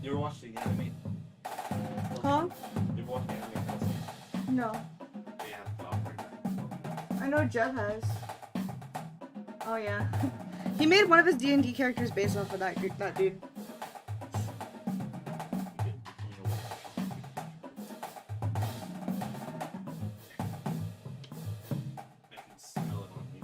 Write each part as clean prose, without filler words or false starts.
You ever watched the anime? Huh? You ever watched the anime? No. They have the operator. I know Jeff has. Oh yeah. He made one of his D&D characters based off of that dude. I can smell it on me.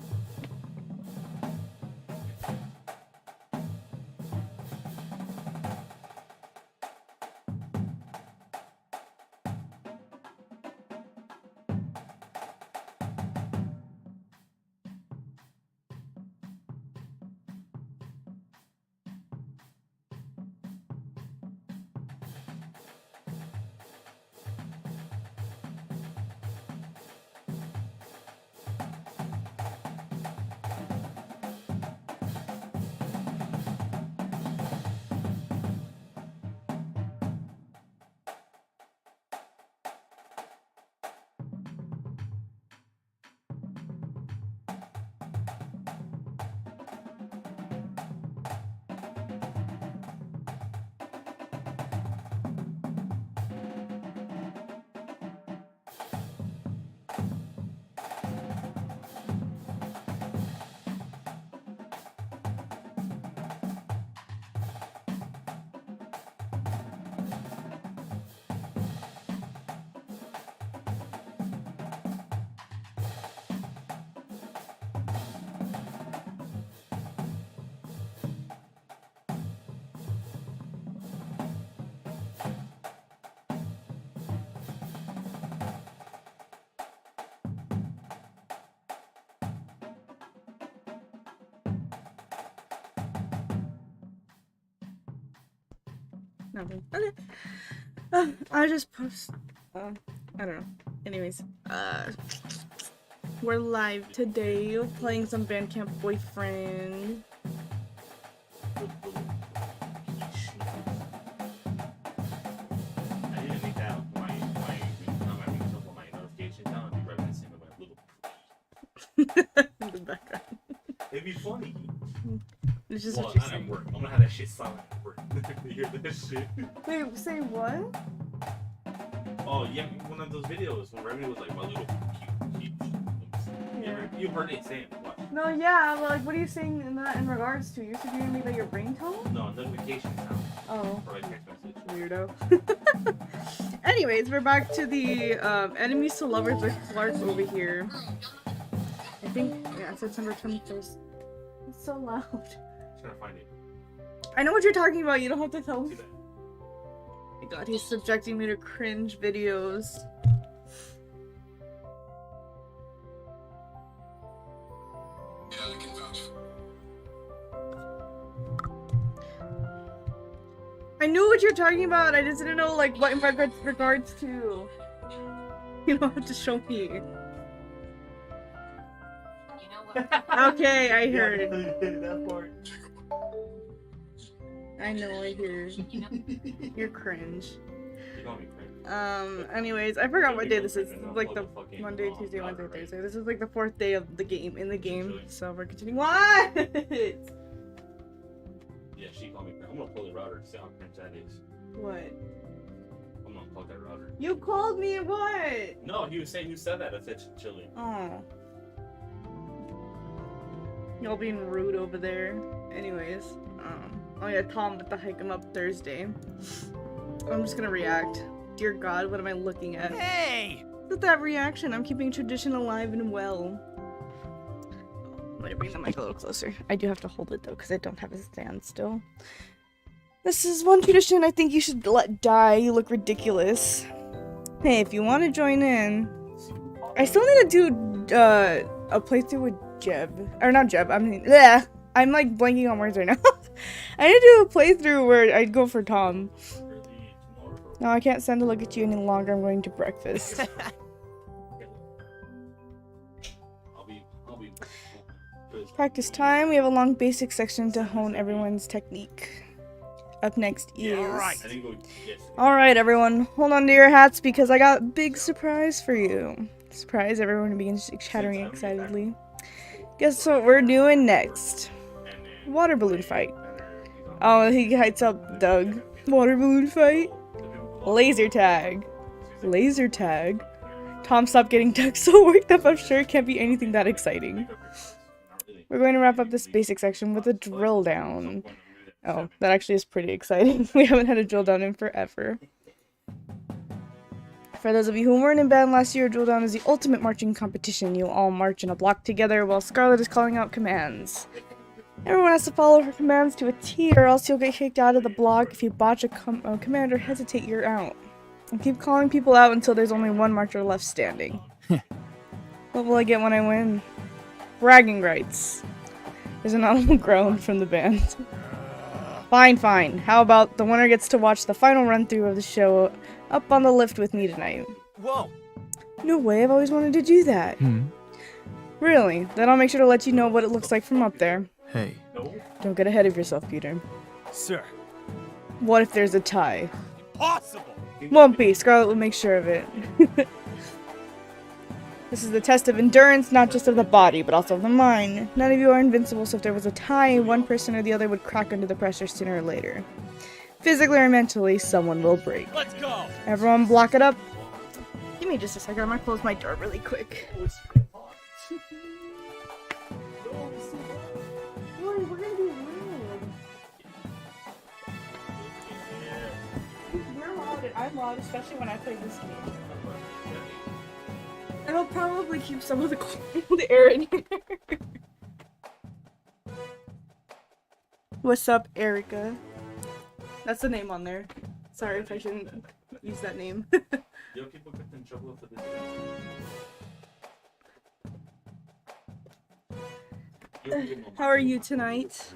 Nothing. Okay. I just post. I don't know. Anyways, we're live today playing some Bandcamp Boyfriend. I didn't make that my notification down and be reminiscing of my little. In the background. It'd be funny. It's just Well, what you not say. at work. I'm gonna have that shit silent at work. You hear that shit? Wait, say what? Oh, yeah, one of those videos when Remy was like, my little cute. Yeah. You've heard it saying, watch. No, yeah, but like, what are you saying in that in regards to? You're saying to me that your ringtone? No, notification sound Oh, for like text message. weirdo. Anyways, we're back to the enemies to lovers with Clark over here. I think, yeah, September 21st. It's so loud. Trying to find it. I know what you're talking about, you don't have to tell me. See that? Oh my god, he's subjecting me to cringe videos. I knew what you're talking about, I just didn't know like what in regards to. You don't have to show me. Okay, I heard. That part. I know, I hear. You're cringe. You call me cringe. Anyways, I forgot what day this is. This is like the Fucking, Monday, Tuesday, router, Wednesday, right? Thursday. This is like the 4th day of the game, in the game. Enjoy. So we're continuing. What? Yeah, she called me cringe. I'm gonna pull the router to see how cringe that is. What? I'm gonna plug that router. You called me what? No, he was saying you said that. I said chilling. Oh. Y'all being rude over there. Anyways, oh yeah, Tom with the hike 'em up Thursday. I'm just gonna react. Dear God, what am I looking at? Hey! Look at that reaction. I'm keeping tradition alive and well. Let me bring the mic a little closer. I do have to hold it though, because I don't have a stand still. This is one tradition I think you should let die. You look ridiculous. Hey, if you want to join in, I still need to do a playthrough with Jeb. Or not Jeb, I mean, bleh. I'm like blanking on words right now. I need to do a playthrough where I'd go for Tom. No, I can't stand to look at you any longer. I'm going to breakfast. I'll be. Practice time. We have a long basic section to hone everyone's technique. Up next is... Yeah, right. I didn't go yes. Alright, everyone. Hold on to your hats because I got a big surprise for you. Surprise, everyone begins chattering excitedly. Guess what we're doing next? Water balloon fight. Oh, he heights up Doug. Water balloon fight. Laser tag. Laser tag. Tom, stop getting Doug so worked up. I'm sure it can't be anything that exciting. We're going to wrap up this basic section with a drill down. Oh, that actually is pretty exciting. We haven't had a drill down in forever. For those of you who weren't in band last year, drill down is the ultimate marching competition. You all march in a block together while Scarlet is calling out commands. Everyone has to follow her commands to a T, or else you'll get kicked out of the block. If you botch a command or hesitate, you're out. And keep calling people out until there's only one marcher left standing. What will I get when I win? Bragging rights. There's an audible groan from the band. Fine, fine. How about the winner gets to watch the final run-through of the show up on the lift with me tonight? Whoa! No way, I've always wanted to do that. Really? Then I'll make sure to let you know what it looks like from up there. Hey. Don't get ahead of yourself, Peter. Sir. What if there's a tie? Possible! Won't be. Scarlet will make sure of it. This is the test of endurance, not just of the body, but also of the mind. None of you are invincible, so if there was a tie, one person or the other would crack under the pressure sooner or later. Physically or mentally, someone will break. Let's go! Everyone block it up. Give me just a second, I'm gonna close my door really quick. I'm loud, especially when I play this game. And I'll probably keep some of the cold air in here. What's up, Erica? That's the name on there. Sorry if I shouldn't use that name. How are you tonight?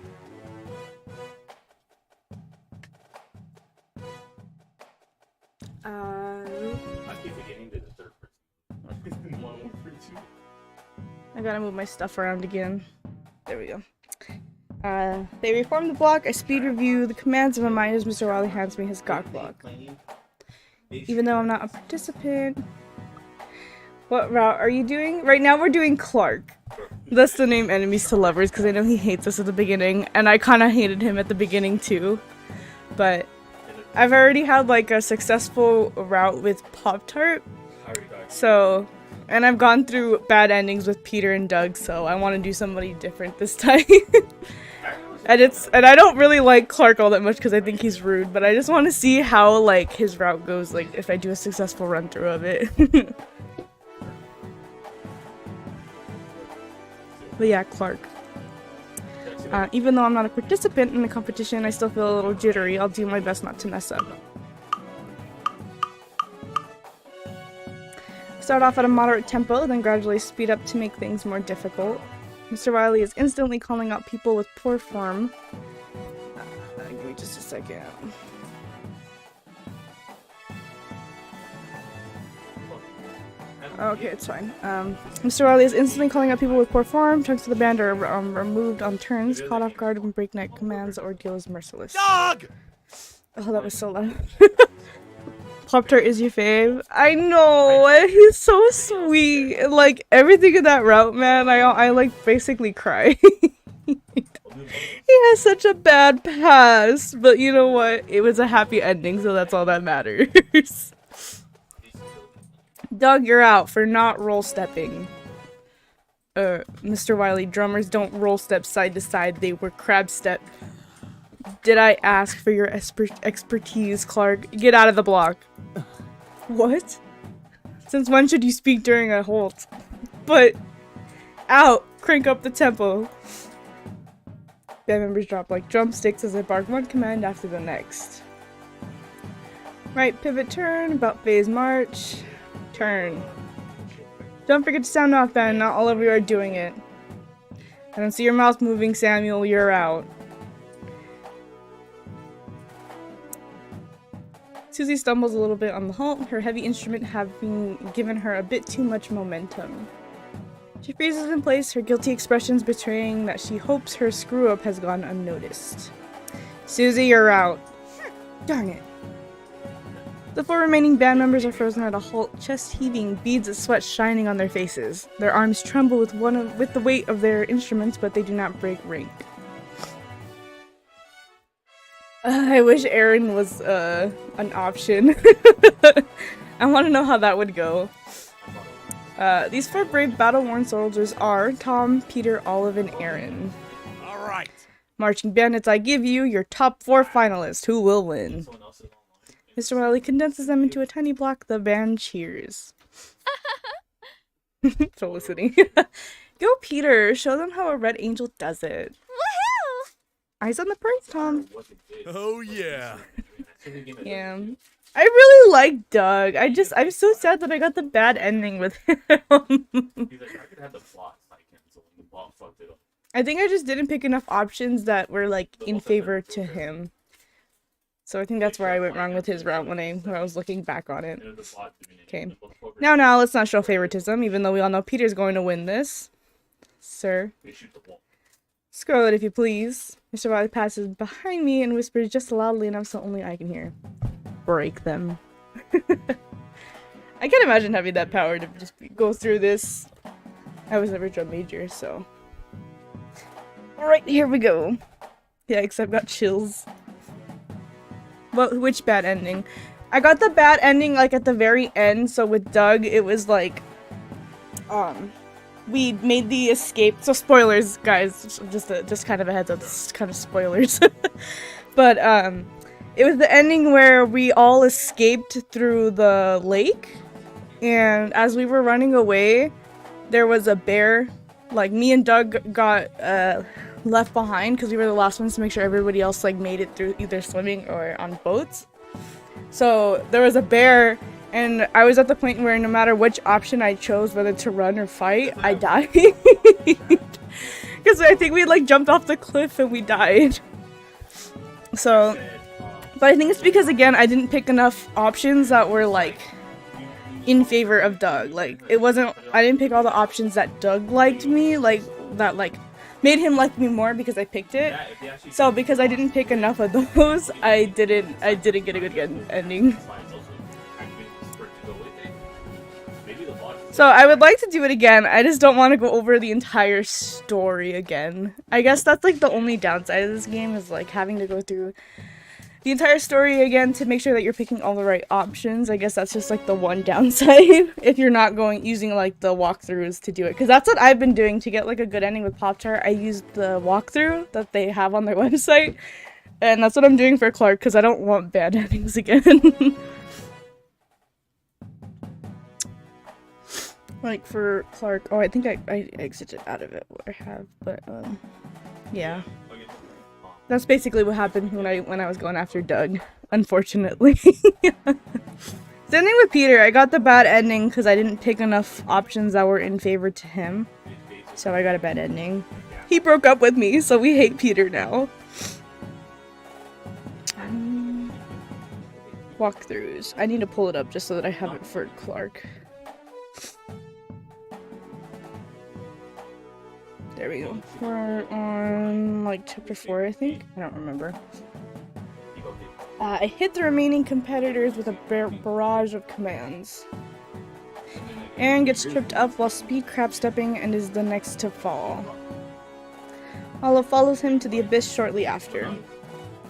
I gotta move my stuff around again. There we go. They reform the block. I speed review the commands of my mind as Mr. Wily hands me his gawk block. Even though I'm not a participant. What route are you doing? Right now we're doing Clark. That's the name Enemies to Lovers because I know he hates us at the beginning. And I kind of hated him at the beginning too. But I've already had like a successful route with Pop-Tart. So, and I've gone through bad endings with Peter and Doug, so I want to do somebody different this time. And I don't really like Clark all that much because I think he's rude, but I just want to see how like his route goes, like if I do a successful run through of it. But yeah, Clark. Even though I'm not a participant in the competition, I still feel a little jittery. I'll do my best not to mess up. Start off at a moderate tempo, then gradually speed up to make things more difficult. Mr. Wily is instantly calling out people with poor form. Give me just a second. Okay, it's fine. Mr. Wily is instantly calling out people with poor form. Chunks of the band are removed on turns. Caught off guard and breakneck commands. Ordeal is merciless. Dog! Oh, that was so loud. Pop-Tart is your fave. I know, he's so sweet. Like everything in that route, man. I like basically cry. He has such a bad past, but you know what? It was a happy ending, so that's all that matters. Doug, you're out for not roll stepping. Mr. Wily, drummers don't roll step side to side. They were crab step. Did I ask for your expertise, Clark? Get out of the block. What? Since when should you speak during a halt? But, out! Crank up the tempo. Band members drop like drumsticks as they bark one command after the next. Right pivot turn, about phase march. Turn. Don't forget to sound off, Ben. Not all of you are doing it. I don't see your mouth moving, Samuel. You're out. Susie stumbles a little bit on the halt, her heavy instrument having given her a bit too much momentum. She freezes in place, her guilty expressions betraying that she hopes her screw-up has gone unnoticed. Susie, you're out. Darn it. The 4 remaining band members are frozen at a halt, chest heaving, beads of sweat shining on their faces. Their arms tremble with the weight of their instruments, but they do not break rank. I wish Aaron was an option. I want to know how that would go. These 4 brave battle-worn soldiers are Tom, Peter, Olive, and Aaron. All right. Marching bandits, I give you your top 4 finalists. Who will win? Someone else is online. Mr. Wiley condenses them into a tiny block. The band cheers. Felicity. Go, Peter. Show them how a red angel does it. Woohoo! Eyes on the prize, Tom. What they did. Oh yeah. Yeah. I really like Doug. I'm so sad that I got the bad ending with him. He's like, I could have the plot second, so when the bot fucked it up. I think I just didn't pick enough options that were like in favor to him. So I think that's where I went wrong with his route when I was looking back on it. And the bot doing it. Okay. The bot fucked it Now, let's not show favoritism, even though we all know Peter's going to win this. Sir. They shoot the wall. Scarlet, if you please. Mr. Wiley passes behind me and whispers just loudly enough so only I can hear. Break them. I can't imagine having that power to just go through this. I was never drum major, so. Alright, here we go. Yeah, except got chills. Well, which bad ending? I got the bad ending like at the very end, so with Doug, it was like, we made the escape. So spoilers, guys. Just kind of a heads up. This is kind of spoilers. But it was the ending where we all escaped through the lake, and as we were running away, there was a bear. Like me and Doug got left behind because we were the last ones to make sure everybody else like made it through either swimming or on boats. So there was a bear. And I was at the point where no matter which option I chose, whether to run or fight, I died. Because I think we like jumped off the cliff and we died. So, but I think it's because again, I didn't pick enough options that were like in favor of Doug. Like it wasn't, I didn't pick all the options that Doug liked me, like that like made him like me more because I picked it. So because I didn't pick enough of those, I didn't get a good ending. So I would like to do it again. I just don't want to go over the entire story again. I guess that's like the only downside of this game is like having to go through the entire story again to make sure that you're picking all the right options. I guess that's just like the one downside if you're not using like the walkthroughs to do it. Because that's what I've been doing to get like a good ending with Pop-Tart. I used the walkthrough that they have on their website. And that's what I'm doing for Clark because I don't want bad endings again. Like for Clark, oh I think I exited out of it what I have, but yeah. That's basically what happened when I was going after Doug, unfortunately. Same thing with Peter, I got the bad ending because I didn't pick enough options that were in favor to him. So I got a bad ending. He broke up with me, so we hate Peter now. Walkthroughs. I need to pull it up just so that I have it for Clark. There we go. We're on like chapter 4, I think. I don't remember. I hit the remaining competitors with a barrage of commands. Aaron gets tripped up while speed crab stepping and is the next to fall. Olive follows him to the abyss shortly after.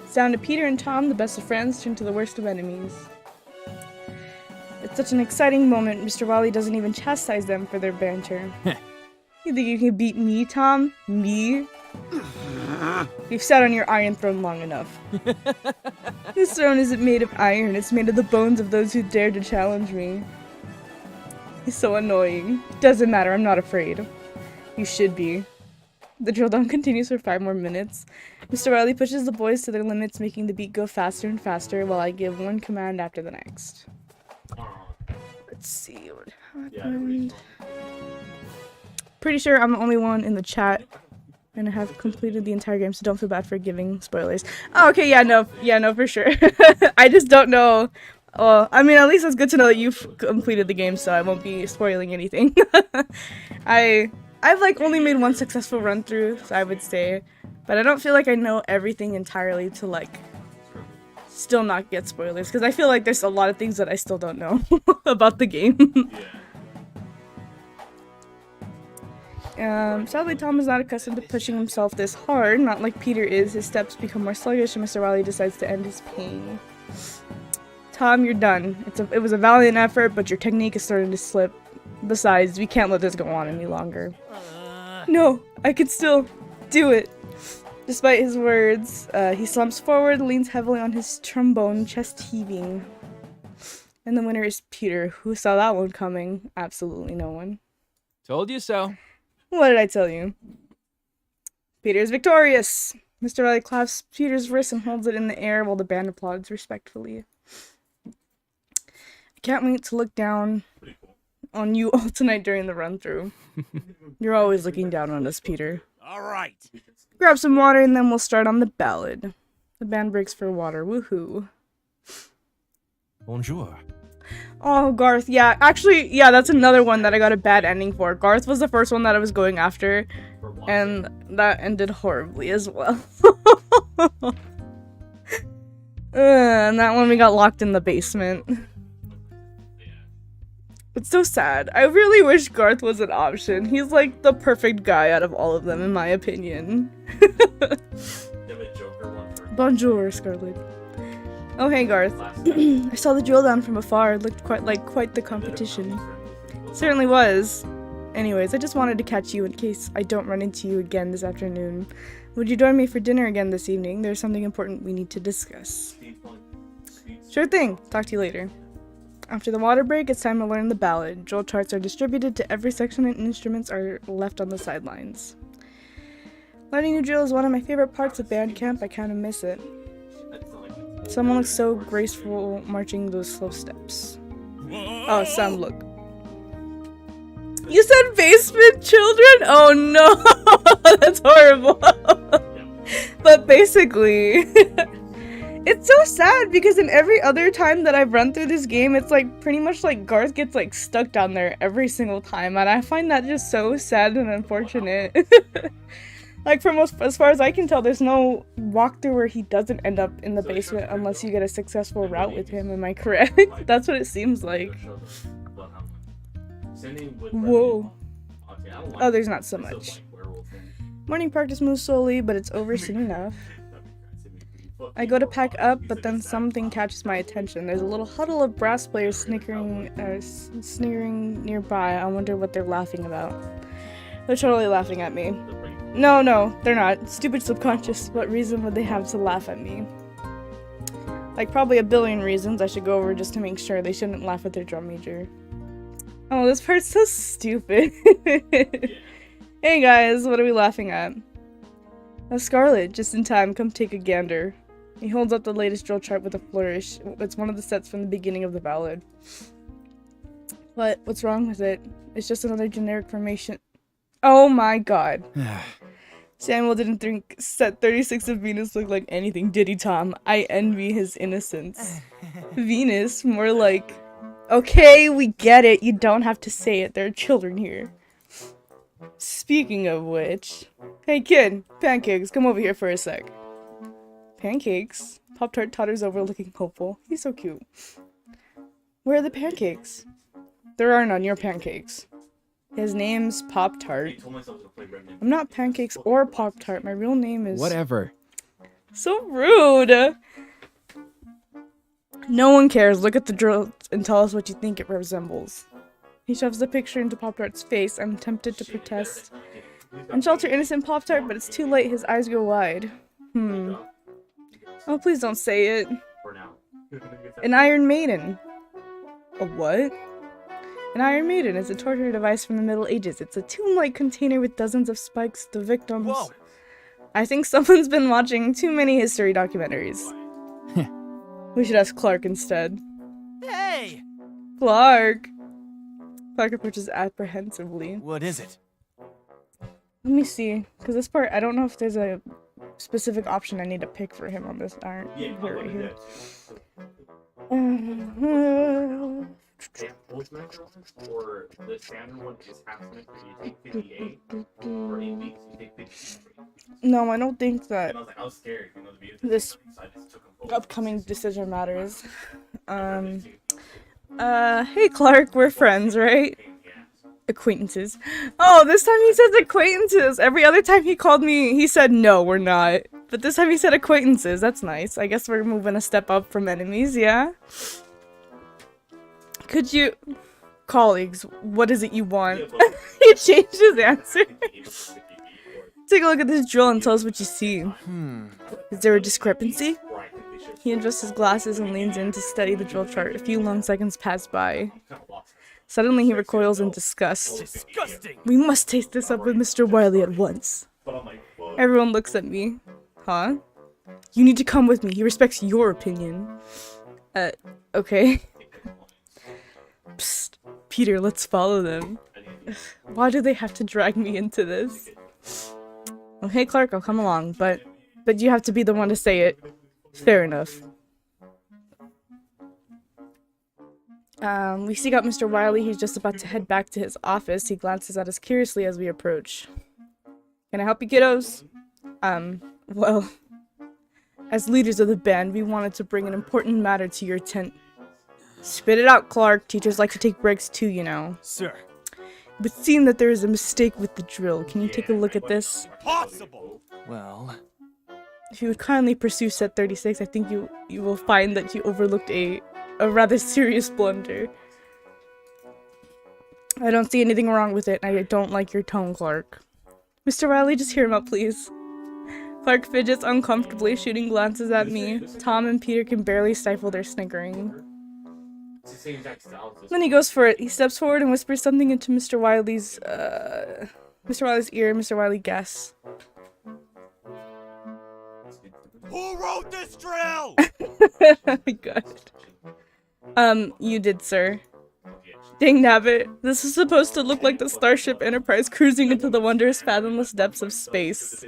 It's down to Peter and Tom, the best of friends, turn to the worst of enemies. It's such an exciting moment, Mr. Wiley doesn't even chastise them for their banter. You think you can beat me, Tom? Me? You've sat on your iron throne long enough. This throne isn't made of iron, it's made of the bones of those who dared to challenge me. He's so annoying. Doesn't matter, I'm not afraid. You should be. The drill down continues for 5 more minutes. Mr. Wiley pushes the boys to their limits, making the beat go faster and faster while I give one command after the next. Let's see what happened. Pretty sure I'm the only one in the chat and I have completed the entire game, so don't feel bad for giving spoilers. Oh, okay, yeah, no, for sure. I just don't know. I mean, at least it's good to know that you've completed the game, so I won't be spoiling anything. I've like only made one successful run through, so I would say, but I don't feel like I know everything entirely to like still not get spoilers, because I feel like there's a lot of things that I still don't know about the game. Sadly, Tom is not accustomed to pushing himself this hard. Not like Peter is. His steps become more sluggish, and Mr. Riley decides to end his pain. Tom, you're done. It was a valiant effort, but your technique is starting to slip. Besides, we can't let this go on any longer. No, I can still do it. Despite his words, he slumps forward, leans heavily on his trombone, chest heaving. And the winner is Peter. Who saw that one coming? Absolutely no one. Told you so. What did I tell you? Peter's victorious! Mr. Riley clasps Peter's wrist and holds it in the air while the band applauds respectfully. I can't wait to look down on you all tonight during the run-through. You're always looking down on us, Peter. All right. Grab some water and then we'll start on the ballad. The band breaks for water. Woohoo. Bonjour. Oh, Garth. Yeah, actually, yeah, that's another one that I got a bad ending for. Garth was the first one that I was going after, and that ended horribly as well. And that one we got locked in the basement. It's so sad. I really wish Garth was an option. He's like the perfect guy out of all of them, in my opinion. Bonjour, Scarlet. Oh, hey, Garth. I saw the drill down from afar. It looked quite the competition. Certainly was. Anyways, I just wanted to catch you in case I don't run into you again this afternoon. Would you join me for dinner again this evening? There's something important we need to discuss. Sure thing. Talk to you later. After the water break, it's time to learn the ballad. Drill charts are distributed to every section and instruments are left on the sidelines. Learning new drill is one of my favorite parts of band camp. I kind of miss it. Someone looks so graceful marching those slow steps. Oh, some look. You said basement children? Oh no, that's horrible. But basically, it's so sad because in every other time that I've run through this game, it's like pretty much like Garth gets like stuck down there every single time, and I find that just so sad and unfortunate. Like, as far as I can tell, there's no walkthrough where he doesn't end up in the basement unless you get a successful route with him. Am I correct? That's what it seems like. Whoa. Oh, there's not so much. Morning practice moves slowly, but it's over soon enough. I go to pack up, but then something catches my attention. There's a little huddle of brass players snickering nearby. I wonder what they're laughing about. They're totally laughing at me. No, they're not. Stupid subconscious. What reason would they have to laugh at me? Like, probably a billion reasons. I should go over just to make sure. They shouldn't laugh at their drum major. Oh, this part's so stupid. Hey guys, what are we laughing at? A Scarlet, just in time. Come take a gander. He holds up the latest drill chart with a flourish. It's one of the sets from the beginning of the ballad. What? What's wrong with it? It's just another generic formation. Oh my god. Samuel didn't think set 36 of Venus looked like anything, did he, Tom? I envy his innocence. Venus? More like... Okay, we get it. You don't have to say it. There are children here. Speaking of which... Hey kid, Pancakes, come over here for a sec. Pancakes? Pop-Tart totters over looking hopeful. He's so cute. Where are the pancakes? There are none, you're Pancakes. His name's Pop-Tart. I'm not Pancakes or Pop-Tart. My real name is... Whatever. So rude! No one cares. Look at the drill and tell us what you think it resembles. He shoves the picture into Pop-Tart's face. I'm tempted to protest and shelter innocent Pop-Tart, but it's too late. His eyes go wide. Oh, please don't say it. An Iron Maiden. A what? An Iron Maiden is a torture device from the Middle Ages. It's a tomb-like container with dozens of spikes. The victims... Whoa. I think someone's been watching too many history documentaries. We should ask Clark instead. Hey! Clark! Clark approaches apprehensively. What is it? Let me see. Because this part, I don't know if there's a specific option I need to pick for him on this iron. Right here. Or the standard one is half semester, you take 58, or 8 weeks, you take 53. No, I don't think that And I was like, I was scared, you know, to be this so I just took them both. upcoming decision matters. Hey Clark, we're friends, right? Acquaintances. Oh, this time he says acquaintances. Every other time he called me, he said, no, we're not. But this time he said acquaintances. That's nice. I guess we're moving a step up from enemies, yeah? Could you... Colleagues, what is it you want? He changed his answer. Take a look at this drill and tell us what you see. Is there a discrepancy? He adjusts his glasses and leans in to study the drill chart. A few long seconds pass by. Suddenly he recoils in disgust. Disgusting! We must taste this up with Mr. Wiley at once. Everyone looks at me. Huh? You need to come with me. He respects your opinion. Okay. Psst. Peter, let's follow them. Why do they have to drag me into this? Okay, Clark, I'll come along, but you have to be the one to say it. Fair enough. We seek out Mr. Wiley. He's just about to head back to his office. He glances at us curiously as we approach. Can I help you, kiddos? Well, as leaders of the band, we wanted to bring an important matter to your tent. Spit it out, Clark. Teachers like to take breaks too, you know. Sir. It would seem that there is a mistake with the drill. Can you take a look at this? Possible! Well... If you would kindly pursue set 36, I think you will find that you overlooked a rather serious blunder. I don't see anything wrong with it, and I don't like your tone, Clark. Mr. Riley, just hear him out, please. Clark fidgets uncomfortably, shooting glances at me. Tom and Peter can barely stifle their snickering. Then he goes for it. He steps forward and whispers something into Mr. Wiley's ear. Mr. Wiley guesses. Who wrote this drill? Oh my god. You did, sir. Dang nabbit. This is supposed to look like the Starship Enterprise cruising into the wondrous, fathomless depths of space.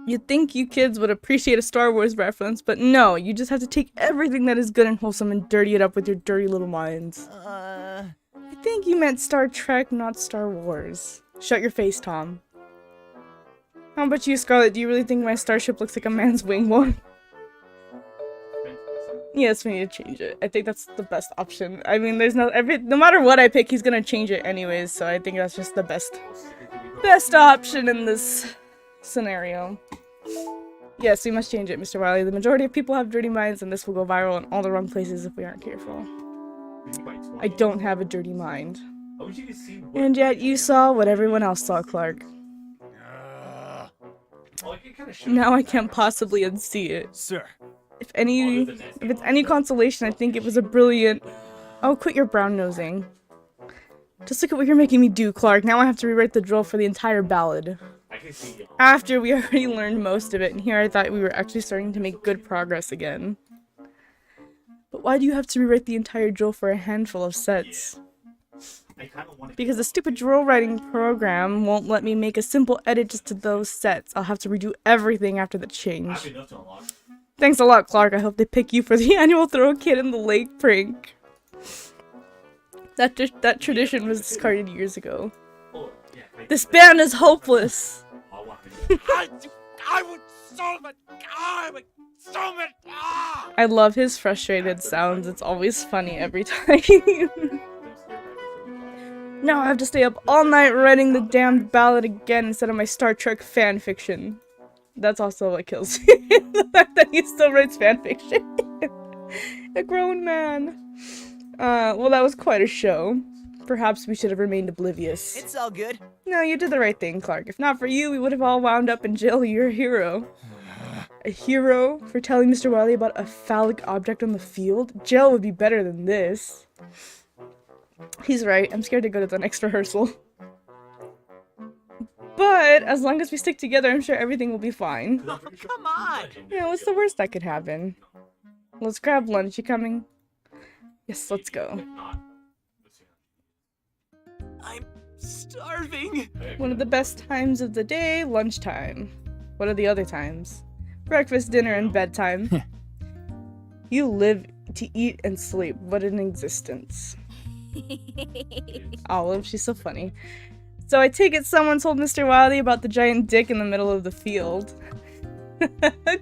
You'd think you kids would appreciate a Star Wars reference, but no, you just have to take everything that is good and wholesome and dirty it up with your dirty little minds. I think you meant Star Trek, not Star Wars. Shut your face, Tom. How about you, Scarlet? Do you really think my starship looks like a man's wing one? Yes, we need to change it. I think that's the best option. I mean, there's no matter what I pick, he's gonna change it anyways, so I think that's just the best option in this scenario. Yes, we must change it, Mr. Wiley. The majority of people have dirty minds, and this will go viral in all the wrong places if we aren't careful. I don't have a dirty mind. And yet you saw what everyone else saw, Clark. Now I can't possibly unsee it. Sir. If it's any consolation, I think it was a brilliant... Oh, quit your brown nosing. Just look at what you're making me do, Clark. Now I have to rewrite the drill for the entire ballad. After we already learned most of it, and here I thought we were actually starting to make good progress again. But why do you have to rewrite the entire drill for a handful of sets? Because the stupid drill writing program won't let me make a simple edit just to those sets. I'll have to redo everything after the change. Thanks a lot, Clark. I hope they pick you for the annual Throw a Kid in the Lake prank. That tradition was discarded years ago. This band is hopeless. I would solve it. I would solve it. I love his frustrated sounds. It's always funny every time. Now I have to stay up all night writing the damned ballad again instead of my Star Trek fan fiction. That's also what kills me. The fact that he still writes fan fiction. A grown man. Well, that was quite a show. Perhaps we should have remained oblivious. It's all good. No, you did the right thing, Clark. If not for you, we would have all wound up in jail. You're a hero. A hero for telling Mr. Wiley about a phallic object on the field? Jail would be better than this. He's right. I'm scared to go to the next rehearsal. But as long as we stick together, I'm sure everything will be fine. Oh, come on! Yeah, what's the worst that could happen? Let's grab lunch. You coming? Yes, let's go. I'm starving! One of the best times of the day, lunchtime. What are the other times? Breakfast, dinner, and bedtime. You live to eat and sleep. What an existence. Olive, she's so funny. So I take it someone told Mr. Wiley about the giant dick in the middle of the field.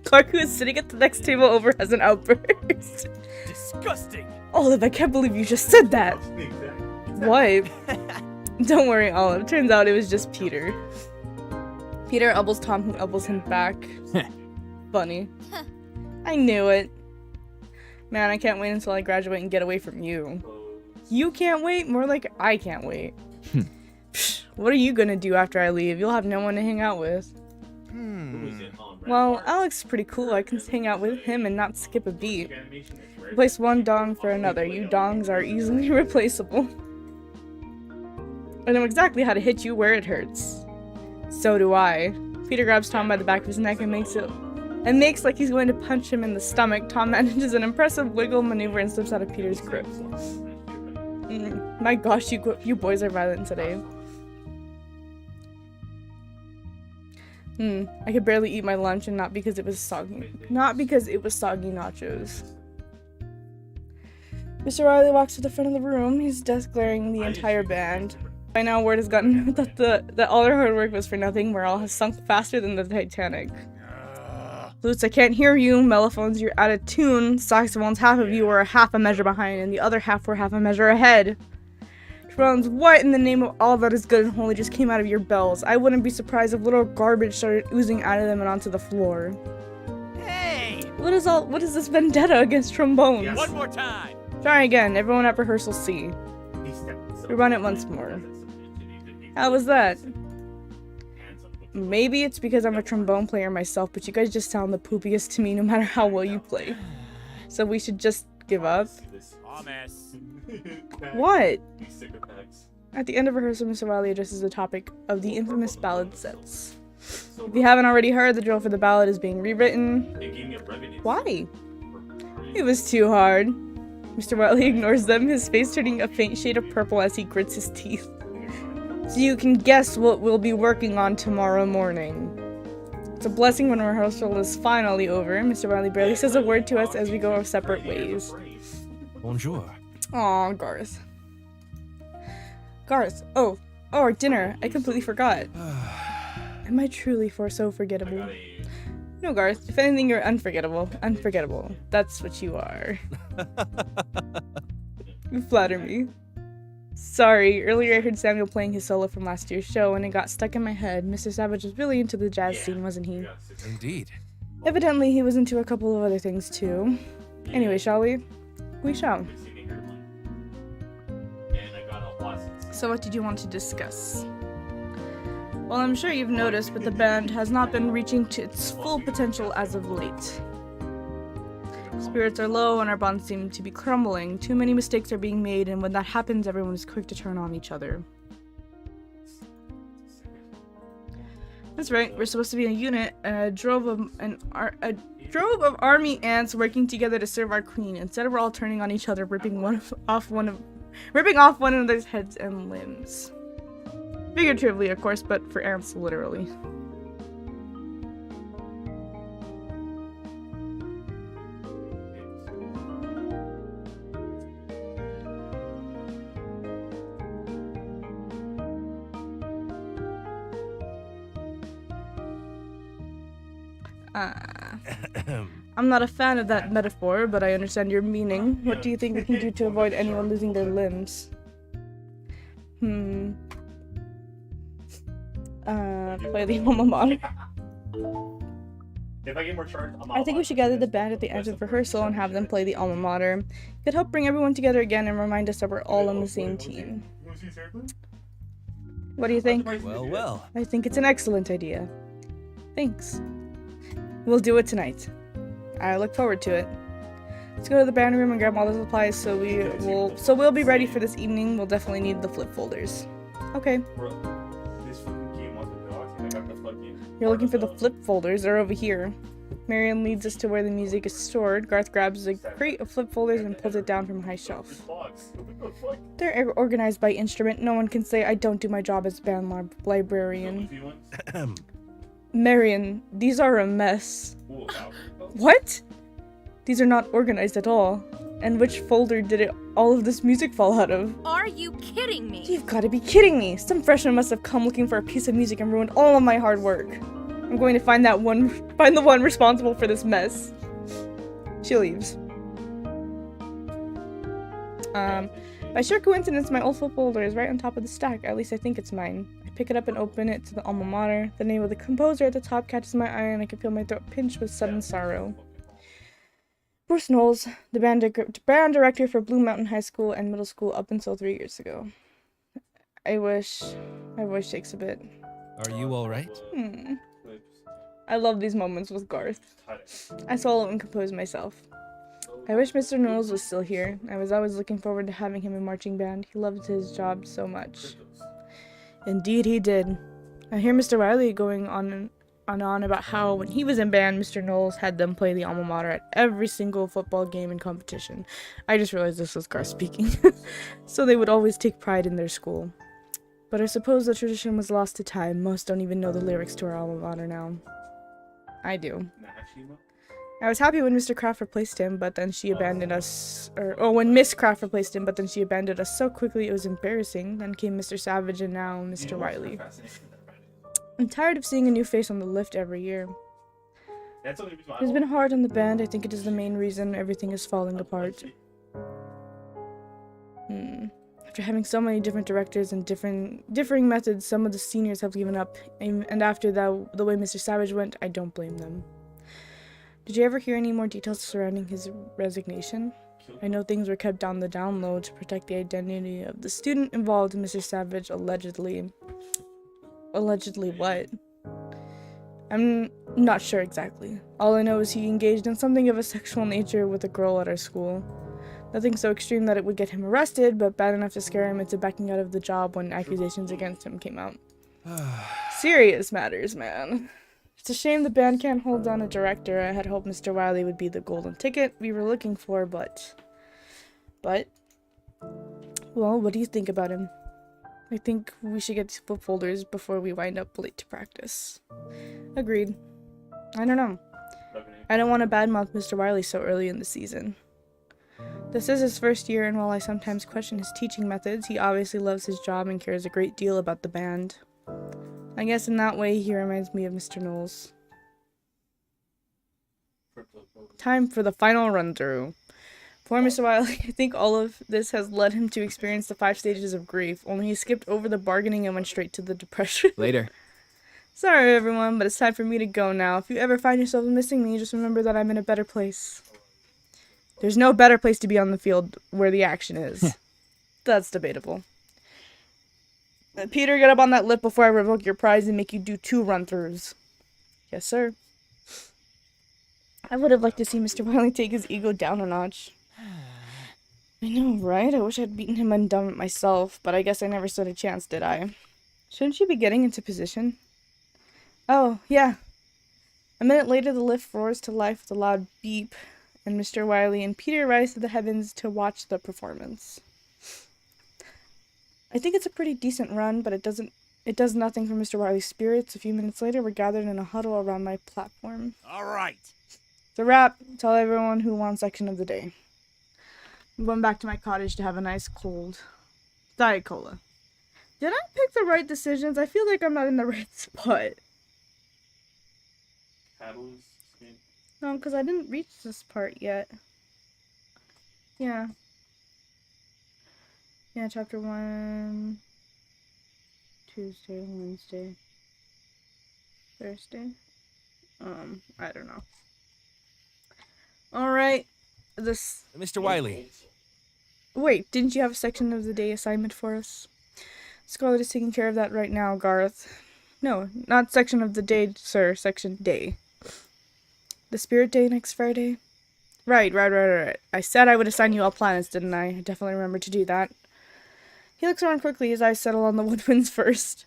Clark, who is sitting at the next table over, has an outburst. Disgusting. Olive, I can't believe you just said that. What? Don't worry, Olive. Turns out it was just Peter. Peter elbows Tom, who elbows him back. Funny. I knew it. Man, I can't wait until I graduate and get away from you. You can't wait? More like I can't wait. Psh, what are you gonna do after I leave? You'll have no one to hang out with. Well, Alex is pretty cool. I can hang out with him and not skip a beat. Replace one dong for another. You dongs are easily replaceable. I know exactly how to hit you where it hurts. So do I. Peter grabs Tom by the back of his neck and makes like he's going to punch him in the stomach. Tom manages an impressive wiggle maneuver and slips out of Peter's grip. My gosh, you boys are violent today. I could barely eat my lunch, and not because it was soggy nachos. Mr. Riley walks to the front of the room, his desk glaring the entire band. By now, word has gotten that all their hard work was for nothing. Morale has sunk faster than the Titanic. Flutes, I can't hear you. Mellophones, you're out of tune. Saxophones, half of you were a half a measure behind, and the other half were half a measure ahead. Trombones, what in the name of all that is good and holy just came out of your bells? I wouldn't be surprised if little garbage started oozing out of them and onto the floor. Hey! What is this vendetta against trombones? One more time. Try again. Everyone at rehearsal C. We run it once more. How was that? Maybe it's because I'm a trombone player myself, but you guys just sound the poopiest to me no matter how well you play. So we should just give up? Promise. What? At the end of rehearsal, Mr. Wiley addresses the topic of the infamous ballad sets. If you haven't already heard, the drill for the ballad is being rewritten. Why? It was too hard. Mr. Wiley ignores them, his face turning a faint shade of purple as he grits his teeth. So you can guess what we'll be working on tomorrow morning. It's a blessing when rehearsal is finally over. Mr. Wiley barely says a word to us as we go our separate ways. Bonjour. Aw, Garth. Garth, oh, our dinner. I completely forgot. Am I truly so forgettable? No, Garth. If anything, you're unforgettable. Unforgettable. That's what you are. You flatter me. Sorry, earlier I heard Samuel playing his solo from last year's show and it got stuck in my head. Mr. Savage was really into the jazz scene, wasn't he? Indeed. Evidently, he was into a couple of other things too. Anyway, shall we? We shall. So what did you want to discuss? Well, I'm sure you've noticed, but the band has not been reaching to its full potential as of late. Spirits are low and our bonds seem to be crumbling. Too many mistakes are being made, and when that happens, everyone is quick to turn on each other. That's right, we're supposed to be a unit, a drove of army ants working together to serve our queen. Instead, we're all turning on each other, ripping off one another's heads and limbs. Figuratively, of course, but for ants, literally. I'm not a fan of that metaphor, but I understand your meaning. What do you think we can do to avoid anyone losing their limbs? Play the alma mater. If I get more charged, I think we should gather the band at the end of rehearsal and have them play the alma mater. It could help bring everyone together again and remind us that we're all on the same team. What do you think? Well. I think it's an excellent idea. Thanks. We'll do it tonight. I look forward to it. Let's go to the band room and grab all the supplies so we'll be ready for this evening. We'll definitely need the flip folders. Okay. You're looking for the flip folders. They're over here. Marion leads us to where the music is stored. Garth grabs a crate of flip folders and pulls it down from a high shelf. They're organized by instrument. No one can say I don't do my job as band librarian. Marion, these are a mess. What? These are not organized at all. And which folder did all of this music fall out of? Are you kidding me? You've got to be kidding me! Some freshman must have come looking for a piece of music and ruined all of my hard work. I'm going to find the one responsible for this mess. She leaves. By sheer coincidence, my old flip folder is right on top of the stack. At least I think it's mine. I pick it up and open it to the alma mater. The name of the composer at the top catches my eye, and I can feel my throat pinch with sudden sorrow. Bruce Knowles, the band director for Blue Mountain High School and Middle School up until 3 years ago. I wish my voice shakes a bit. Are you alright? I love these moments with Garth. I solo and compose myself. I wish Mr. Knowles was still here. I was always looking forward to having him in marching band. He loved his job so much. Indeed he did. I hear Mr. Wiley going on about how when he was in band, Mr. Knowles had them play the alma mater at every single football game and competition. I just realized this was Garth speaking. So they would always take pride in their school. But I suppose the tradition was lost to time. Most don't even know the lyrics to our alma mater now. I do. I was happy when Mr. Kraft replaced him, but then she abandoned us. When Miss Kraft replaced him, but then she abandoned us so quickly it was embarrassing. Then came Mr. Savage and now Mr. Wiley. I'm tired of seeing a new face on the lift every year. It's been hard on the band. I think it is the main reason everything is falling apart. After having so many different directors and differing methods, some of the seniors have given up. And after that, the way Mr. Savage went, I don't blame them. Did you ever hear any more details surrounding his resignation? I know things were kept on the down low to protect the identity of the student involved in Mr. Savage allegedly. Allegedly what? I'm not sure exactly. All I know is he engaged in something of a sexual nature with a girl at our school. Nothing so extreme that it would get him arrested, but bad enough to scare him into backing out of the job when accusations against him came out. Serious matters, man. It's a shame the band can't hold down a director. I had hoped Mr. Wiley would be the golden ticket we were looking for, but... Well, what do you think about him? I think we should get flip folders before we wind up late to practice. Agreed. I don't know. I don't want to badmouth Mr. Wiley so early in the season. This is his first year, and while I sometimes question his teaching methods, he obviously loves his job and cares a great deal about the band. I guess in that way, he reminds me of Mr. Knowles. Time for the final run-through. Poor Mr. Wiley, I think all of this has led him to experience the 5 stages of grief, only he skipped over the bargaining and went straight to the depression. Later. Sorry, everyone, but it's time for me to go now. If you ever find yourself missing me, just remember that I'm in a better place. There's no better place to be on the field where the action is. That's debatable. Peter, get up on that lip before I revoke your prize and make you do 2 run-throughs. Yes, sir. I would have liked to see Mr. Wiley take his ego down a notch. I know, right? I wish I'd beaten him and done it myself, but I guess I never stood a chance, did I? Shouldn't you be getting into position? Oh, yeah. A minute later, the lift roars to life with a loud beep, and Mr. Wiley and Peter rise to the heavens to watch the performance. I think it's a pretty decent run, but it does nothing for Mr. Wiley's spirits. A few minutes later, we're gathered in a huddle around my platform. All right. It's a wrap. Tell everyone who wants section of the day. I'm going back to my cottage to have a nice cold Diet Cola. Did I pick the right decisions? I feel like I'm not in the right spot. No, because I didn't reach this part yet. Yeah. Yeah, chapter 1, Tuesday, Wednesday, Thursday. I don't know. Alright, Mr. Wiley. Wait, didn't you have a section of the day assignment for us? Scarlett is taking care of that right now, Garth. No, not section of the day, sir. Section day. The Spirit Day next Friday? Right. I said I would assign you all planets, didn't I? I definitely remember to do that. He looks around quickly, his eyes settle on the woodwinds first.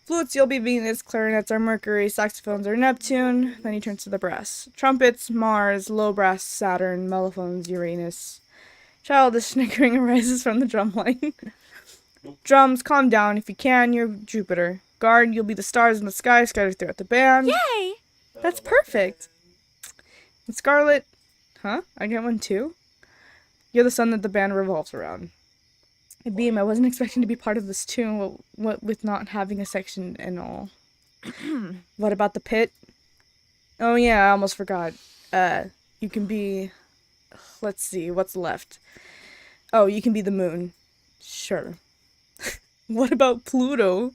Flutes, you'll be Venus, clarinets are Mercury, saxophones are Neptune. Then he turns to the brass. Trumpets, Mars, low brass, Saturn, mellophones, Uranus. Childish snickering arises from the drum line. Drums, calm down. If you can, you're Jupiter. Guard, you'll be the stars in the sky scattered throughout the band. Yay! That's perfect. And Scarlet, huh? I get one too? You're the sun that the band revolves around. Beam, I wasn't expecting to be part of this tune, what with not having a section and all. What about the pit? Oh yeah, I almost forgot. You can be... Let's see, what's left? Oh, you can be the moon. Sure. What about Pluto?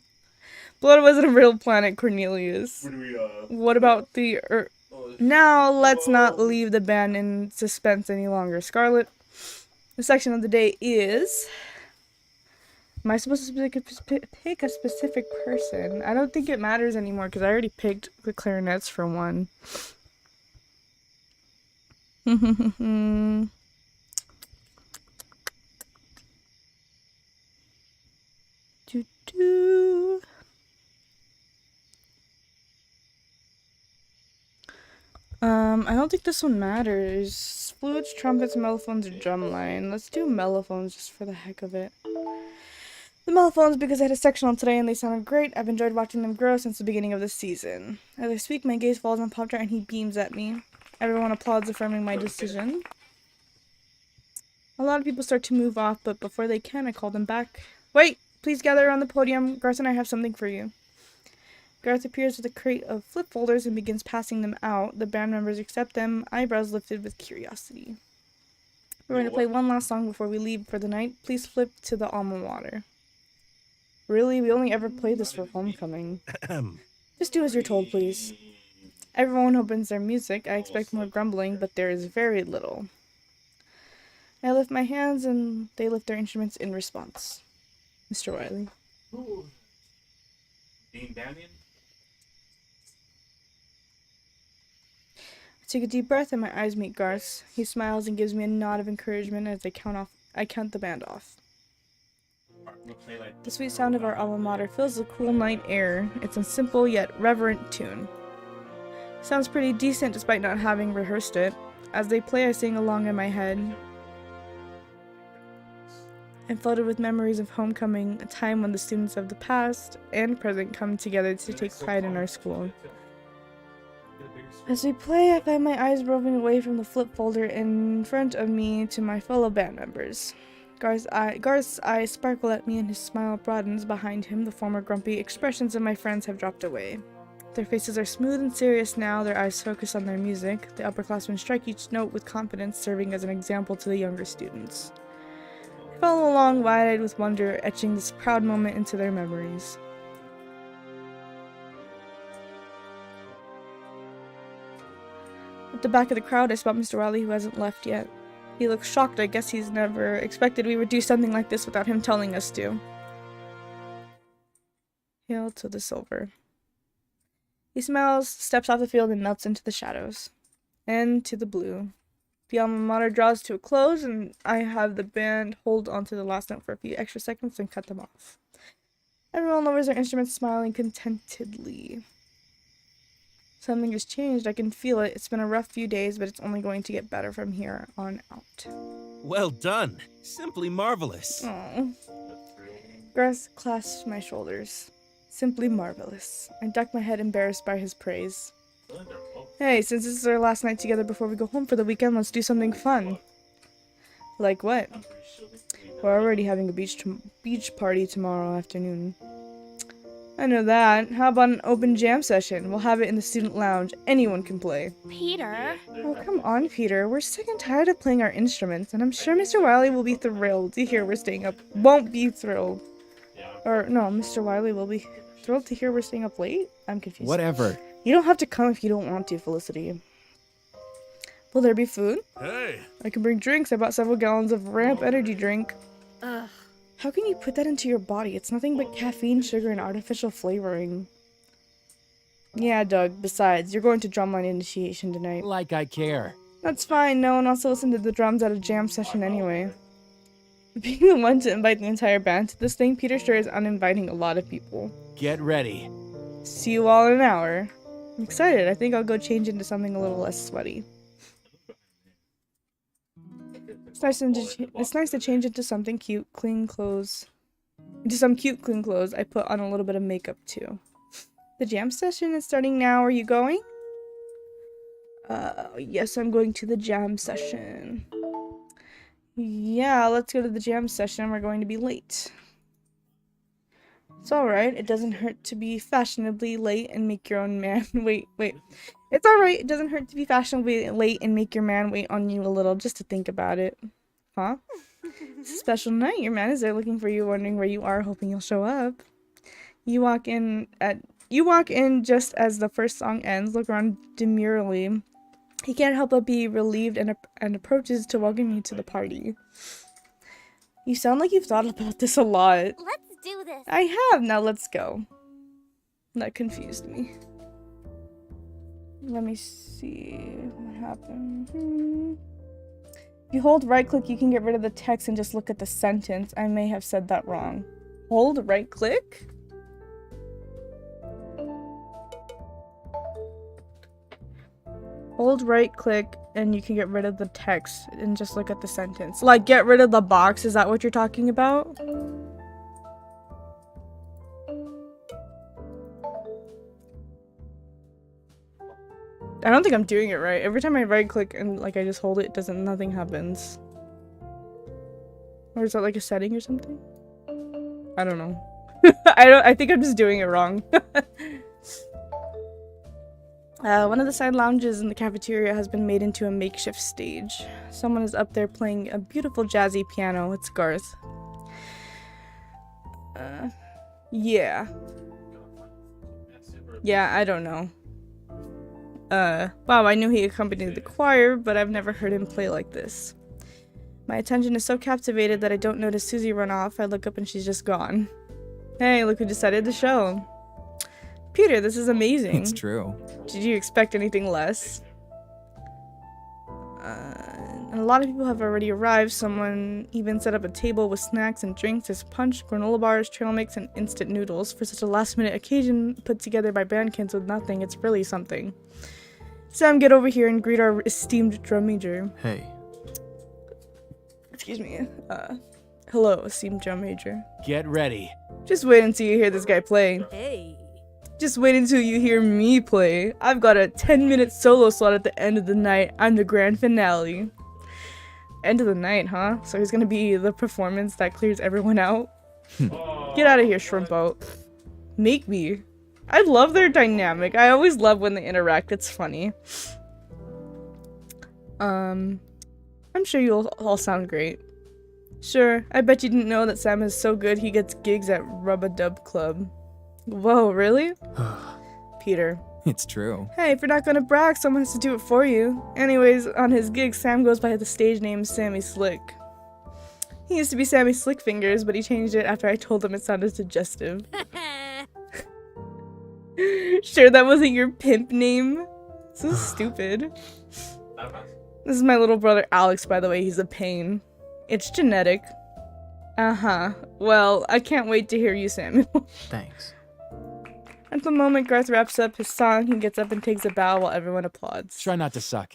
Pluto isn't a real planet, Cornelius. What do we, What about the Earth? oh, Now, let's not leave the band in suspense any longer. Scarlet, the section of the day is... Am I supposed to pick a specific person? I don't think it matters anymore because I already picked the clarinets for one. Doo-doo. I don't think this one matters. Flutes, trumpets, mellophones, or drumline. Let's do mellophones just for the heck of it. The mellophones because I had a sectional today and they sounded great. I've enjoyed watching them grow since the beginning of the season. As I speak, my gaze falls on Pop-Tart and he beams at me. Everyone applauds, affirming my decision. A lot of people start to move off, but before they can, I call them back. Wait! Please gather around the podium. Garth and I have something for you. Garth appears with a crate of flip folders and begins passing them out. The band members accept them, eyebrows lifted with curiosity. We're going to play one last song before we leave for the night. Please flip to the alma mater. Really? We only ever play this for homecoming. Just do as you're told, please. Everyone opens their music. I expect more grumbling, but there is very little. I lift my hands and they lift their instruments in response. Mr. Wiley. Dean Daniel? I take a deep breath and my eyes meet Garth's. He smiles and gives me a nod of encouragement as I count the band off. The sweet sound of our alma mater fills the cool night air. It's a simple yet reverent tune. Sounds pretty decent despite not having rehearsed it. As they play, I sing along in my head. I'm flooded with memories of homecoming, a time when the students of the past and present come together to take pride in our school. As we play, I find my eyes roving away from the flip folder in front of me to my fellow band members. Garth's eyes sparkle at me and his smile broadens behind him. The former grumpy expressions of my friends have dropped away. Their faces are smooth and serious now, their eyes focus on their music. The upperclassmen strike each note with confidence, serving as an example to the younger students. I follow along wide-eyed with wonder, etching this proud moment into their memories. At the back of the crowd, I spot Mr. Wiley, who hasn't left yet. He looks shocked. I guess he's never expected we would do something like this without him telling us to. Hail to the silver. He smiles, steps off the field, and melts into the shadows. And to the blue. The alma mater draws to a close, and I have the band hold onto the last note for a few extra seconds and cut them off. Everyone lowers their instruments, smiling contentedly. Something has changed. I can feel it. It's been a rough few days, but it's only going to get better from here on out. Well done. Simply marvelous. Aww. Garth clasps my shoulders. Simply marvelous. I duck my head, embarrassed by his praise. Hey, since this is our last night together before we go home for the weekend, let's do something fun. Like what? We're already having a beach party tomorrow afternoon. I know that. How about an open jam session? We'll have it in the student lounge. Anyone can play. Peter? Oh, come on, Peter. We're sick and tired of playing our instruments, and I'm sure Mr. Wiley will be thrilled to hear we're staying up. Won't be thrilled. Or, no, Mr. Wiley will be thrilled to hear we're staying up late? I'm confused. Whatever. You don't have to come if you don't want to, Felicity. Will there be food? Hey. I can bring drinks. I bought several gallons of Ramp energy drink. Ugh. How can you put that into your body? It's nothing but caffeine, sugar, and artificial flavoring. Yeah, Doug. Besides, you're going to drumline initiation tonight. Like I care. That's fine. No one wants to listen to the drums at a jam session anyway. Being the one to invite the entire band to this thing, Peter sure is uninviting a lot of people. Get ready. See you all in an hour. I'm excited. I think I'll go change into something a little less sweaty. It's nice to change into something cute, clean clothes. Into some cute, clean clothes. I put on a little bit of makeup too. The jam session is starting now. Are you going? Yes, I'm going to the jam session. Yeah, let's go to the jam session. We're going to be late. It's alright. It doesn't hurt to be fashionably late and make your own man wait. It's alright. It doesn't hurt to be fashionably late and make your man wait on you a little just to think about it. Huh? It's a special night. Your man is there looking for you, wondering where you are, hoping you'll show up. You walk in just as the first song ends, look around demurely. He can't help but be relieved and approaches to welcome you to the party. You sound like you've thought about this a lot. Let's do this. I have. Now let's go. That confused me. Let me see what happened. If you hold right click, you can get rid of the text and just look at the sentence. I may have said that wrong. Hold right click? Hold right click and you can get rid of the text and just look at the sentence. Like, get rid of the box, is that what you're talking about? I don't think I'm doing it right. Every time I right click and like I just hold it, nothing happens. Or is that like a setting or something? I don't know. I think I'm just doing it wrong. One of the side lounges in the cafeteria has been made into a makeshift stage. Someone is up there playing a beautiful jazzy piano. It's Garth. Yeah. Yeah, I don't know. Wow, I knew he accompanied the choir, but I've never heard him play like this. My attention is so captivated that I don't notice Susie run off. I look up and she's just gone. Hey, look who decided to show. Peter, this is amazing. It's true. Did you expect anything less? And a lot of people have already arrived. Someone even set up a table with snacks and drinks. There's punch, granola bars, trail mix, and instant noodles. For such a last-minute occasion put together by band kids with nothing, it's really something. Sam, get over here and greet our esteemed drum major. Hey. Excuse me. Hello, esteemed drum major. Get ready. Just wait until you hear this guy play. Hey. Just wait until you hear me play. I've got a 10-minute solo slot at the end of the night. I'm the grand finale. End of the night, huh? So he's gonna be the performance that clears everyone out? Get out of here, shrimp boat. Make me. I love their dynamic. I always love when they interact. It's funny. I'm sure you'll all sound great. Sure, I bet you didn't know that Sam is so good he gets gigs at Rub-a-Dub Club. Whoa, really? Peter. It's true. Hey, if you're not gonna brag, someone has to do it for you. Anyways, on his gig, Sam goes by the stage name Sammy Slick. He used to be Sammy Slickfingers, but he changed it after I told him it sounded suggestive. Sure that wasn't your pimp name? So stupid. This is my little brother Alex, by the way. He's a pain. It's genetic. Uh-huh. Well, I can't wait to hear you, Samuel. Thanks. At the moment Garth wraps up his song, he gets up and takes a bow while everyone applauds. Try not to suck.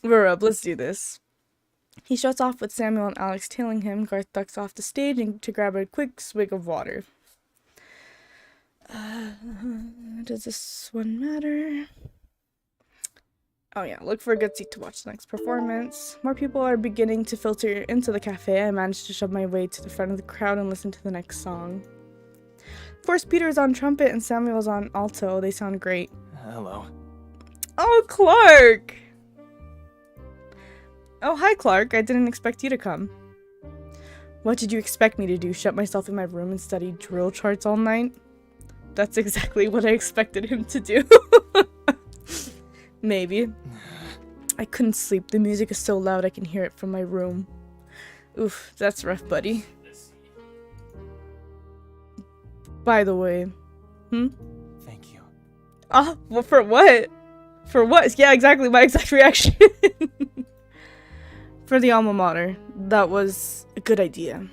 We're up, let's do this. He shuts off with Samuel and Alex tailing him. Garth ducks off the stage to grab a quick swig of water. Does this one matter? Oh yeah, look for a good seat to watch the next performance. More people are beginning to filter into the cafe. I managed to shove my way to the front of the crowd and listen to the next song. Of course, Peter is on trumpet and Samuel is on alto. They sound great. Hello. Oh, Clark! Oh, hi, Clark. I didn't expect you to come. What did you expect me to do? Shut myself in my room and study drill charts all night? That's exactly what I expected him to do. Maybe. I couldn't sleep. The music is so loud I can hear it from my room. Oof, that's rough, buddy. By the way. Thank you. Ah, well, for what? For what? Yeah, exactly. My exact reaction. For the alma mater. That was a good idea.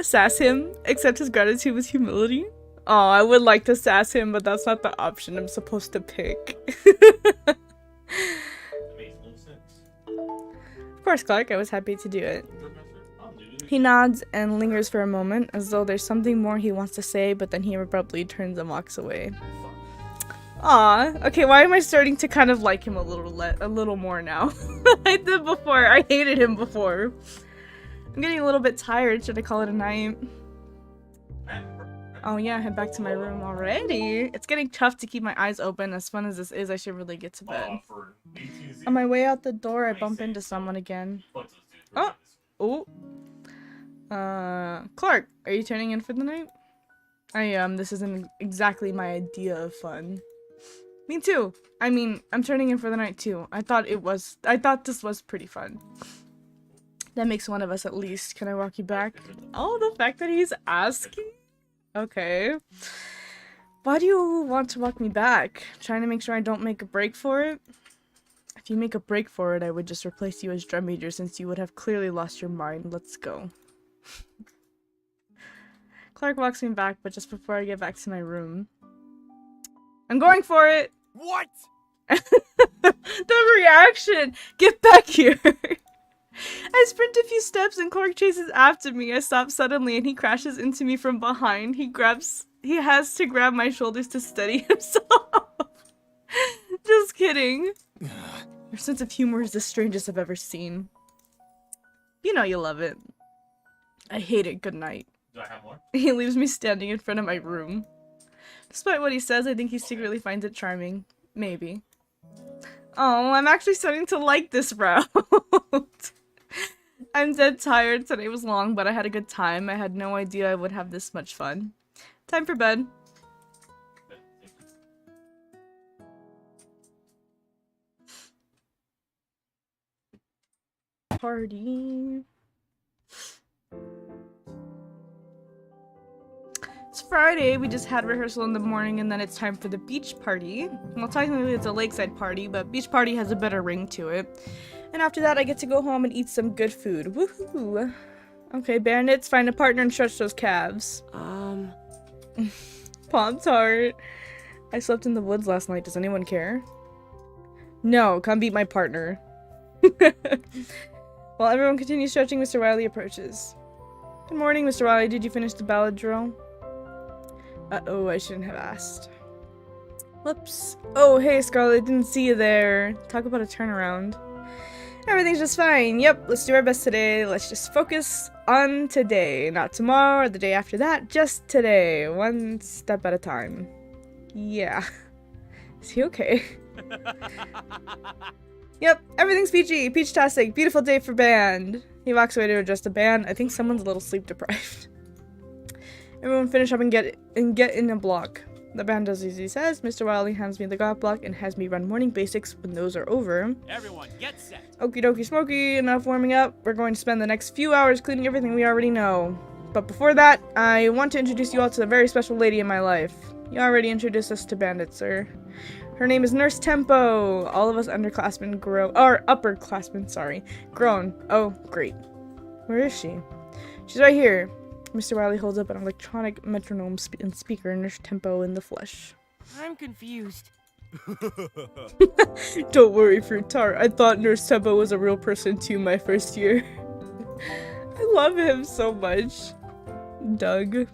Sass him. Accept his gratitude with humility. Oh, I would like to sass him, but that's not the option I'm supposed to pick. Of course, Clark, I was happy to do it. He nods and lingers for a moment, as though there's something more he wants to say, but then he abruptly turns and walks away. Aw, okay, why am I starting to kind of like him a little more now? I did before. I hated him before. I'm getting a little bit tired. Should I call it a night? Oh yeah, head back to my room already. It's getting tough to keep my eyes open. As fun as this is, I should really get to bed. For AT&Z. On my way out the door, I bump into someone again. Fuck those dudes. Oh. Clark, are you turning in for the night? I am. This isn't exactly my idea of fun. Me too. I mean, I'm turning in for the night too. I thought this was pretty fun. That makes one of us at least. Can I walk you back? Oh, the fact that he's asking? Okay. Why do you want to walk me back? Trying to make sure I don't make a break for it? If you make a break for it, I would just replace you as drum major since you would have clearly lost your mind. Let's go. Clark walks me back, but just before I get back to my room. I'm going for it! What? The reaction! Get back here! I sprint a few steps and Clark chases after me. I stop suddenly and he crashes into me from behind. He has to grab my shoulders to steady himself. Just kidding. Your sense of humor is the strangest I've ever seen. You know you love it. I hate it. Good night. Do I have more? He leaves me standing in front of my room. Despite what he says, I think he secretly finds it charming. Maybe. Oh, I'm actually starting to like this route. I'm dead tired. Today was long, but I had a good time. I had no idea I would have this much fun. Time for bed. Party. It's Friday. We just had rehearsal in the morning and then it's time for the beach party. Well, technically it's a lakeside party, but beach party has a better ring to it. And after that, I get to go home and eat some good food. Woohoo! Okay, bandits, find a partner and stretch those calves. Pop-Tart. I slept in the woods last night. Does anyone care? No, come beat my partner. While everyone continues stretching, Mr. Wiley approaches. Good morning, Mr. Wiley. Did you finish the ballad drill? Uh-oh, I shouldn't have asked. Whoops. Oh, hey, Scarlet. Didn't see you there. Talk about a turnaround. Everything's just fine. Yep, let's do our best today. Let's just focus on today. Not tomorrow or the day after that. Just today. One step at a time. Yeah. Is he okay? Yep, everything's peachy. Peach-tastic. Beautiful day for band. He walks away to adjust the band. I think someone's a little sleep-deprived. Everyone finish up and get in a block. The band does as he says. Mr. Wiley hands me the golf block and has me run morning basics when those are over. Everyone, get set. Okie dokie smoky, enough warming up. We're going to spend the next few hours cleaning everything we already know. But before that, I want to introduce you all to a very special lady in my life. You already introduced us to Bandit, sir. Her name is Nurse Tempo. All of us upperclassmen, grown. Oh, great. Where is she? She's right here. Mr. Wiley holds up an electronic metronome and speaker, Nurse Tempo in the flesh. I'm confused. Don't worry, Fruit Tart. I thought Nurse Tempo was a real person too my first year. I love him so much. Doug.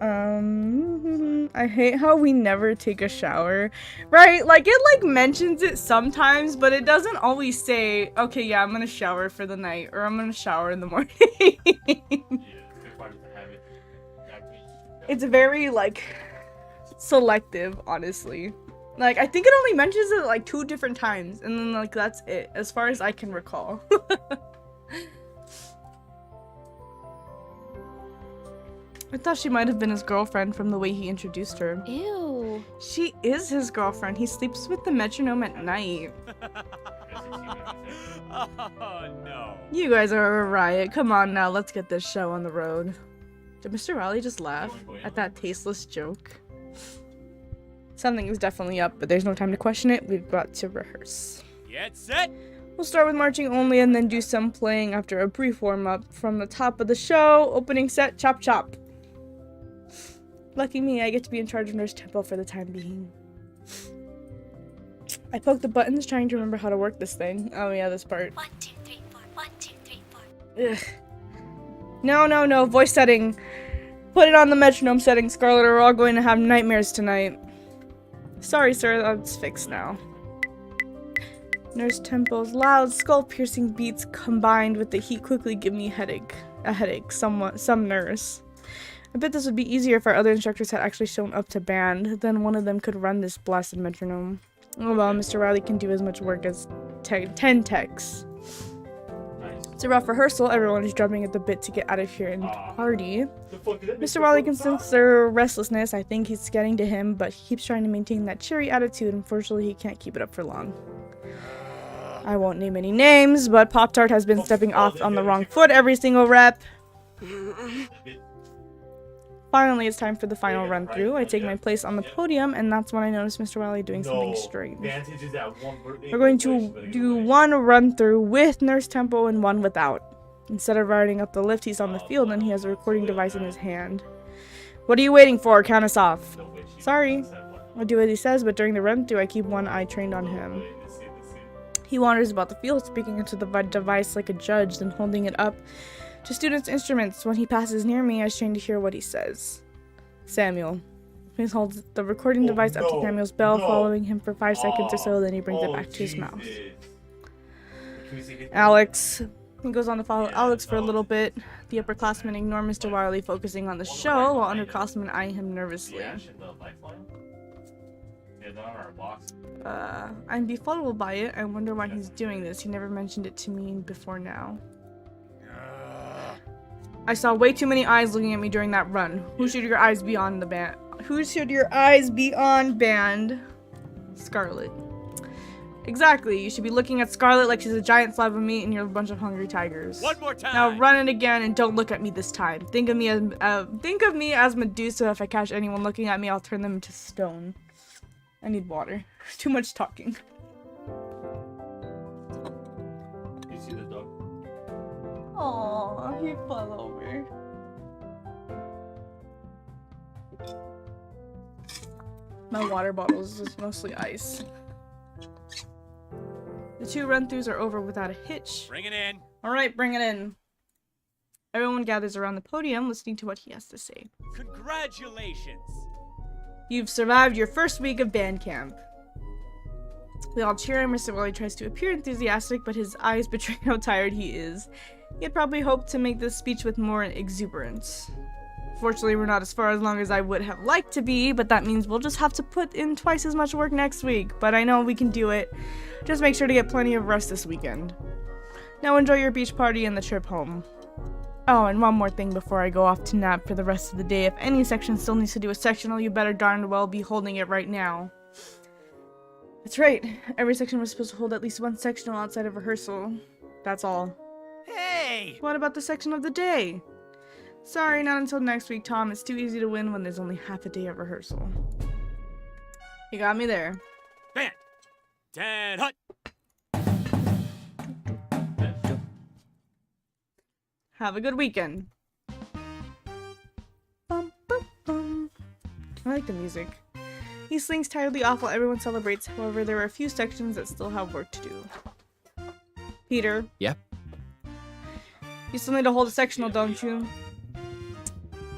I hate how we never take a shower. Right? Like, it, like, mentions it sometimes, but it doesn't always say, okay, yeah, I'm gonna shower for the night, or I'm gonna shower in the morning. It's very, like, selective, honestly. Like, I think it only mentions it, like, 2 different times, and then, like, that's it, as far as I can recall. I thought she might have been his girlfriend from the way he introduced her. Ew. She is his girlfriend. He sleeps with the metronome at night. Oh, no. You guys are a riot. Come on now, let's get this show on the road. Did Mr. Raleigh just laugh at that tasteless joke? Something is definitely up, but there's no time to question it. We've got to rehearse. Get set. We'll start with marching only and then do some playing after a brief warm-up. From the top of the show, opening set, chop chop. Lucky me, I get to be in charge of Nurse Tempo for the time being. I poke the buttons trying to remember how to work this thing. Oh yeah, this part. 1, 2, 3, 4. 1, 2, 3, 4. Ugh. No, voice setting. Put it on the metronome setting, Scarlet, or we're all going to have nightmares tonight. Sorry, sir, that's fixed now. Nurse Tempo's loud, skull-piercing beats combined with the heat quickly give me a headache. Some nurse. I bet this would be easier if our other instructors had actually shown up to band. Then one of them could run this blasted metronome. Oh well, Mr. Riley can do as much work as 10 techs. Nice. It's a rough rehearsal. Everyone is jumping at the bit to get out of here and party. The fuck did that Mr. make Riley the can fuck sense their restlessness. I think it's getting to him, but he keeps trying to maintain that cheery attitude. Unfortunately, he can't keep it up for long. I won't name any names, but Pop-Tart has been stepping off on the wrong foot every single rep. Finally, it's time for the final run-through. I take my place on the podium, and that's when I notice Mr. Riley doing something strange. We're going to do one run-through with Nurse Tempo and one without. Instead of riding up the lift, he's on the field, and he has a recording device in his hand. What are you waiting for? Count us off. Sorry. I do as he says, but during the run-through, I keep one eye trained on him. He wanders about the field, speaking into the device like a judge, then holding it up to students' instruments. When he passes near me, I strain to hear what he says. Samuel. He holds the recording device up to Samuel's bell, following him for 5 seconds or so, then he brings it back to his mouth. Alex. He goes on to follow Alex for a little bit. The upperclassmen ignore Mr. Riley, focusing on the show, while underclassmen eye him nervously. I'm befuddled by it. I wonder why he's doing this. He never mentioned it to me before now. I saw way too many eyes looking at me during that run. Who should your eyes be on the band? Who should your eyes be on, band? Scarlet. Exactly. You should be looking at Scarlet like she's a giant slab of meat and you're a bunch of hungry tigers. One more time. Now run it again and don't look at me this time. Think of me as Medusa. If I catch anyone looking at me, I'll turn them into stone. I need water. Too much talking. You see the dog? Aww, he fell over. My water bottle is just mostly ice. The 2 run-throughs are over without a hitch. Bring it in. Alright, bring it in. Everyone gathers around the podium, listening to what he has to say. Congratulations. You've survived your first week of band camp. We all cheer him. Mr. Riley tries to appear enthusiastic, but his eyes betray how tired he is. He had probably hoped to make this speech with more exuberance. Fortunately, we're not as far along as I would have liked to be, but that means we'll just have to put in twice as much work next week. But I know we can do it. Just make sure to get plenty of rest this weekend. Now enjoy your beach party and the trip home. Oh, and one more thing before I go off to nap for the rest of the day. If any section still needs to do a sectional, you better darn well be holding it right now. That's right. Every section was supposed to hold at least one sectional outside of rehearsal. That's all. Hey! What about the section of the day? Sorry, not until next week, Tom. It's too easy to win when there's only half a day of rehearsal. You got me there. Band. 10 hut. Have a good weekend. Bum, bum, bum. I like the music. He slings tiredly off while everyone celebrates. However, there are a few sections that still have work to do. Peter. Yep. You still need to hold a sectional, don't you?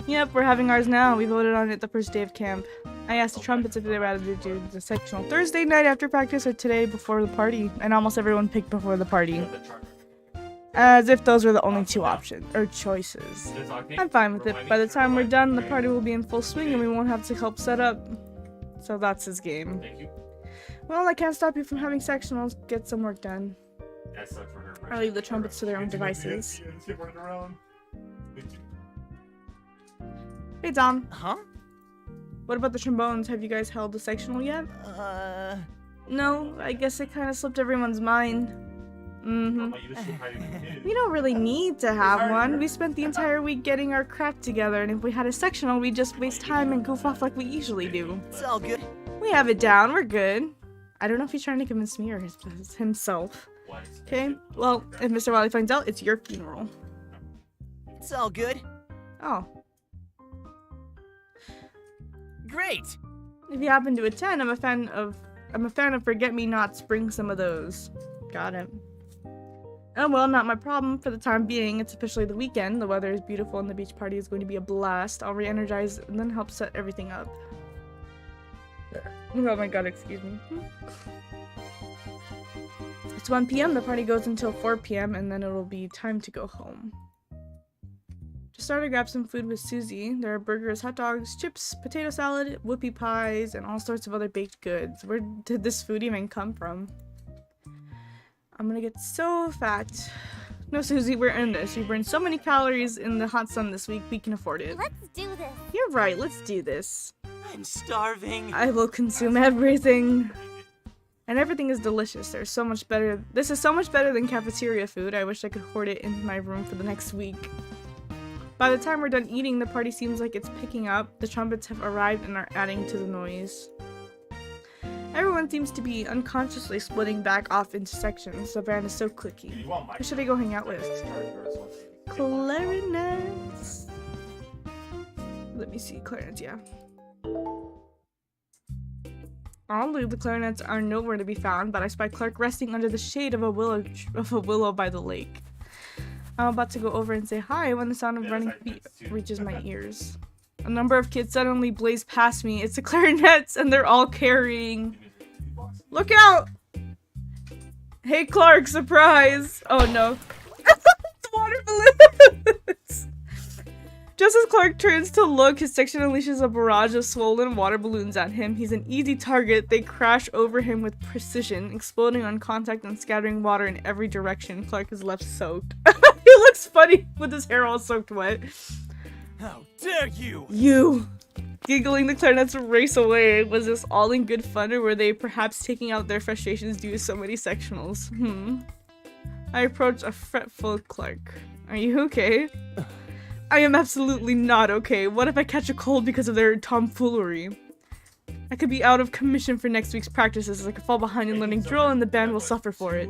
Yep, we're having ours now. We voted on it the first day of camp. I asked the trumpets if they rather do the sectional Thursday night after practice or today before the party, and almost everyone picked before the party. As if those were the only 2 options, or choices. I'm fine with it. By the time we're done, the party will be in full swing and we won't have to help set up. So that's his game. Thank you. Well, I can't stop you from having sectionals. Get some work done. That sucks for her. I'll leave the trumpets to their own devices. Hey, Dom. Huh? What about the trombones? Have you guys held the sectional yet? No, I guess it kind of slipped everyone's mind. We don't really need to have one. We spent the entire week getting our crap together, and if we had a sectional, we'd just waste time and goof off like we usually do. It's all good. We have it down. We're good. I don't know if he's trying to convince me or himself. Okay? Well, if Mr. Wiley finds out, it's your funeral. It's all good. Oh. Great. If you happen to attend, I'm a fan of Forget-Me-Nots. Bring some of those. Got it. Oh well, not my problem for the time being. It's officially the weekend. The weather is beautiful and the beach party is going to be a blast. I'll re-energize and then help set everything up. Oh my god, excuse me. It's 1 p.m. The party goes until 4 p.m. and then it'll be time to go home. To start, I grabbed some food with Susie. There are burgers, hot dogs, chips, potato salad, whoopie pies, and all sorts of other baked goods. Where did this food even come from? I'm gonna get so fat. No, Susie, we're in this. We burned so many calories in the hot sun this week, we can afford it. Let's do this. You're right, let's do this. I'm starving. I will consume everything. And everything is delicious. There's so much better. This is so much better than cafeteria food. I wish I could hoard it in my room for the next week. By the time we're done eating, the party seems like it's picking up. The trumpets have arrived and are adding to the noise. Everyone seems to be unconsciously splitting back off into sections. The band is so cliquey. Who should I go hang out with? Clarinets. Let me see. Clarinets, yeah. Oddly, the clarinets are nowhere to be found, but I spy Clark resting under the shade of a willow by the lake. I'm about to go over and say hi when the sound of running feet reaches my ears. A number of kids suddenly blaze past me. It's the clarinets, and they're all carrying... Look out! Hey, Clark, surprise! Oh, no. It's water balloons! Just as Clark turns to look, his section unleashes a barrage of swollen water balloons at him. He's an easy target. They crash over him with precision, exploding on contact and scattering water in every direction. Clark is left soaked. He looks funny with his hair all soaked wet. How dare you! You! Giggling, the clarinets race away. Was this all in good fun, or were they perhaps taking out their frustrations due to so many sectionals? I approach a fretful Clark. Are you okay? I am absolutely not okay. What if I catch a cold because of their tomfoolery? I could be out of commission for next week's practices. I could fall behind in learning drill and the band will suffer for it.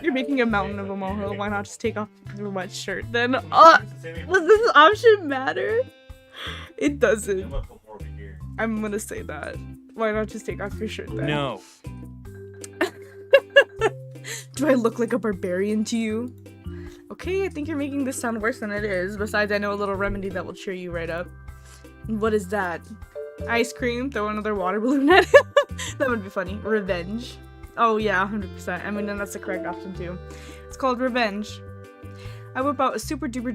You're making a mountain of a molehill. Why not just take off your wet shirt then? Does this option matter? It doesn't. I'm gonna say that. Why not just take off your shirt then? No. Do I look like a barbarian to you? Okay, I think you're making this sound worse than it is. Besides, I know a little remedy that will cheer you right up. What is that? Ice cream? Throw another water balloon at him? That would be funny. Revenge. Oh yeah, 100%. I mean, then that's the correct option too. It's called revenge. I whip out a super duper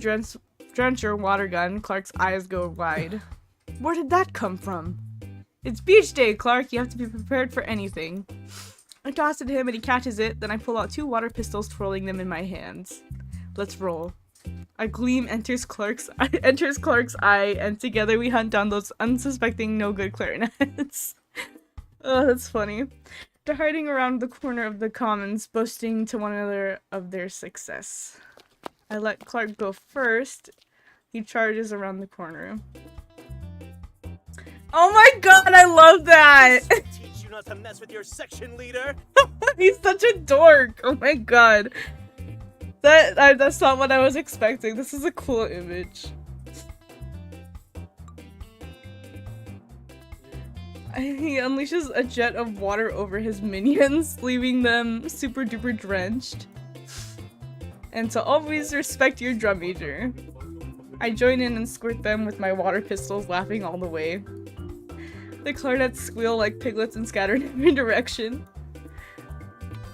drencher water gun. Clark's eyes go wide. Where did that come from? It's beach day, Clark. You have to be prepared for anything. I toss it to him and he catches it. Then I pull out 2 water pistols, twirling them in my hands. Let's roll. A gleam enters Clark's eye, and together we hunt down those unsuspecting no-good clarinets. Oh, that's funny. They're hiding around the corner of the commons, boasting to one another of their success. I let Clark go first. He charges around the corner. Oh my god, I love that! Teach you not to mess with your section leader. He's such a dork. Oh my god. That's not what I was expecting. This is a cool image. He unleashes a jet of water over his minions, leaving them super duper drenched. And to always respect your drum major. I join in and squirt them with my water pistols, laughing all the way. The clarinets squeal like piglets and scatter in every direction.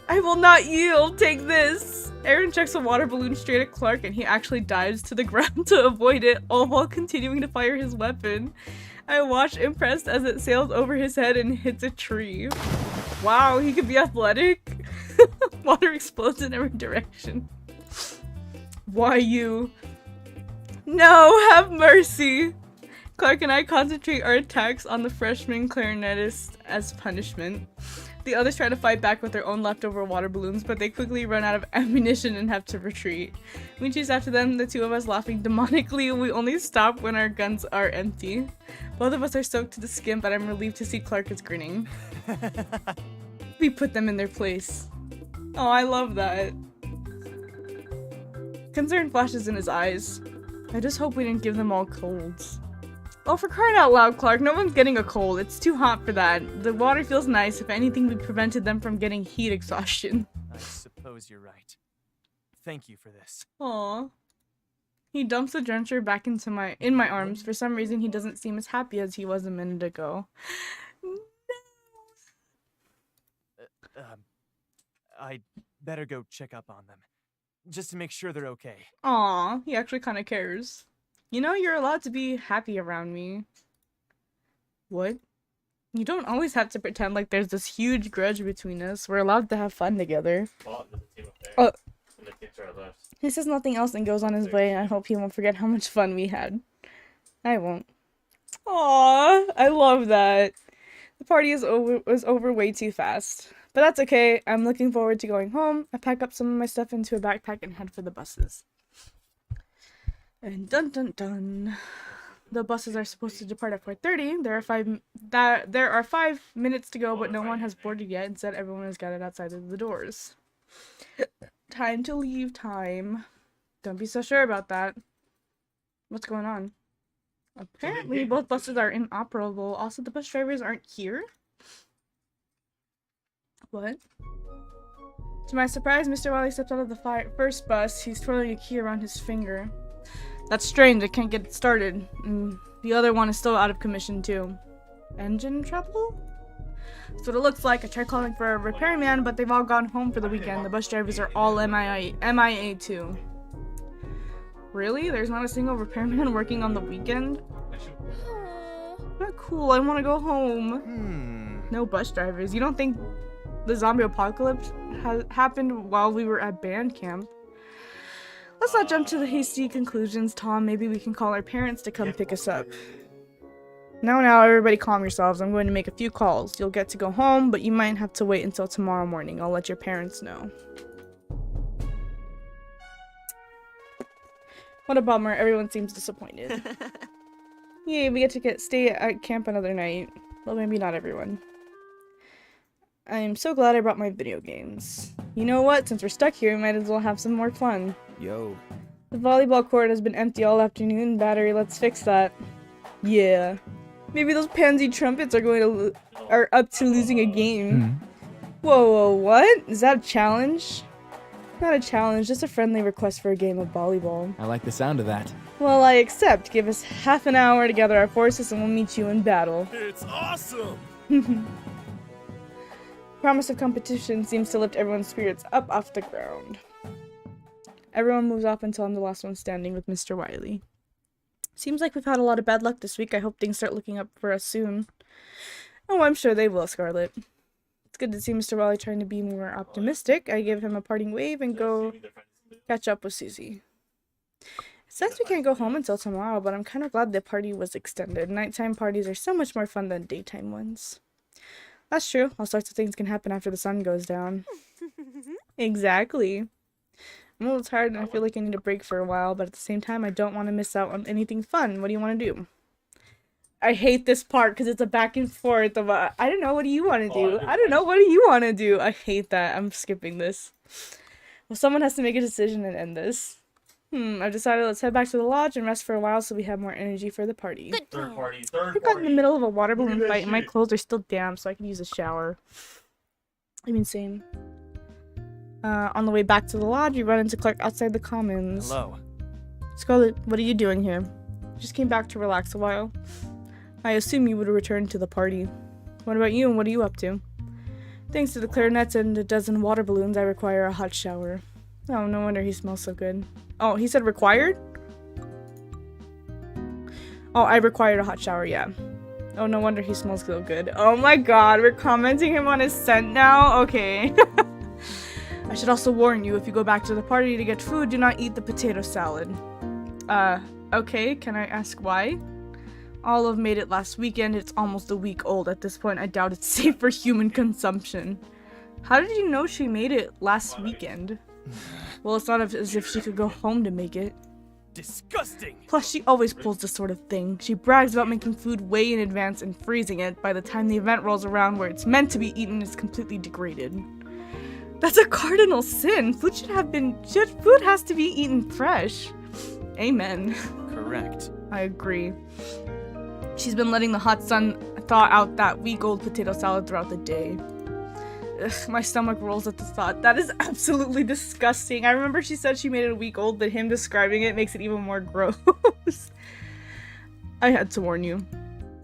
I will not yield! Take this! Aaron chucks a water balloon straight at Clark and he actually dives to the ground to avoid it, all while continuing to fire his weapon. I watch impressed as it sails over his head and hits a tree. Wow, he could be athletic? Water explodes in every direction. Why you? No, have mercy! Clark and I concentrate our attacks on the freshman clarinetist as punishment. The others try to fight back with their own leftover water balloons, but they quickly run out of ammunition and have to retreat. We chase after them, the 2 of us laughing demonically. We only stop when our guns are empty. Both of us are soaked to the skin, but I'm relieved to see Clark is grinning. We put them in their place. Oh, I love that. Concern flashes in his eyes. I just hope we didn't give them all colds. Oh, for crying out loud, Clark, no one's getting a cold. It's too hot for that. The water feels nice. If anything, we prevented them from getting heat exhaustion. I suppose you're right. Thank you for this. Aww. He dumps the drencher back in my arms. For some reason, he doesn't seem as happy as he was a minute ago. I'd better go check up on them. just to make sure they're okay. Aw, he actually kind of cares. You know, you're allowed to be happy around me. What? You don't always have to pretend like there's this huge grudge between us. We're allowed to have fun together. Well, there's a team up there. Oh. And the teams are on the left. He says nothing else and goes on his way. I hope he won't forget how much fun we had. I won't. Aw, I love that. The party was over way too fast. But that's okay. I'm looking forward to going home. I pack up some of my stuff into a backpack and head for the buses. And dun dun dun. The buses are supposed to depart at 4:30. There are 5 minutes to go, but no one has boarded yet. Instead, everyone is gathered outside of the doors. Time to leave time. Don't be so sure about that. What's going on? Apparently, both buses are inoperable. Also, the bus drivers aren't here. What? To my surprise, Mr. Wiley stepped out of the first bus. He's twirling a key around his finger. That's strange. I can't get it started. And the other one is still out of commission, too. Engine trouble? That's what it looks like. I tried calling for a repairman, but they've all gone home for the weekend. The bus drivers are all MIA too. Really? There's not a single repairman working on the weekend? Not cool. I want to go home. No bus drivers. You don't think the zombie apocalypse happened while we were at band camp? Let's not jump to the hasty conclusions, Tom. Maybe we can call our parents to come pick us up. Now, everybody calm yourselves. I'm going to make a few calls. You'll get to go home, but you might have to wait until tomorrow morning. I'll let your parents know. What a bummer. Everyone seems disappointed. Yay, we get to stay at camp another night. Well, maybe not everyone. I am so glad I brought my video games. You know what? Since we're stuck here, we might as well have some more fun. Yo. The volleyball court has been empty all afternoon. Battery, let's fix that. Yeah. Maybe those pansy trumpets are up to losing a game. Whoa, what? Is that a challenge? Not a challenge, just a friendly request for a game of volleyball. I like the sound of that. Well, I accept. Give us half an hour to gather our forces and we'll meet you in battle. It's awesome! Promise of competition seems to lift everyone's spirits up off the ground. Everyone moves off until I'm the last one standing with Mr. Wiley. Seems like we've had a lot of bad luck this week. I hope things start looking up for us soon. Oh, I'm sure they will, Scarlet. It's good to see Mr. Wiley trying to be more optimistic. I give him a parting wave and go catch up with Susie. It sucks we can't go home until tomorrow, but I'm kind of glad the party was extended. Nighttime parties are so much more fun than daytime ones. That's true. All sorts of things can happen after the sun goes down. Exactly. I'm a little tired and I feel like I need a break for a while, but at the same time, I don't want to miss out on anything fun. What do you want to do? I hate this part because it's a back and forth of I don't know, what do you want to do? I don't know, what do you want to do? I hate that. I'm skipping this. Well, someone has to make a decision and end this. I've decided let's head back to the lodge and rest for a while so we have more energy for the party. Good Third plan. party. I got in the middle of a water balloon fight and my clothes are still damp, so I can use a shower. I'm insane. On the way back to the lodge, we run into Clark outside the commons. Hello. Scarlet, what are you doing here? Just came back to relax a while. I assume you would return to the party. What about you and what are you up to? Thanks to the clarinets and a dozen water balloons, I require a hot shower. Oh, no wonder he smells so good. Oh, he said required? Oh, I required a hot shower, yeah. Oh, no wonder he smells so good. Oh my god, we're commenting him on his scent now? Okay. I should also warn you, if you go back to the party to get food, do not eat the potato salad. Okay, can I ask why? Olive made it last weekend. It's almost a week old at this point. I doubt it's safe for human consumption. How did you know she made it last weekend? Well, it's not as if she could go home to make it. Disgusting! Plus, she always pulls this sort of thing. She brags about making food way in advance and freezing it. By the time the event rolls around where it's meant to be eaten, it's completely degraded. That's a cardinal sin. Food has to be eaten fresh. Amen. Correct. I agree. She's been letting the hot sun thaw out that week-old potato salad throughout the day. Ugh, my stomach rolls at the thought. That is absolutely disgusting. I remember she said she made it a week old, but him describing it makes it even more gross. I had to warn you.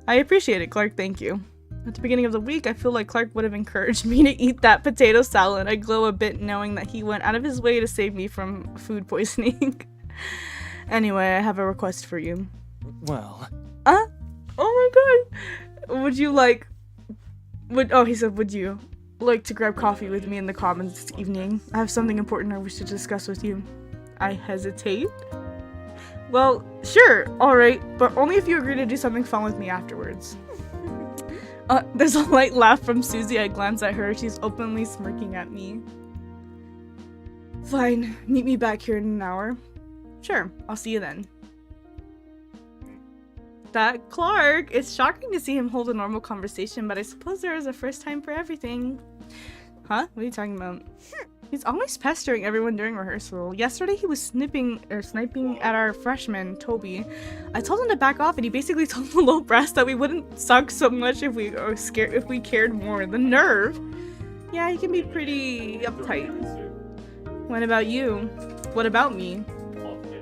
I appreciate it, Clark. Thank you. At the beginning of the week, I feel like Clark would have encouraged me to eat that potato salad. I glow a bit knowing that he went out of his way to save me from food poisoning. Anyway, I have a request for you. Well, Oh my god! Would you like... he said, would you like to grab coffee with me in the Commons this evening? I have something important I wish to discuss with you. I hesitate. Well, sure, alright, but only if you agree to do something fun with me afterwards. There's a light laugh from Susie. I glance at her. She's openly smirking at me. Fine, meet me back here in an hour. Sure, I'll see you then. That Clark! It's shocking to see him hold a normal conversation, but I suppose there is a first time for everything. Huh? What are you talking about? He's always pestering everyone during rehearsal. Yesterday he was sniping at our freshman, Toby. I told him to back off and he basically told the low brass that we wouldn't suck so much if we cared more. The nerve! Yeah, he can be pretty uptight. What about you? What about me?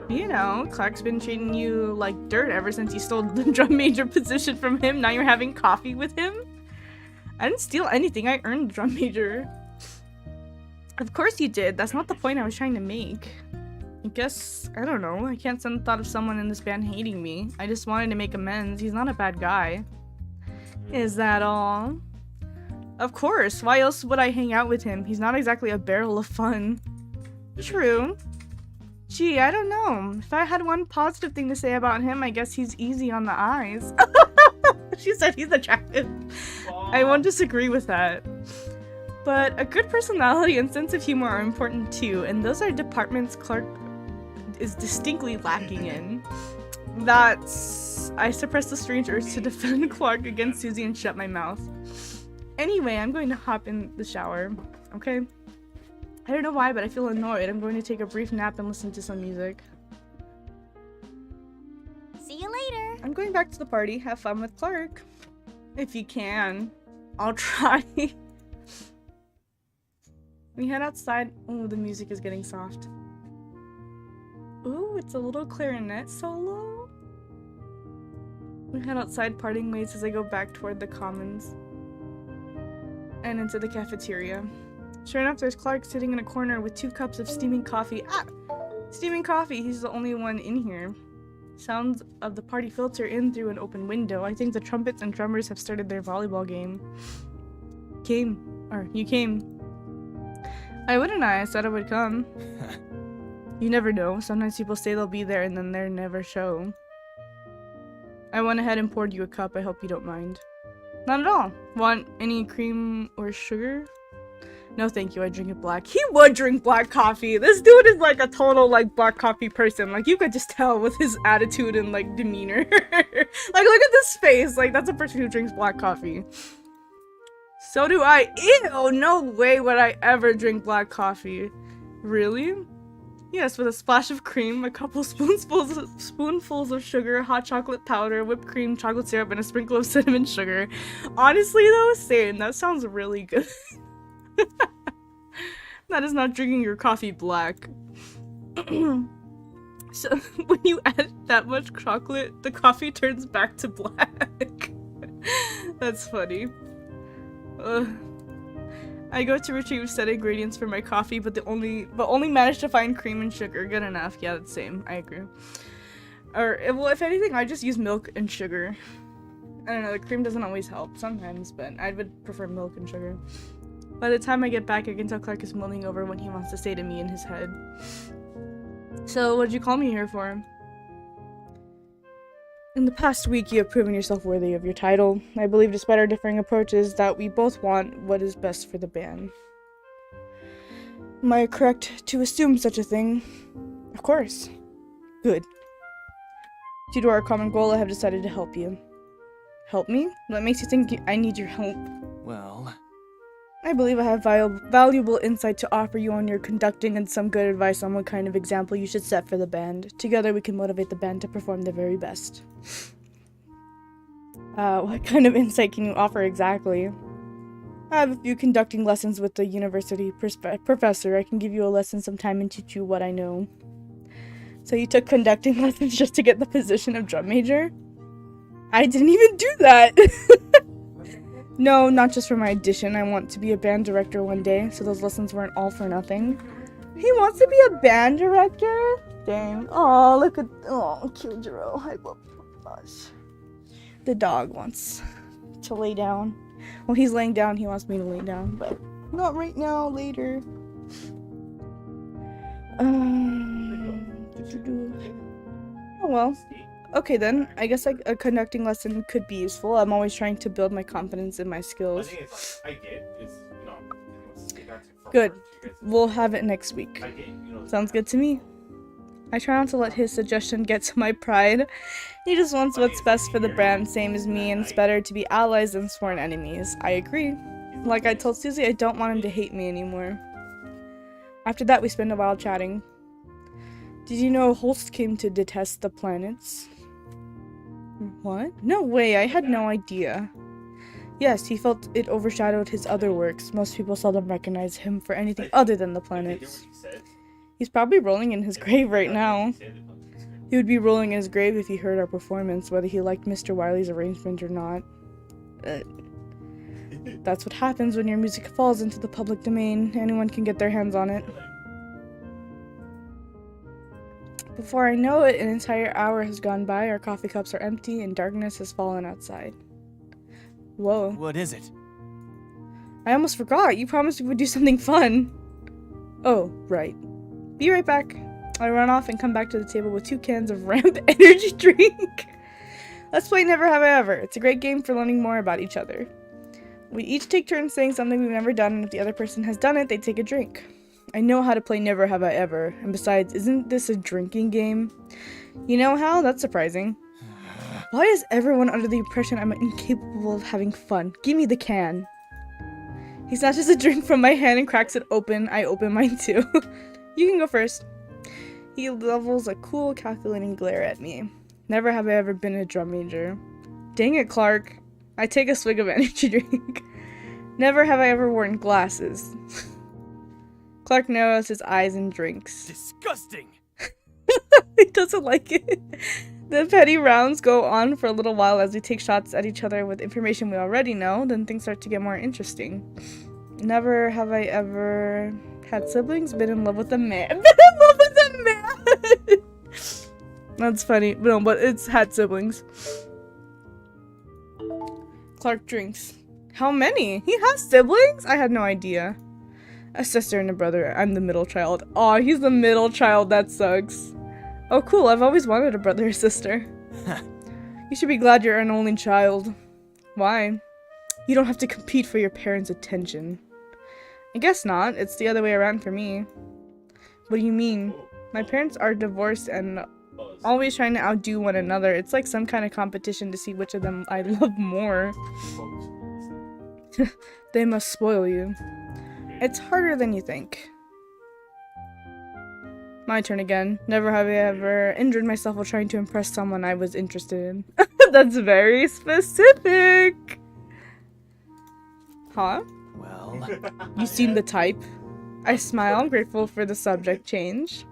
You know, Clark's been treating you like dirt ever since you stole the drum major position from him. Now you're having coffee with him? I didn't steal anything. I earned the drum major. Of course you did. That's not the point I was trying to make. I guess, I don't know. I can't stand the thought of someone in this band hating me. I just wanted to make amends. He's not a bad guy. Is that all? Of course. Why else would I hang out with him? He's not exactly a barrel of fun. True. Gee, I don't know. If I had one positive thing to say about him, I guess he's easy on the eyes. She said he's attractive. I won't disagree with that. But a good personality and sense of humor are important too, and those are departments Clark is distinctly lacking in. I suppress the strange urge to defend Clark against Susie and shut my mouth. Anyway, I'm going to hop in the shower, okay? I don't know why, but I feel annoyed. I'm going to take a brief nap and listen to some music. See you later. I'm going back to the party. Have fun with Clark. If you can. I'll try. We head outside. Oh, the music is getting soft. Ooh, it's a little clarinet solo. We head outside, parting ways as I go back toward the Commons and into the cafeteria. Sure enough, there's Clark sitting in a corner with 2 cups of steaming coffee. Steaming coffee! He's the only one in here. Sounds of the party filter in through an open window. I think the trumpets and drummers have started their volleyball game. You came. Why wouldn't I? I said I would come. You never know. Sometimes people say they'll be there and then they never show. I went ahead and poured you a cup. I hope you don't mind. Not at all. Want any cream or sugar? No thank you, I drink it black. He would drink black coffee. This dude is like a total like black coffee person. Like you could just tell with his attitude and like demeanor. Like look at this face. Like that's a person who drinks black coffee. So do I. Ew, no way would I ever drink black coffee. Really? Yes, with a splash of cream, a couple spoonfuls of sugar, hot chocolate powder, whipped cream, chocolate syrup, and a sprinkle of cinnamon sugar. Honestly though, same. That sounds really good. That is not drinking your coffee black. So when you add that much chocolate, the coffee turns back to black. That's funny. I go to retrieve set ingredients for my coffee, but only manage to find cream and sugar. Good enough. Yeah, that's same. I agree. Or well, if anything, I just use milk and sugar. I don't know. The cream doesn't always help sometimes, but I would prefer milk and sugar. By the time I get back, I can tell Clark is mulling over what he wants to say to me in his head. So, what'd you call me here for? In the past week, you have proven yourself worthy of your title. I believe, despite our differing approaches, that we both want what is best for the band. Am I correct to assume such a thing? Of course. Good. Due to our common goal, I have decided to help you. Help me? What makes you think I need your help? Well, I believe I have valuable insight to offer you on your conducting and some good advice on what kind of example you should set for the band. Together we can motivate the band to perform their very best. What kind of insight can you offer exactly? I have a few conducting lessons with the university professor. I can give you a lesson sometime and teach you what I know. So you took conducting lessons just to get the position of drum major? I didn't even do that! No, not just for my audition. I want to be a band director one day, so those lessons weren't all for nothing. He wants to be a band director? Dang. Oh, look at... Oh, cute Jiro. I love gosh. The dog wants to lay down. Well, he's laying down. He wants me to lay down, but not right now. Later. Oh, well. Okay, then. I guess like a conducting lesson could be useful. I'm always trying to build my confidence in my The skills. thing is, like, I get is, you know, let's get back to front Good. part, you guys- We'll have it next week. I get, you know, Sounds good to me. I try not to let his suggestion get to my pride. He just wants what's best for the brand, same as me, and it's better to be allies than sworn enemies. I agree. Like I told Susie, I don't want him to hate me anymore. After that, we spend a while chatting. Did you know Holst came to detest the planets? What? No way, I had no idea. Yes, he felt it overshadowed his other works. Most people seldom recognize him for anything other than the planets. He's probably rolling in his grave right now. He would be rolling in his grave if he heard our performance, whether he liked Mr. Wiley's arrangement or not. That's what happens when your music falls into the public domain. Anyone can get their hands on it. Before I know it, an entire hour has gone by, our coffee cups are empty, and darkness has fallen outside. Whoa. What is it? I almost forgot. You promised we would do something fun. Oh, right. Be right back. I run off and come back to the table with 2 cans of Ramp energy drink. Let's play Never Have I Ever. It's a great game for learning more about each other. We each take turns saying something we've never done, and if the other person has done it, they take a drink. I know how to play Never Have I Ever, and besides, isn't this a drinking game? You know how? That's surprising. Why is everyone under the impression I'm incapable of having fun? Give me the can. He snatches a drink from my hand and cracks it open. I open mine too. You can go first. He levels a cool, calculating glare at me. Never have I ever been a drum major. Dang it, Clark. I take a swig of energy drink. Never have I ever worn glasses. Clark narrows his eyes and drinks. Disgusting! He doesn't like it. The petty rounds go on for a little while as we take shots at each other with information we already know, then things start to get more interesting. Never have I ever had siblings, been in love with a man. Been in love with a man! That's funny. No, but it's had siblings. Clark drinks. How many? He has siblings? I had no idea. A sister and a brother. I'm the middle child. Aw, he's the middle child. That sucks. Oh, cool. I've always wanted a brother or sister. You should be glad you're an only child. Why? You don't have to compete for your parents' attention. I guess not. It's the other way around for me. What do you mean? My parents are divorced and always trying to outdo one another. It's like some kind of competition to see which of them I love more. They must spoil you. It's harder than you think. My turn again. Never have I ever injured myself while trying to impress someone I was interested in. That's very specific. Huh? Well, You seem the type. I smile, grateful for the subject change.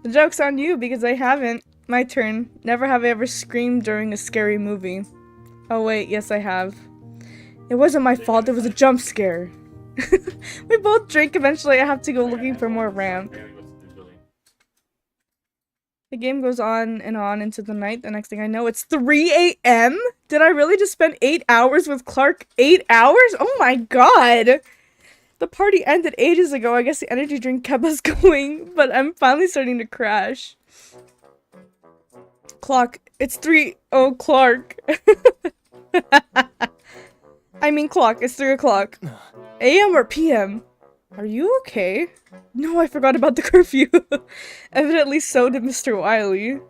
The joke's on you because I haven't. My turn. Never have I ever screamed during a scary movie. Oh wait, yes I have. It wasn't my fault, it was a jump scare. We both drink. Eventually I have to go looking for more ramp. The game goes on into the night. The next thing I know, it's 3 a.m.? Did I really just spend 8 hours with Clark? 8 hours? Oh my god! The party ended ages ago. I guess the energy drink kept us going, but I'm finally starting to crash. Clock. It's 3. Oh, Clark. I mean clock. It's 3 o'clock. AM or PM? Are you okay? No, I forgot about the curfew. Evidently so did Mr. Wiley.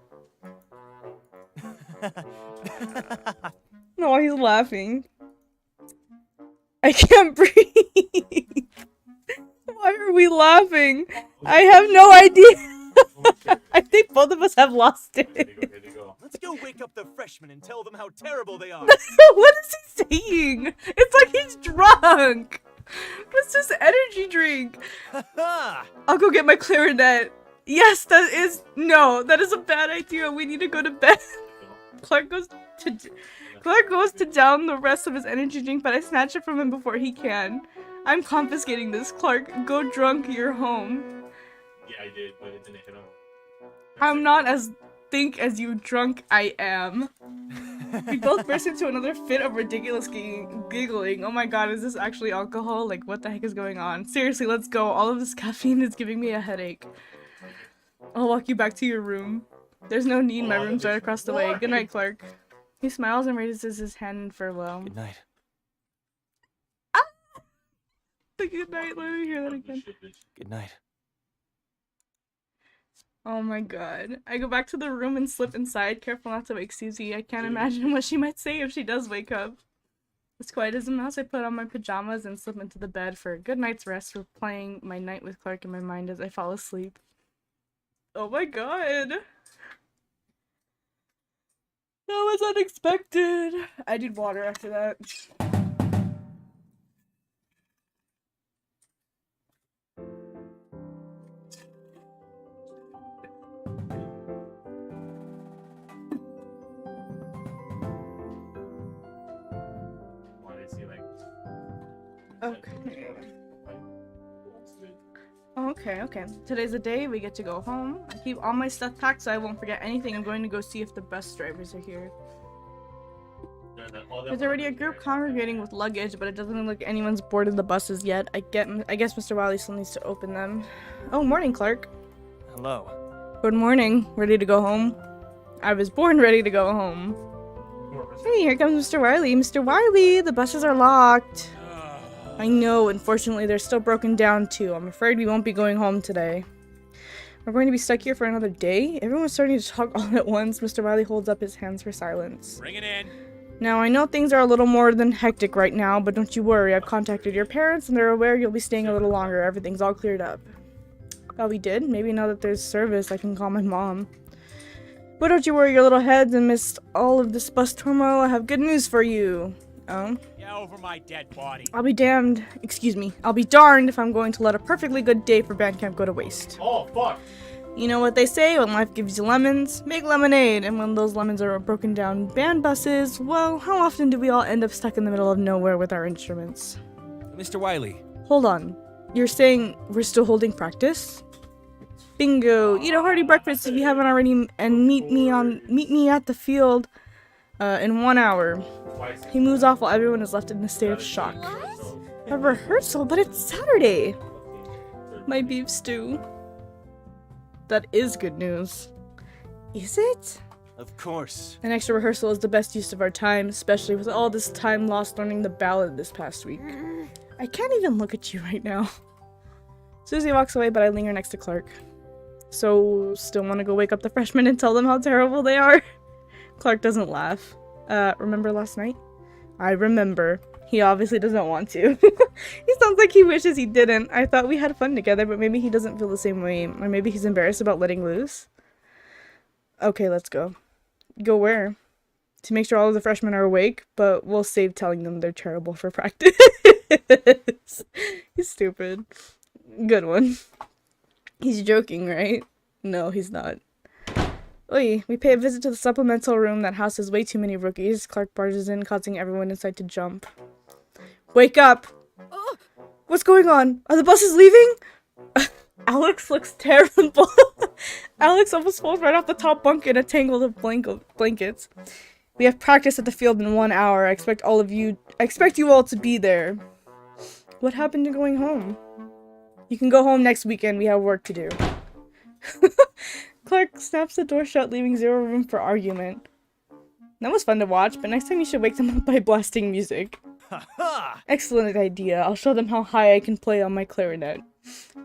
No, he's laughing. I can't breathe. Why are we laughing? I have no idea. I think both of us have lost it. let's go wake up the freshmen and tell them how terrible they are. What is he saying? It's like he's drunk. What's this energy drink? I'll go get my clarinet. Yes, that is a bad idea. We need to go to bed. Clark goes to down the rest of his energy drink, but I snatch it from him before he can. I'm confiscating this. Clark, go drunk, you're home. Yeah, I did, but it didn't hit him. I'm not as think as you drunk I am. We both burst into another fit of ridiculous giggling. Oh my god, is this actually alcohol? Like, what the heck is going on? Seriously, let's go. All of this caffeine is giving me a headache. I'll walk you back to your room. There's no need, my room's right across the way. Good night, Clark. He smiles and raises his hand in farewell. Good night. Good night, let me hear that again. Good night. Oh my god. I go back to the room and slip inside, careful not to wake Susie. I can't imagine what she might say if she does wake up. As quiet as a mouse, I put on my pajamas and slip into the bed for a good night's rest, replaying my night with Clark in my mind as I fall asleep. Oh my god. That was unexpected. I need water after that. Why is he like? Okay. Okay. Today's the day we get to go home. I keep all my stuff packed so I won't forget anything. I'm going to go see if the bus drivers are here. There's already a group congregating with luggage, but it doesn't look like anyone's boarded the buses yet. I guess Mr. Wiley still needs to open them. Oh, morning, Clark. Hello. Good morning. Ready to go home? I was born ready to go home. Hey, here comes Mr. Wiley. Mr. Wiley, the buses are locked. I know, unfortunately they're still broken down too. I'm afraid we won't be going home today. We're going to be stuck here for another day? Everyone's starting to talk all at once. Mr. Wiley holds up his hands for silence. Bring it in. Now, I know things are a little more than hectic right now, but don't you worry. I've contacted your parents and they're aware you'll be staying a little longer. Everything's all cleared up. Oh, we did? Maybe now that there's service, I can call my mom. But don't you worry your little heads amidst all of this bus turmoil. I have good news for you. Oh? Yeah, over my dead body. I'll be damned. Excuse me. I'll be darned if I'm going to let a perfectly good day for band camp go to waste. Oh fuck! You know what they say, when life gives you lemons, make lemonade. And when those lemons are broken down band buses, well, how often do we all end up stuck in the middle of nowhere with our instruments? Mr. Wiley. Hold on. You're saying we're still holding practice? Bingo. Eat a hearty breakfast if you haven't already, and meet me at the field in 1 hour. He moves off while everyone is left in a state of shock. A rehearsal? But it's Saturday! My beef stew. That is good news. Is it? Of course. An extra rehearsal is the best use of our time, especially with all this time lost learning the ballad this past week. I can't even look at you right now. Susie walks away, but I linger next to Clark. So, still want to go wake up the freshmen and tell them how terrible they are? Clark doesn't laugh. Remember last night? I remember. He obviously doesn't want to. He sounds like he wishes he didn't. I thought we had fun together, but maybe he doesn't feel the same way. Or maybe he's embarrassed about letting loose. Okay, let's go. Go where? To make sure all of the freshmen are awake, but we'll save telling them they're terrible for practice. He's stupid. Good one. He's joking, right? No, he's not. Oy, we pay a visit to the supplemental room that houses way too many rookies. Clark barges in, causing everyone inside to jump. Wake up! What's going on? Are the buses leaving? Alex looks terrible. Alex almost falls right off the top bunk in a tangle of blankets. We have practice at the field in 1 hour. I expect you all to be there. What happened to going home? You can go home next weekend. We have work to do. Clark snaps the door shut, leaving zero room for argument. That was fun to watch, but next time you should wake them up by blasting music. Excellent idea. I'll show them how high I can play on my clarinet.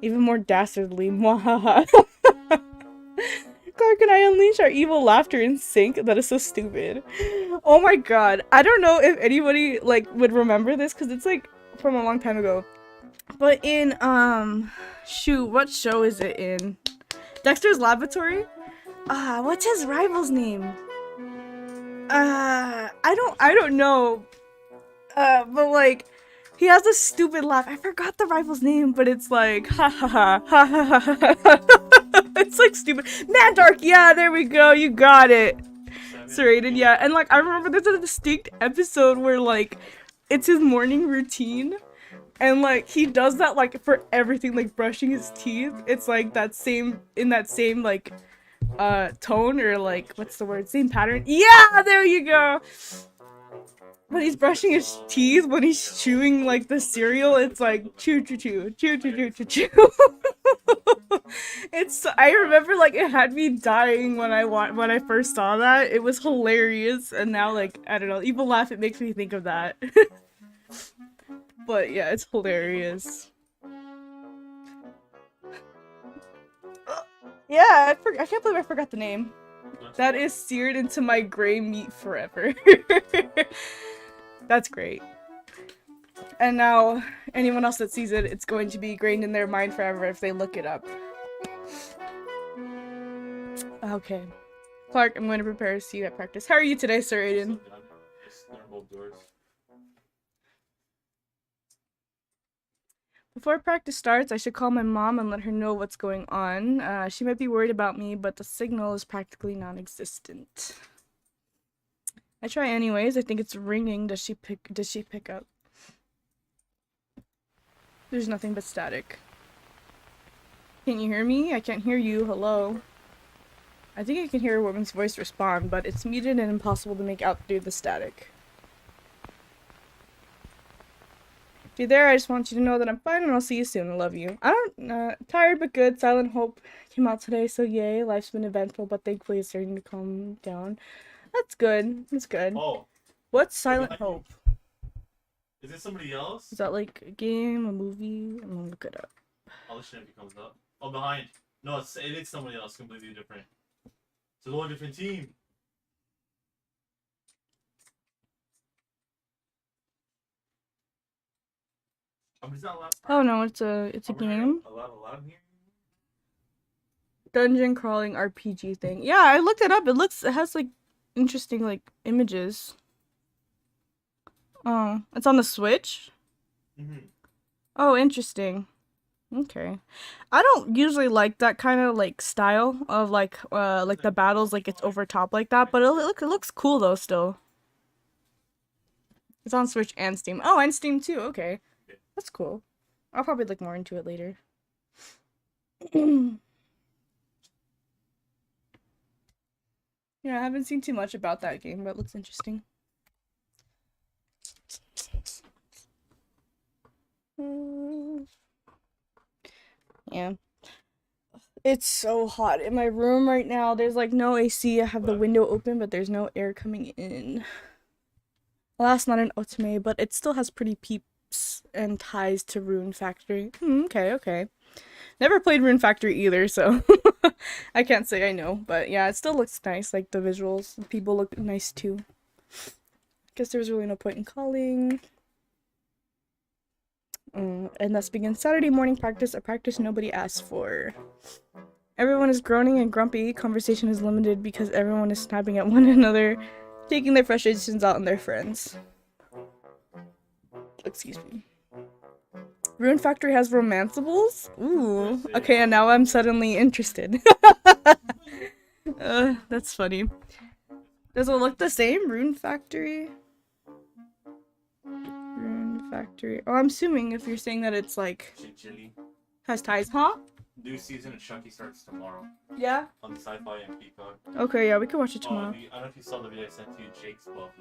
Even more dastardly. Mwahaha. Clark and I unleash our evil laughter in sync. That is so stupid. Oh my god. I don't know if anybody, would remember this, because it's, from a long time ago. But in, shoot, what show is it in? Dexter's Laboratory? What's his rival's name? I don't know. But, he has a stupid laugh. I forgot the rival's name, but it's like, ha ha ha, ha ha ha ha. It's, stupid. Mandark, yeah, there we go, you got it. Serrated, yeah. And like I remember there's a distinct episode where like it's his morning routine and like he does that like for everything, like brushing his teeth. It's like that same like tone or like what's the word? Same pattern. Yeah, there you go. When he's brushing his teeth, when he's chewing like the cereal, it's like chew chew chew chew chew chew chew chew. It's I remember like it had me dying when I first saw that. It was hilarious, and now like I don't know, even laugh it makes me think of that. But yeah, it's hilarious. Yeah, I can't believe I forgot the name. That is seared into my gray meat forever. That's great. And now, anyone else that sees it, it's going to be ingrained in their mind forever if they look it up. Okay. Clark, I'm going to prepare to see you at practice. How are you today, Sir Aiden? Before practice starts, I should call my mom and let her know what's going on. She might be worried about me, but the signal is practically non-existent. I try anyways. I think it's ringing. Does she pick up? There's nothing but static. Can you hear me? I can't hear you. Hello. I think I can hear a woman's voice respond, but it's muted and impossible to make out through the static. If you're there, I just want you to know that I'm fine and I'll see you soon. I love you. Tired but good. Silent Hope came out today, so yay. Life's been eventful, but thankfully it's starting to calm down. That's good. That's good. Oh. What's Silent Hope? Is it somebody else? Is that like a game, a movie? I'm gonna look it up. All the shit comes up. Oh, behind. No, it is somebody else completely different. It's a whole different team. Is that allowed? Oh no, it's a game. Allowed here? Dungeon crawling RPG thing. Yeah, I looked it up. It has like interesting like images. Oh, it's on the Switch? Mm-hmm. Oh, interesting. Okay. I don't usually like that kind of like style of like the battles like it's over top like that, but it looks cool though still. It's on Switch and Steam. Oh, and Steam too. Okay. That's cool. I'll probably look more into it later. Yeah, I haven't seen too much about that game, but it looks interesting. Yeah. It's so hot in my room right now. There's like no AC. I have the window open, but there's no air coming in. Well, that's not an Otome, but it still has pretty peeps and ties to Rune Factory. Okay. Never played Rune Factory either, so I can't say I know. But yeah, it still looks nice. Like the visuals, the people look nice too. Guess there was really no point in calling. And thus begins Saturday morning practice, a practice nobody asked for. Everyone is groaning and grumpy. Conversation is limited because everyone is snapping at one another, taking their frustrations out on their friends. Excuse me. Rune Factory has romanceables? Ooh. Okay, and now I'm suddenly interested. That's funny. Does it look the same? Rune Factory? Rune Factory. Oh, I'm assuming if you're saying that it's like... Chili. Has ties, huh? New season of Chucky starts tomorrow. Yeah? On the Sci-Fi and Peacock. Okay, yeah, we can watch it tomorrow. I don't know if you saw the video I sent to you, Jake's 12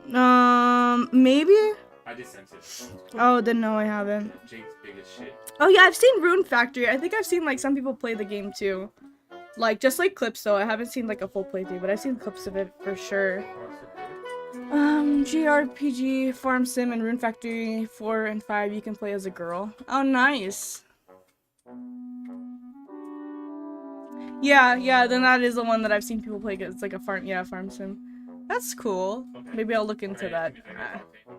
now. Maybe? I just sent it. Oh, then no, I haven't. Jake's big as shit. Oh yeah, I've seen Rune Factory. I think I've seen like some people play the game too. Like, just like clips though. I haven't seen like a full playthrough, but I've seen clips of it for sure. GRPG, Farm Sim, and Rune Factory 4 and 5 you can play as a girl. Oh, nice. Yeah, then that is the one that I've seen people play. It's like a farm sim. That's cool. Okay. Maybe I'll look into that.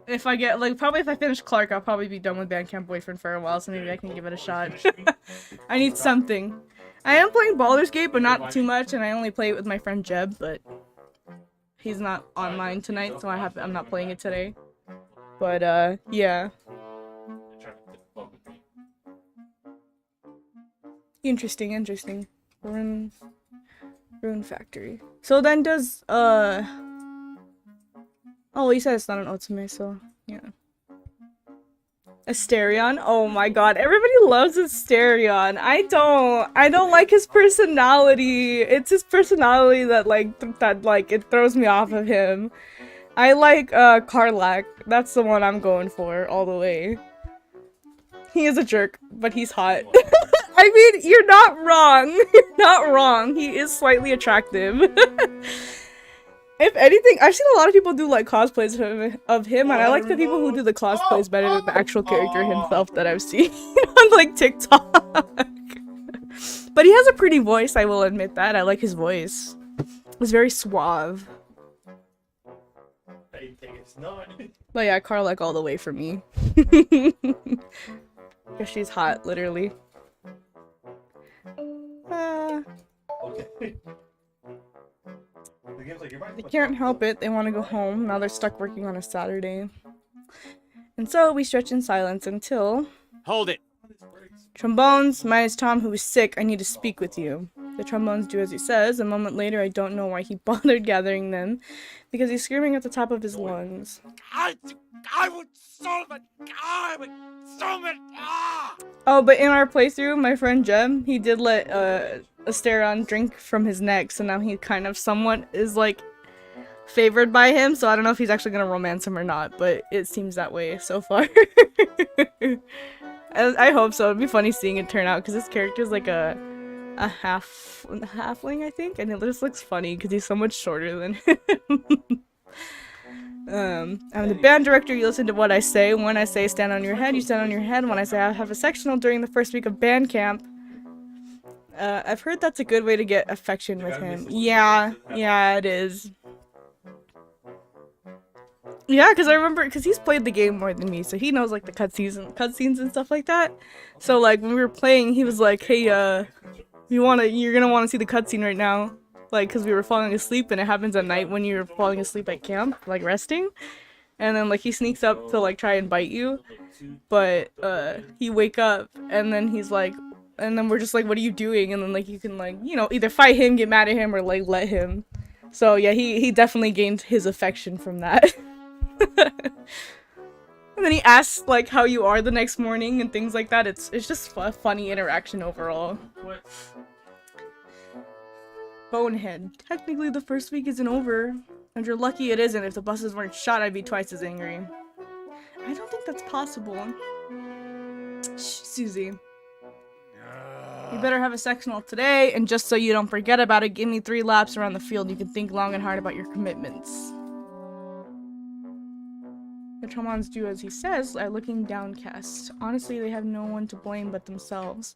If I get, like, probably if I finish Clark, I'll probably be done with Bandcamp Boyfriend for a while, so maybe I can give it a shot. I need something. I am playing Baldur's Gate, but not too much, and I only play it with my friend Jeb, but he's not online tonight, so I'm not playing it today. But, yeah. Interesting. Rune Rune Factory. So then does oh, you said it's not an Otsume, so yeah. Asterion? Oh my god, everybody loves Asterion. I don't like his personality. It's his personality that it throws me off of him. I like Karlach. That's the one I'm going for all the way. He is a jerk, but he's hot. I mean, you're not wrong. You're not wrong. He is slightly attractive. If anything, I've seen a lot of people do like cosplays of him, and I like the people who do the cosplays better than the actual character himself that I've seen on like TikTok. But he has a pretty voice, I will admit that. I like his voice. It's very suave. But yeah, Karlach all the way for me. Because she's hot, literally. Okay. They can't help it. They want to go home. Now they're stuck working on a Saturday. And so we stretch in silence until... Hold it. Trombones, minus Tom, who is sick. I need to speak with you. The trombones do as he says. A moment later, I don't know why he bothered gathering them. Because he's screaming at the top of his lungs. I would solve it. I would solve it. Ah! Oh, but in our playthrough, my friend Jem, he did let Asterion drink from his neck, so now he kind of somewhat is like favored by him, so I don't know if he's actually gonna romance him or not, but it seems that way so far. I hope so. It'd be funny seeing it turn out, because this character is like a halfling, I think, and it just looks funny because he's so much shorter than him. I'm the band director. You listen to what I say. When I say stand on your head, you stand on your head. When I say I have a sectional during the first week of band camp, I've heard that's a good way to get affection with him. Yeah, it is. Yeah, because I remember, because he's played the game more than me, so he knows like the cutscenes and stuff like that. So like when we were playing, he was like, "Hey, you're gonna want to see the cutscene right now." Like, because we were falling asleep, and it happens at night when you're falling asleep at camp, like resting. And then like he sneaks up to like try and bite you, but he wake up, and then he's like, and then we're just like, what are you doing? And then like you can like, you know, either fight him, get mad at him, or like let him. So yeah, he definitely gained his affection from that. And then he asks like how you are the next morning and things like that. It's just a funny interaction overall. What? Bonehead. Technically the first week isn't over. And you're lucky it isn't. If the buses weren't shot, I'd be twice as angry. I don't think that's possible. Shh, Susie. You better have a sectional today, and just so you don't forget about it, give me 3 laps around the field. You can think long and hard about your commitments. The Tromons do as he says, are looking downcast. Honestly, they have no one to blame but themselves.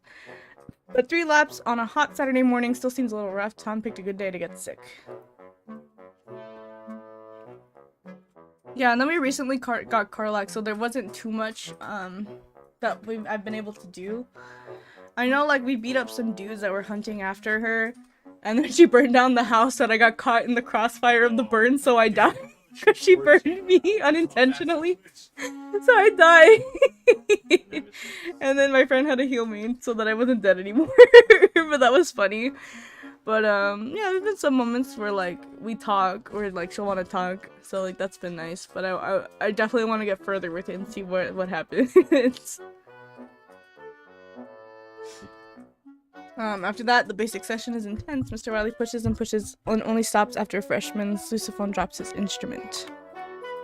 But 3 laps on a hot Saturday morning still seems a little rough. Tom picked a good day to get sick. Yeah, and then we recently got Karlach, so there wasn't too much that I've been able to do. I know, like, we beat up some dudes that were hunting after her, and then she burned down the house, and I got caught in the crossfire of the burn, so I died. Because she burned me unintentionally. So I died. And then my friend had to heal me so that I wasn't dead anymore. But that was funny. But yeah, there's been some moments where like we talk, or like she'll want to talk. So like that's been nice. But I definitely want to get further with it and see what happens. After that, the basic session is intense. Mr. Riley pushes and pushes and only stops after a freshman. Sousaphone drops his instrument.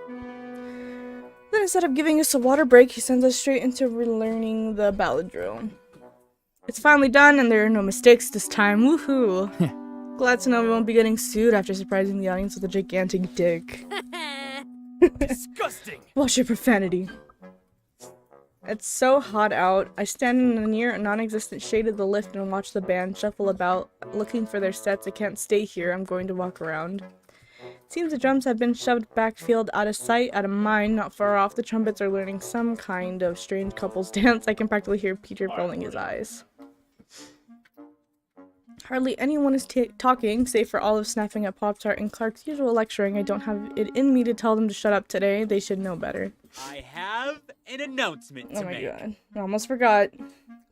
Then instead of giving us a water break, he sends us straight into relearning the ballad drill. It's finally done, and there are no mistakes this time. Woohoo! Glad to know we won't be getting sued after surprising the audience with a gigantic dick. Disgusting! Watch your profanity. It's so hot out. I stand in the near non-existent shade of the lift and watch the band shuffle about, looking for their sets. I can't stay here. I'm going to walk around. It seems the drums have been shoved backfield, out of sight, out of mind. Not far off, the trumpets are learning some kind of strange couples dance. I can practically hear Peter rolling his eyes. Hardly anyone is talking, save for Olive snapping at Pop-Tart and Clark's usual lecturing. I don't have it in me to tell them to shut up today. They should know better. I have an announcement to make. Oh my god. I almost forgot.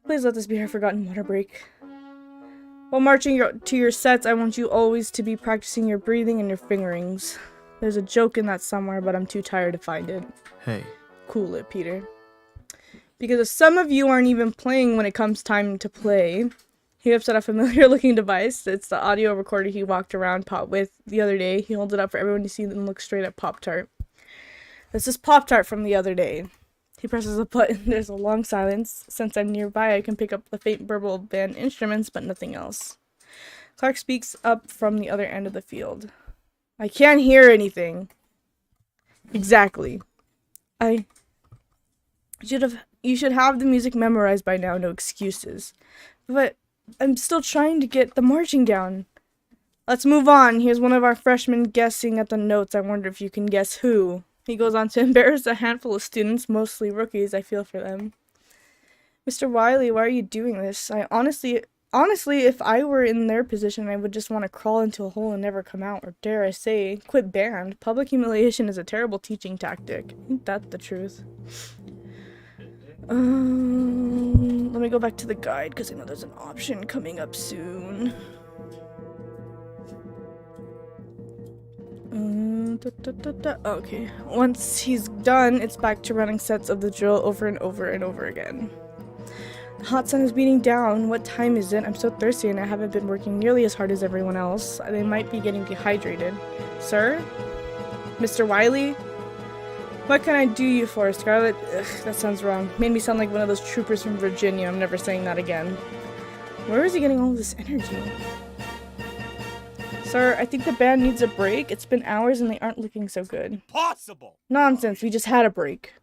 Please let this be our forgotten water break. While marching to your sets, I want you always to be practicing your breathing and your fingerings. There's a joke in that somewhere, but I'm too tired to find it. Hey. Cool it, Peter. Because if some of you aren't even playing when it comes time to play, he whips out a familiar looking device. It's the audio recorder he walked around Pop with the other day. He holds it up for everyone to see and look straight at Pop-Tart. This is Pop-Tart from the other day. He presses a button. There's a long silence. Since I'm nearby, I can pick up the faint burble of band instruments, but nothing else. Clark speaks up from the other end of the field. I can't hear anything. Exactly. You should have the music memorized by now, no excuses. But I'm still trying to get the marching down. Let's move on. Here's one of our freshmen guessing at the notes. I wonder if you can guess who. He goes on to embarrass a handful of students, mostly rookies. I feel for them. Mr. Wiley, why are you doing this? Honestly, if I were in their position, I would just want to crawl into a hole and never come out, or dare I say, quit band. Public humiliation is a terrible teaching tactic. Ain't that the truth? Let me go back to the guide, because I know there's an option coming up soon. Okay, once he's done, it's back to running sets of the drill over and over and over again. The hot sun is beating down. What time is it? I'm so thirsty and I haven't been working nearly as hard as everyone else. They might be getting dehydrated. Sir? Mr. Wiley? What can I do you for, Scarlet? Ugh, that sounds wrong. Made me sound like one of those troopers from Virginia. I'm never saying that again. Where is he getting all this energy? Sir, I think the band needs a break. It's been hours and they aren't looking so good. Possible. Nonsense, we just had a break.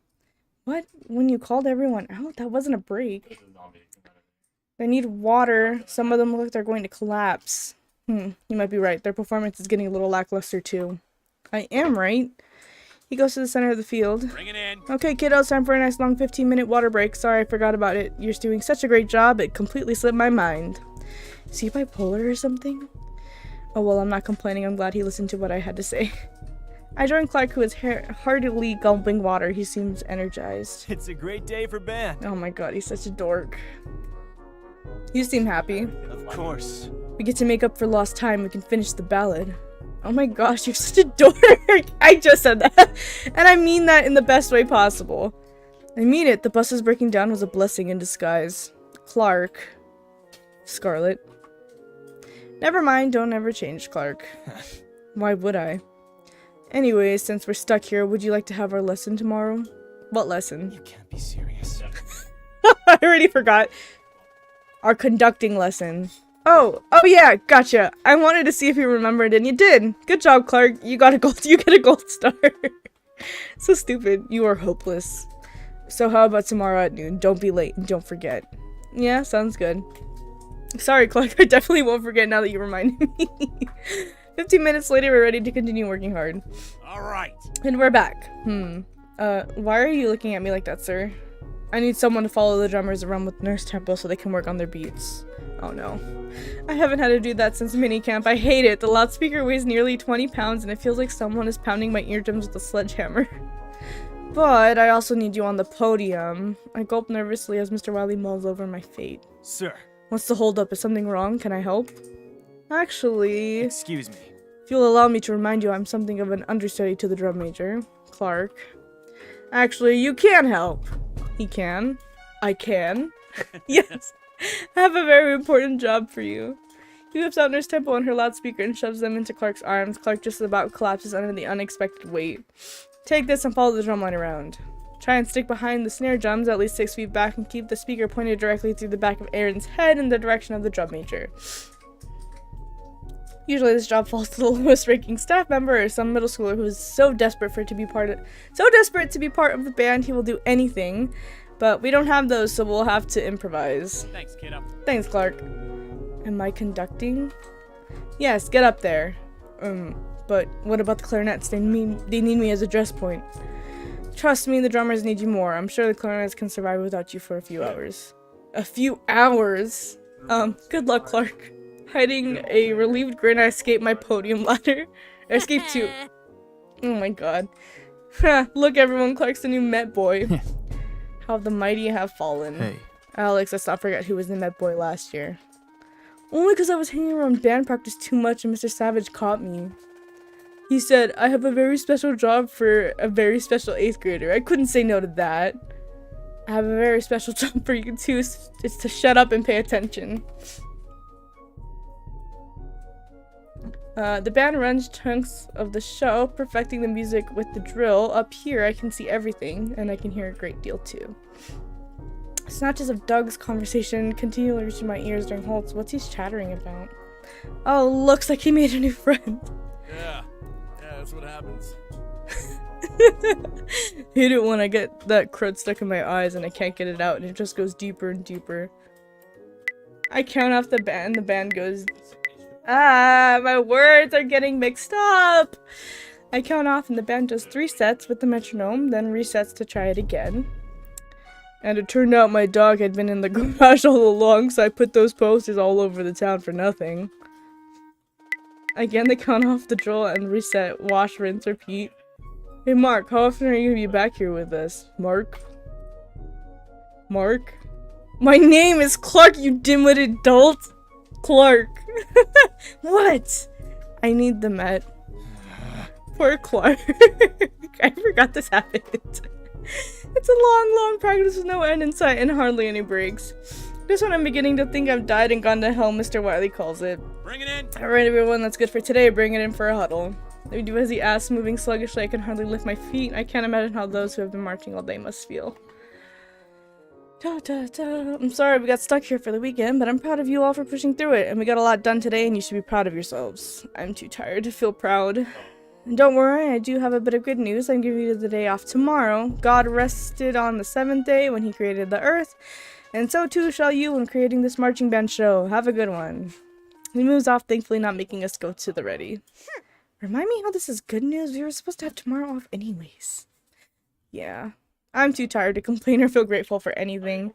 What? When you called everyone out? That wasn't a break. They need water. Some of them look like they're going to collapse. You might be right. Their performance is getting a little lackluster too. I am right. He goes to the center of the field. Bring it in. Okay, kiddos, time for a nice long 15-minute water break. Sorry, I forgot about it. You're doing such a great job, it completely slipped my mind. Is he bipolar or something? Oh well, I'm not complaining. I'm glad he listened to what I had to say. I joined Clark, who is heartily gulping water. He seems energized. It's a great day for band. Oh my god, he's such a dork. You seem happy. Of course. We get to make up for lost time. We can finish the ballad. Oh my gosh, you're such a dork. I just said that. And I mean that in the best way possible. I mean it. The bus's breaking down was a blessing in disguise. Clark. Scarlet. Never mind, don't ever change, Clark. Why would I? Anyways, since we're stuck here, would you like to have our lesson tomorrow? What lesson? You can't be serious. I already forgot. Our conducting lesson. Oh yeah, gotcha. I wanted to see if you remembered, and you did. Good job, Clark. You get a gold star. So stupid. You are hopeless. So how about tomorrow at noon? Don't be late and don't forget. Yeah, sounds good. Sorry, Clark. I definitely won't forget now that you reminded me. 15 minutes later, we're ready to continue working hard. All right. And we're back. Why are you looking at me like that, sir? I need someone to follow the drummers around with Nurse Tempo so they can work on their beats. Oh no. I haven't had to do that since minicamp. I hate it. The loudspeaker weighs nearly 20 pounds and it feels like someone is pounding my eardrums with a sledgehammer. But I also need you on the podium. I gulp nervously as Mr. Wiley mulls over my fate. Sir. What's the holdup? Is something wrong? Can I help? Actually, Excuse me. if you'll allow me to remind you, I'm something of an understudy to the drum major, Clark. Actually, you can help. He can. I can. Yes. I have a very important job for you. He whips out Nurse Tempo on her loudspeaker and shoves them into Clark's arms. Clark just about collapses under the unexpected weight. Take this and follow the drumline around. Try and stick behind the snare drums at least 6 feet back and keep the speaker pointed directly through the back of Aaron's head in the direction of the drum major. Usually this job falls to the lowest ranking staff member or some middle schooler who is so desperate to be part of the band he will do anything. But we don't have those, so we'll have to improvise. Thanks, kiddo. Thanks, Clark. Am I conducting? Yes, get up there. But what about the clarinets? They need me as a dress point. Trust me, the drummers need you more. I'm sure the clarinets can survive without you for a few hours. A few hours? Good luck, Clark. Hiding a relieved grin, I escaped my podium ladder. I escaped too. Oh my god. Look everyone, Clark's the new Met Boy. How the mighty have fallen. Hey. Alex, let's not forget who was the Met Boy last year. Only because I was hanging around band practice too much and Mr. Savage caught me. He said, I have a very special job for a very special 8th grader. I couldn't say no to that. I have a very special job for you too. It's to shut up and pay attention. The band runs chunks of the show, perfecting the music with the drill. Up here, I can see everything, and I can hear a great deal too. Snatches of Doug's conversation continually reaching my ears during halts. What's he chattering about? Oh, looks like he made a new friend. Yeah, that's what happens. Hate it when I get that crud stuck in my eyes and I can't get it out, and it just goes deeper and deeper. I count off the band. The band goes... Ah, my words are getting mixed up. I count off and the band does 3 sets with the metronome, then resets to try it again. And it turned out my dog had been in the garage all along, so I put those posters all over the town for nothing. Again, they count off the drill and reset, wash, rinse, repeat. Hey Mark, how often are you gonna be back here with us? Mark? Mark? My name is Clark, you dim-witted dolt! Clark. What? I need the Met. Poor Clark. I forgot this happened. It's a long practice with no end in sight and hardly any breaks. This one I'm beginning to think I've died and gone to hell, Mr. Wiley calls it. Bring it in. Alright everyone, that's good for today. Bring it in for a huddle. I do as he asks, moving sluggishly. I can hardly lift my feet. I can't imagine how those who have been marching all day must feel. I'm sorry we got stuck here for the weekend, but I'm proud of you all for pushing through it, and we got a lot done today, and you should be proud of yourselves. I'm too tired to feel proud. And don't worry, I do have a bit of good news. I'm giving you the day off tomorrow. God rested on the 7th day when he created the earth, and so too shall you when creating this marching band show. Have a good one. He moves off, thankfully not making us go to the ready. Remind me how this is good news? We were supposed to have tomorrow off anyways. Yeah. I'm too tired to complain or feel grateful for anything.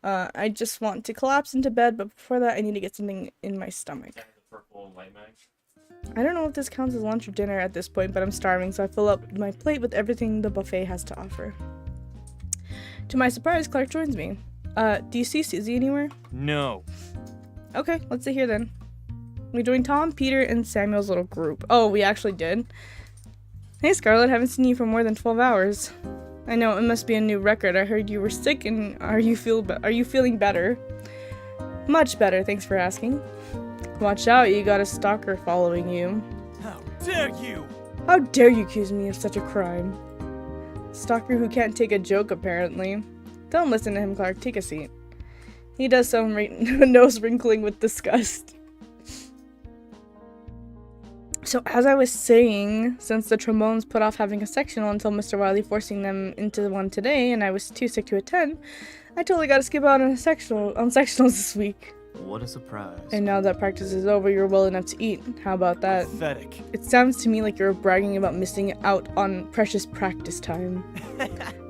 I just want to collapse into bed, but before that I need to get something in my stomach. I don't know if this counts as lunch or dinner at this point, but I'm starving, so I fill up my plate with everything the buffet has to offer. To my surprise, Clark joins me. Do you see Susie anywhere? No. Okay, let's sit here then. We joined Tom, Peter, and Samuel's little group. Oh, we actually did. Hey Scarlett, haven't seen you for more than 12 hours. I know, it must be a new record. I heard you were sick, and are you feeling better? Much better, thanks for asking. Watch out, you got a stalker following you. How dare you! How dare you accuse me of such a crime? Stalker who can't take a joke, apparently. Don't listen to him, Clark. Take a seat. He does so, nose wrinkling with disgust. So as I was saying, since the trombones put off having a sectional until Mr. Wiley forcing them into one today, and I was too sick to attend, I totally got to skip out on sectionals this week. What a surprise. And now that practice is over, you're well enough to eat. How about that? Pathetic. It sounds to me like you're bragging about missing out on precious practice time.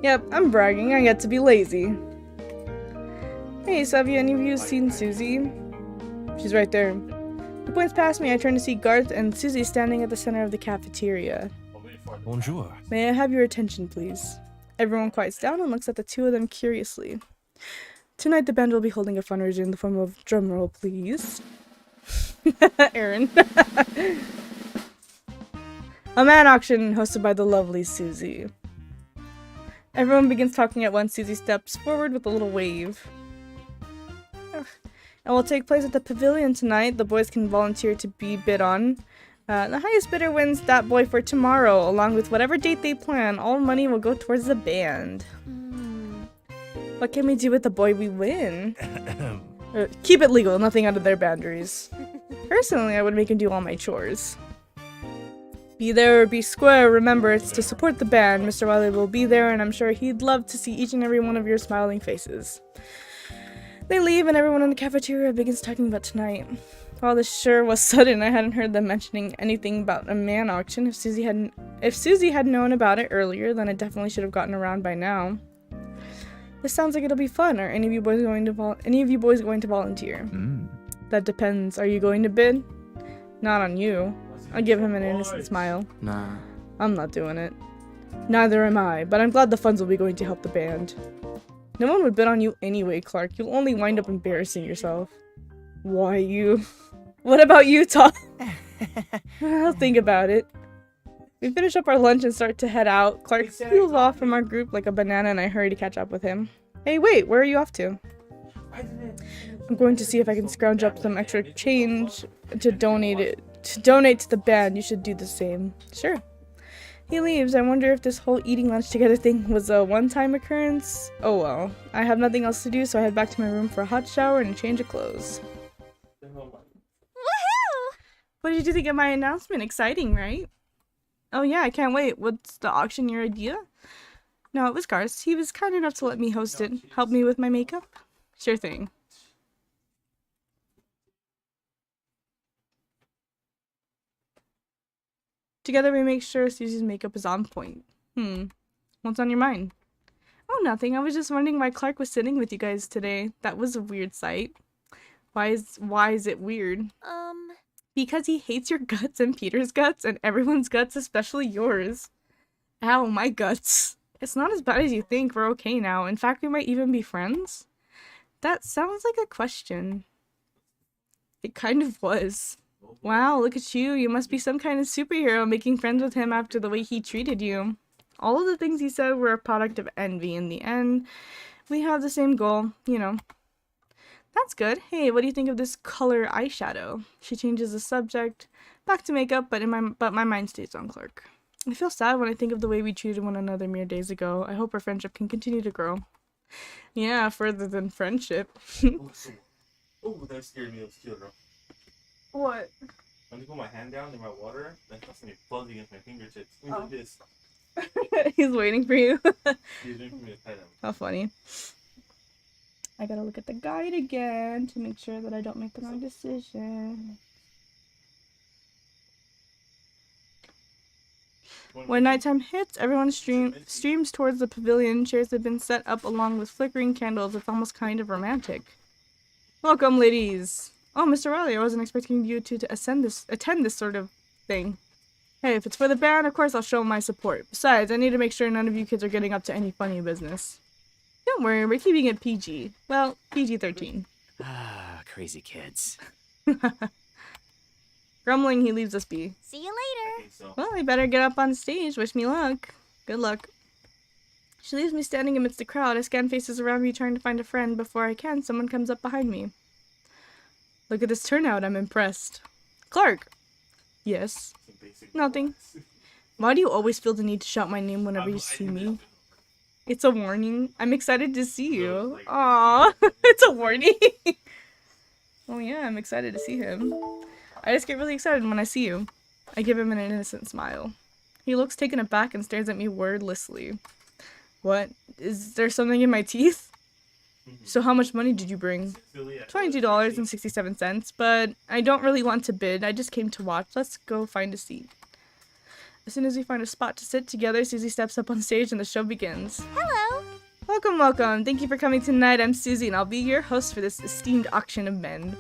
Yep, I'm bragging. I get to be lazy. Hey, so have any of you seen Susie? She's right there. He points past me. I turn to see Garth and Susie standing at the center of the cafeteria. Bonjour. May I have your attention, please? Everyone quiets down and looks at the two of them curiously. Tonight the band will be holding a fundraiser in the form of drumroll, please. Aaron. A man auction hosted by the lovely Susie. Everyone begins talking at once. Susie steps forward with a little wave. It will take place at the pavilion tonight. The boys can volunteer to be bid on. The highest bidder wins that boy for tomorrow, along with whatever date they plan. All money will go towards the band. What can we do with the boy we win? Keep it legal, nothing out of their boundaries. Personally, I would make him do all my chores. Be there or be square. Remember, it's to support the band. Mr. Wiley will be there, and I'm sure he'd love to see each and every one of your smiling faces. They leave, and everyone in the cafeteria begins talking about tonight. While this sure was sudden, I hadn't heard them mentioning anything about a man auction. If Susie had known about it earlier, then it definitely should have gotten around by now. This sounds like it'll be fun. Are any of you boys going to volunteer? That depends. Are you going to bid? Not on you. I give him an innocent smile. Nah. I'm not doing it. Neither am I, but I'm glad the funds will be going to help the band. No one would bid on you anyway, Clark. You'll only wind up embarrassing yourself. Why you? What about you, Tom? I'll think about it. We finish up our lunch and start to head out. Clark peels off from our group like a banana and I hurry to catch up with him. Hey, wait, where are you off to? I'm going to see if I can scrounge up some extra change to donate to the band. You should do the same. Sure. He leaves. I wonder if this whole eating lunch together thing was a one-time occurrence. Oh well. I have nothing else to do, so I head back to my room for a hot shower and a change of clothes. Woohoo! What did you think of my announcement? Exciting, right? Oh yeah, I can't wait. What's the auctioneer idea? No, it was Garth. He was kind enough to let me host it. Help me with my makeup? Sure thing. Together we make sure Susie's makeup is on point. What's on your mind? Oh, nothing. I was just wondering why Clark was sitting with you guys today. That was a weird sight. Why is it weird? Because he hates your guts and Peter's guts and everyone's guts, especially yours. Ow, my guts. It's not as bad as you think. We're okay now. In fact, we might even be friends. That sounds like a question. It kind of was. Wow, look at you. You must be some kind of superhero making friends with him after the way he treated you. All of the things he said were a product of envy. In the end, we have the same goal, you know. That's good. Hey, what do you think of this color eyeshadow? She changes the subject. Back to makeup, but my mind stays on Clark. I feel sad when I think of the way we treated one another mere days ago. I hope our friendship can continue to grow. Yeah, further than friendship. Oh, that scared me. It was cute, bro. What? When I put my hand down in my water, then something fuzzy against my fingertips. Look at this. He's waiting for you. He's waiting for me to pet him. How funny. I gotta look at the guide again to make sure that I don't make the wrong decision. When nighttime hits, everyone streams towards the pavilion. Chairs have been set up along with flickering candles. It's almost kind of romantic. Welcome, ladies. Oh, Mr. Riley, I wasn't expecting you to attend this sort of thing. Hey, if it's for the band, of course I'll show my support. Besides, I need to make sure none of you kids are getting up to any funny business. Don't worry, we're keeping it PG. Well, PG-13. Ah, crazy kids. Grumbling, he leaves us be. See you I later. think so. Well, I better get up on stage. Wish me luck. Good luck. She leaves me standing amidst the crowd. I scan faces around me trying to find a friend. Before I can, someone comes up behind me. Look at this turnout. I'm impressed. Clark. Yes. Some basic Nothing. ones. Why do you always feel the need to shout my name whenever you see me? It's a warning. I'm excited to see you. Aww. It's a warning. Oh yeah, I'm excited to see him. I just get really excited when I see you. I give him an innocent smile. He looks taken aback and stares at me wordlessly. What? Is there something in my teeth? So how much money did you bring? $22.67, but I don't really want to bid. I just came to watch. Let's go find a seat. As soon as we find a spot to sit together, Susie steps up on stage and the show begins. Hello. Welcome, welcome. Thank you for coming tonight. I'm Susie and I'll be your host for this esteemed auction of men.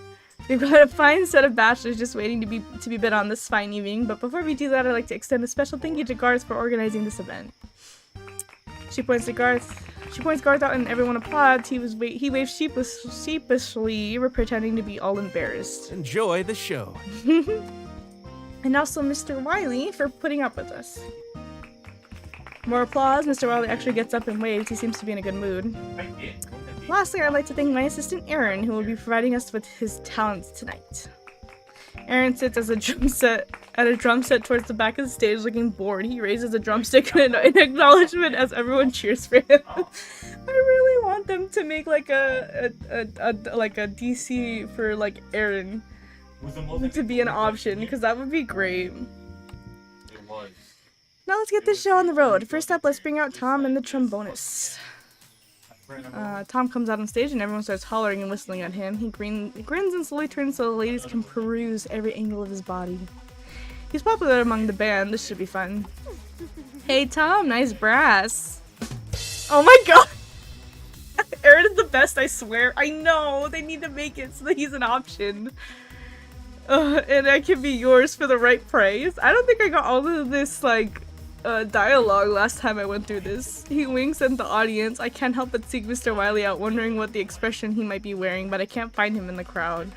We've got a fine set of bachelors just waiting to be bid on this fine evening, but before we do that, I'd like to extend a special thank you to Garth for organizing this event. She points Garth out and everyone applauds. He waves sheepishly, pretending to be all embarrassed. Enjoy the show. And also Mr. Wiley for putting up with us. More applause. Mr. Wiley actually gets up and waves. He seems to be in a good mood. Lastly, I'd like to thank my assistant Aaron, who will be providing us with his talents tonight. Aaron sits at a drum set towards the back of the stage, looking bored. He raises a drumstick in acknowledgement as everyone cheers for him. I really want them to make like a DC for like Aaron to be an option, because that would be great. It was. Now let's get this show on the road. First up, let's bring out Tom and the trombonist. Tom comes out on stage and everyone starts hollering and whistling at him. He grins and slowly turns so the ladies can peruse every angle of his body. He's popular among the band. This should be fun. Hey Tom, nice brass. Oh my god! Aaron is the best, I swear. I know, they need to make it so that he's an option. And I can be yours for the right price. I don't think I got all of this, like, dialogue last time I went through this. He winks at the audience. I can't help but seek Mr. Wiley out, wondering what the expression he might be wearing, but I can't find him in the crowd.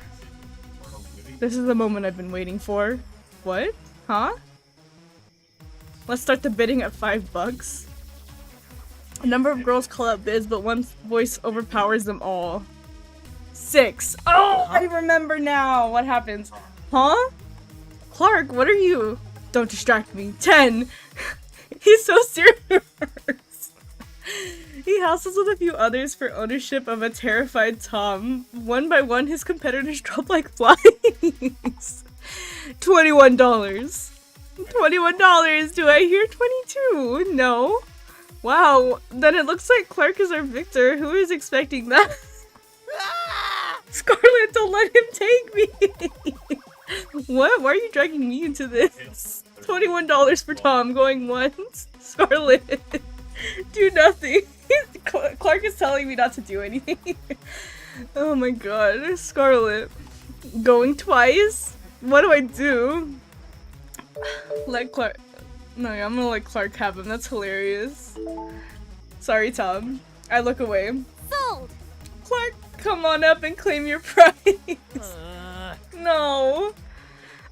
This is the moment I've been waiting for. What? Huh? Let's start the bidding at $5. A number of girls call out bids, but one voice overpowers them all. 6. Oh, I remember now what happens. Huh? Clark, what are you? Don't distract me. 10. He's so serious. He hassles with a few others for ownership of a terrified Tom. One by one, his competitors drop like flies. $21. $21. Do I hear 22? No. Wow. Then it looks like Clark is our victor. Who is expecting that? Scarlet, don't let him take me. What? Why are you dragging me into this? $21 for Tom going once. Scarlet, do nothing. Clark is telling me not to do anything. Oh my god. Scarlet, going twice? What do I do? Let Clark... No, I'm gonna let Clark have him. That's hilarious. Sorry, Tom. I look away. Sold! Clark, come on up and claim your prize. No.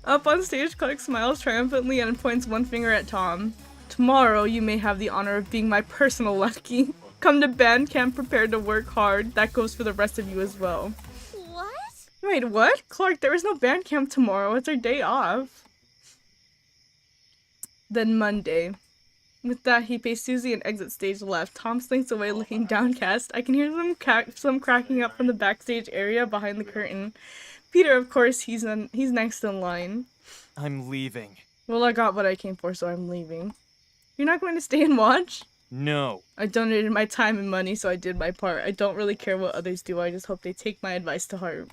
Up on stage, Clark smiles triumphantly and points one finger at Tom. Tomorrow, you may have the honor of being my personal lucky. Come to band camp prepared to work hard. That goes for the rest of you as well. What? Wait, what? Clark, there is no band camp tomorrow. It's our day off. Then Monday. With that, he pays Susie and exits stage left. Tom slinks away looking downcast. I can hear some cracking up from the backstage area behind the curtain. Peter, of course, he's next in line. I'm leaving. Well, I got what I came for, so I'm leaving. You're not going to stay and watch? No. I donated my time and money, so I did my part. I don't really care what others do. I just hope they take my advice to heart.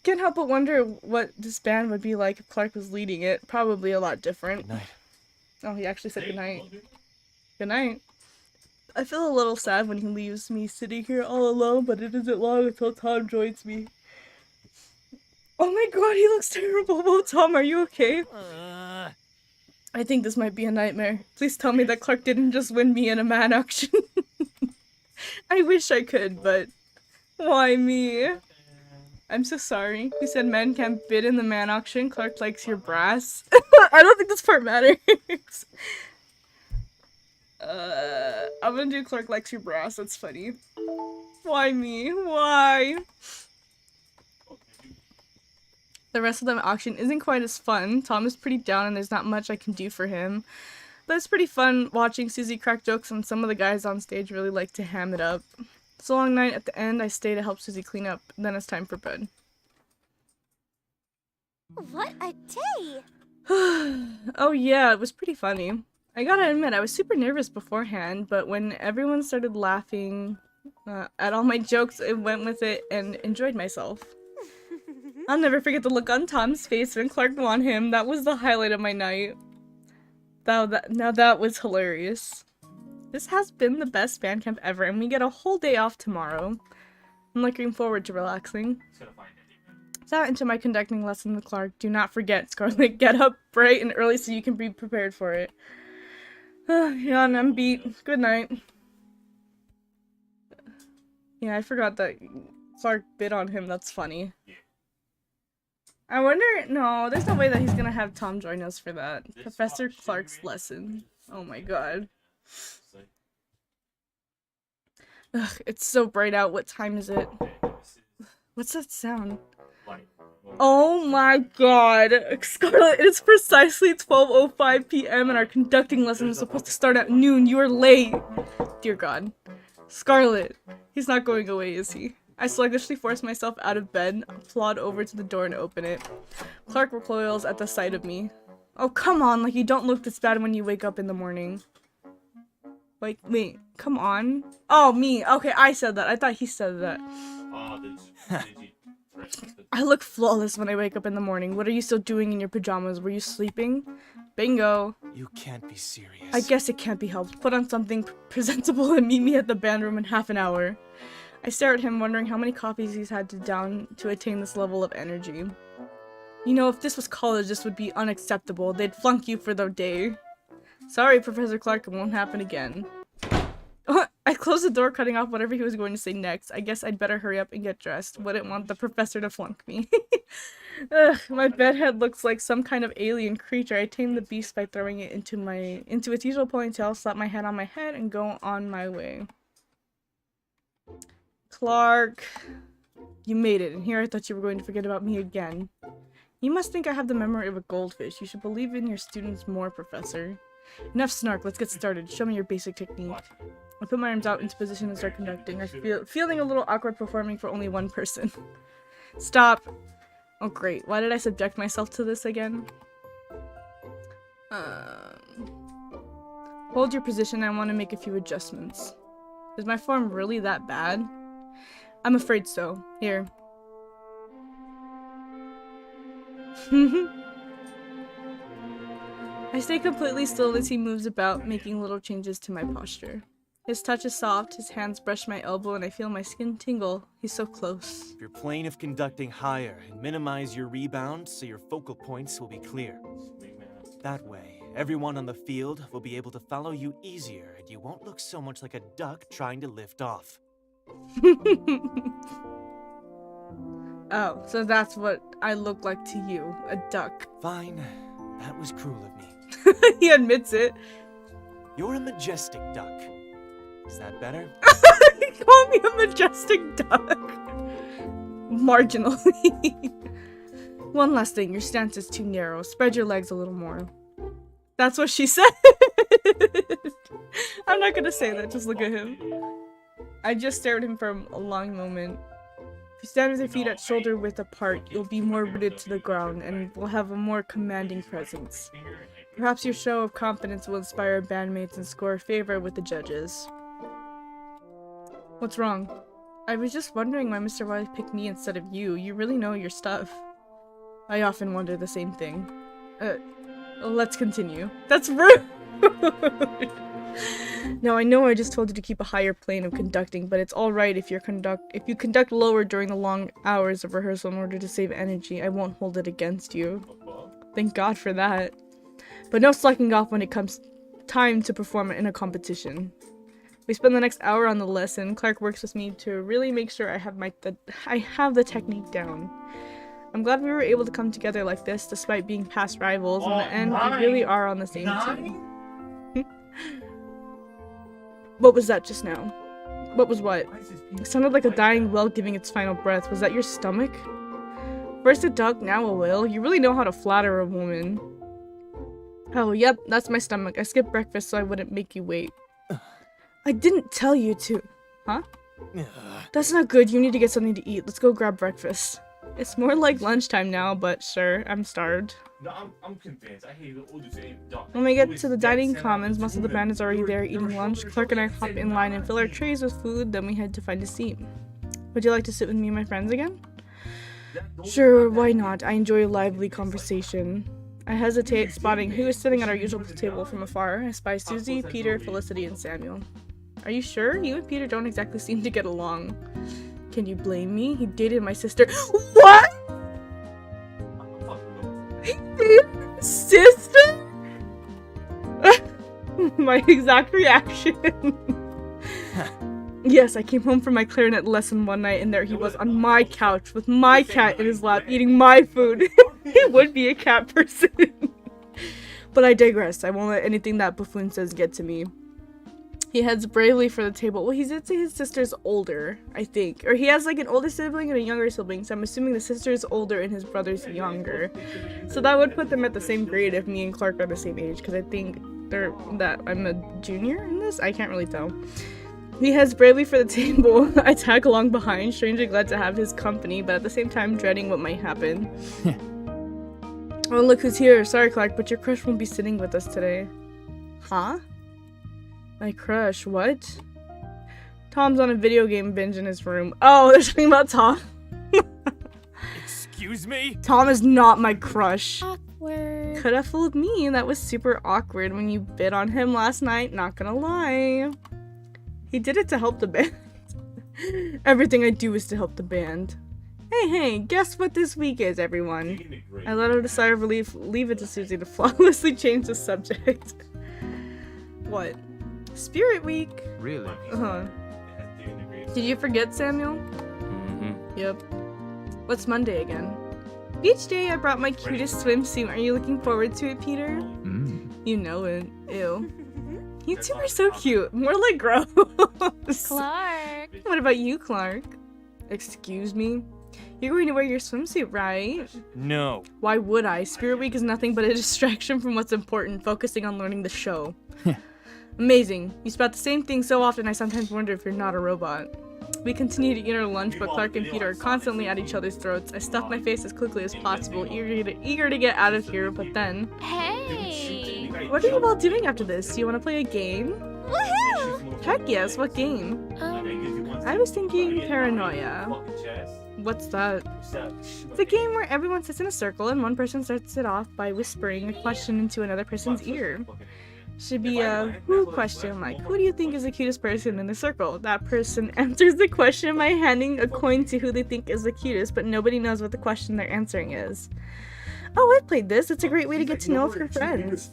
Can't help but wonder what this band would be like if Clark was leading it. Probably a lot different. Good night. Oh, he actually said goodnight. Good night. I feel a little sad when he leaves me sitting here all alone, but it isn't long until Tom joins me. Oh my god, he looks terrible. Well, Tom, are you okay? I think this might be a nightmare. Please tell me that Clark didn't just win me in a man auction. I wish I could, but why me? I'm so sorry. You said men can't bid in the man auction. Clark likes your brass. I don't think this part matters. I'm gonna do Clark likes your brass. That's funny. Why me? Why? The rest of the auction isn't quite as fun. Tom is pretty down and there's not much I can do for him. But it's pretty fun watching Susie crack jokes and some of the guys on stage really like to ham it up. It's a long night. At the end, I stay to help Susie clean up. Then it's time for bed. What a day! Oh yeah, it was pretty funny. I gotta admit, I was super nervous beforehand, but when everyone started laughing at all my jokes, I went with it and enjoyed myself. I'll never forget the look on Tom's face when Clark won him. That was the highlight of my night. Now that was hilarious. This has been the best band camp ever, and we get a whole day off tomorrow. I'm looking forward to relaxing. Sat into my conducting lesson with Clark. Do not forget, Scarlet, get up bright and early so you can be prepared for it. Yeah, and I'm beat. Good night. Yeah, I forgot that Clark bid on him. That's funny. I wonder... No, there's no way that he's gonna have Tom join us for that. Professor Clark's lesson. Oh my god. Ugh, it's so bright out. What time is it? What's that sound? Oh my god. Scarlet, it's precisely 12:05 p.m. and our conducting lesson is supposed to start at noon. You are late. Dear god. Scarlet. He's not going away, is he? I sluggishly force myself out of bed, plod over to the door and open it. Clark recoils at the sight of me. Oh, come on, like you don't look this bad when you wake up in the morning. Wait, come on. Oh, me. Okay, I said that. I thought he said that. I look flawless when I wake up in the morning. What are you still doing in your pajamas? Were you sleeping? Bingo. You can't be serious. I guess it can't be helped. Put on something presentable and meet me at the band room in half an hour. I stare at him, wondering how many coffees he's had to down to attain this level of energy. You know, if this was college, this would be unacceptable. They'd flunk you for the day. Sorry, Professor Clark, it won't happen again. I closed the door, cutting off whatever he was going to say next. I guess I'd better hurry up and get dressed. Wouldn't want the professor to flunk me. Ugh, my bedhead looks like some kind of alien creature. I tame the beast by throwing it into its usual ponytail, slap my head on my head, and go on my way. Clark, you made it, and here I thought you were going to forget about me again. You must think I have the memory of a goldfish. You should believe in your students more, Professor. Enough snark, let's get started. Show me your basic technique. I put my arms out into position and start conducting. Feeling a little awkward performing for only one person. Stop. Oh great, why did I subject myself to this again? Hold your position, I want to make a few adjustments. Is my form really that bad? I'm afraid so. Here. I stay completely still as he moves about, making little changes to my posture. His touch is soft, his hands brush my elbow, and I feel my skin tingle. He's so close. Your plane of conducting higher and minimize your rebound so your focal points will be clear. That way, everyone on the field will be able to follow you easier and you won't look so much like a duck trying to lift off. Oh, so that's what I look like to you, a duck. Fine, that was cruel of me. He admits it. You're a majestic duck. Is that better? He called me a majestic duck. Marginally. One last thing, your stance is too narrow. Spread your legs a little more. That's what she said. I'm not gonna say that, just look at him. I just stared at him for a long moment. If you stand with your feet at shoulder width apart, you'll be more rooted to the ground and will have a more commanding presence. Perhaps your show of confidence will inspire bandmates and score favor with the judges. What's wrong? I was just wondering why Mr. Wise picked me instead of you. You really know your stuff. I often wonder the same thing. Let's continue. That's rude! Now I know I just told you to keep a higher plane of conducting, but it's alright if you conduct lower during the long hours of rehearsal in order to save energy. I won't hold it against you. Thank God for that. But no slacking off when it comes time to perform in a competition. We spend the next hour on the lesson. Clark works with me to really make sure I have the technique down. I'm glad we were able to come together like this despite being past rivals. In the end, we really are on the same team. What was that just now? What was what? It sounded like a dying whale giving its final breath. Was that your stomach? First a duck, now a whale. You really know how to flatter a woman. Oh, yep, that's my stomach. I skipped breakfast so I wouldn't make you wait. I didn't tell you to. Huh? That's not good. You need to get something to eat. Let's go grab breakfast. It's more like lunchtime now, but sure, I'm starved. No, I'm convinced. I hate all the same duck. When we get to the dining commons, most of the band is already there eating lunch. Clark and I hop in line and fill our trays with food, then we head to find a seat. Would you like to sit with me and my friends again? Sure, why not? I enjoy a lively conversation. I hesitate, spotting who is sitting at our usual table from afar. I spy Susie, Peter, Felicity, and Samuel. Are you sure? You and Peter don't exactly seem to get along. Can you blame me? He dated my sister. What? He dated my sister? My exact reaction. Yes, I came home from my clarinet lesson one night and there he was on my couch with my cat in his lap eating my food. He would be a cat person. But I digress. I won't let anything that buffoon says get to me. He heads bravely for the table. Well, he did say his sister's older, I think. Or he has like an older sibling and a younger sibling, so I'm assuming the sister is older and his brother's younger. So that would put them at the same grade if me and Clark are the same age, because I think that I'm a junior in this? I can't really tell. He heads bravely for the table. I tag along behind, strangely glad to have his company, but at the same time dreading what might happen. Oh, look who's here. Sorry, Clark, but your crush won't be sitting with us today. Huh? My crush, what? Tom's on a video game binge in his room. Oh, they're talking about Tom. Excuse me? Tom is not my crush. Awkward. Could have fooled me. That was super awkward when you bit on him last night, not gonna lie. He did it to help the band. Everything I do is to help the band. Hey, guess what this week is, everyone? I let out a sigh of relief, leave it to Susie to flawlessly change the subject. What? Spirit Week. Really? Uh-huh. Did you forget, Samuel? Mm-hmm. Yep. What's Monday again? Each day I brought my cutest swimsuit. Are you looking forward to it, Peter? You know it. Ew. You two are so cute. More like gross. Clark. What about you, Clark? Excuse me? You're going to wear your swimsuit, right? No. Why would I? Spirit Week is nothing but a distraction from what's important, focusing on learning the show. Amazing. You spout the same thing so often I sometimes wonder if you're not a robot. We continue to eat our lunch, but Clark and Peter are constantly at each other's throats. I stuff my face as quickly as possible, eager to get out of here, but then... Hey. What are you all doing after this? Do you want to play a game? Woohoo. Heck yes, what game? I was thinking Paranoia. What's that? It's a game where everyone sits in a circle and one person starts it off by whispering a question into another person's ear. Should be a who question, like, who do you think is the cutest person in the circle? That person answers the question by handing a coin to who they think is the cutest, but nobody knows what the question they're answering is. Oh, I've played this. It's a great way to get to know your friends.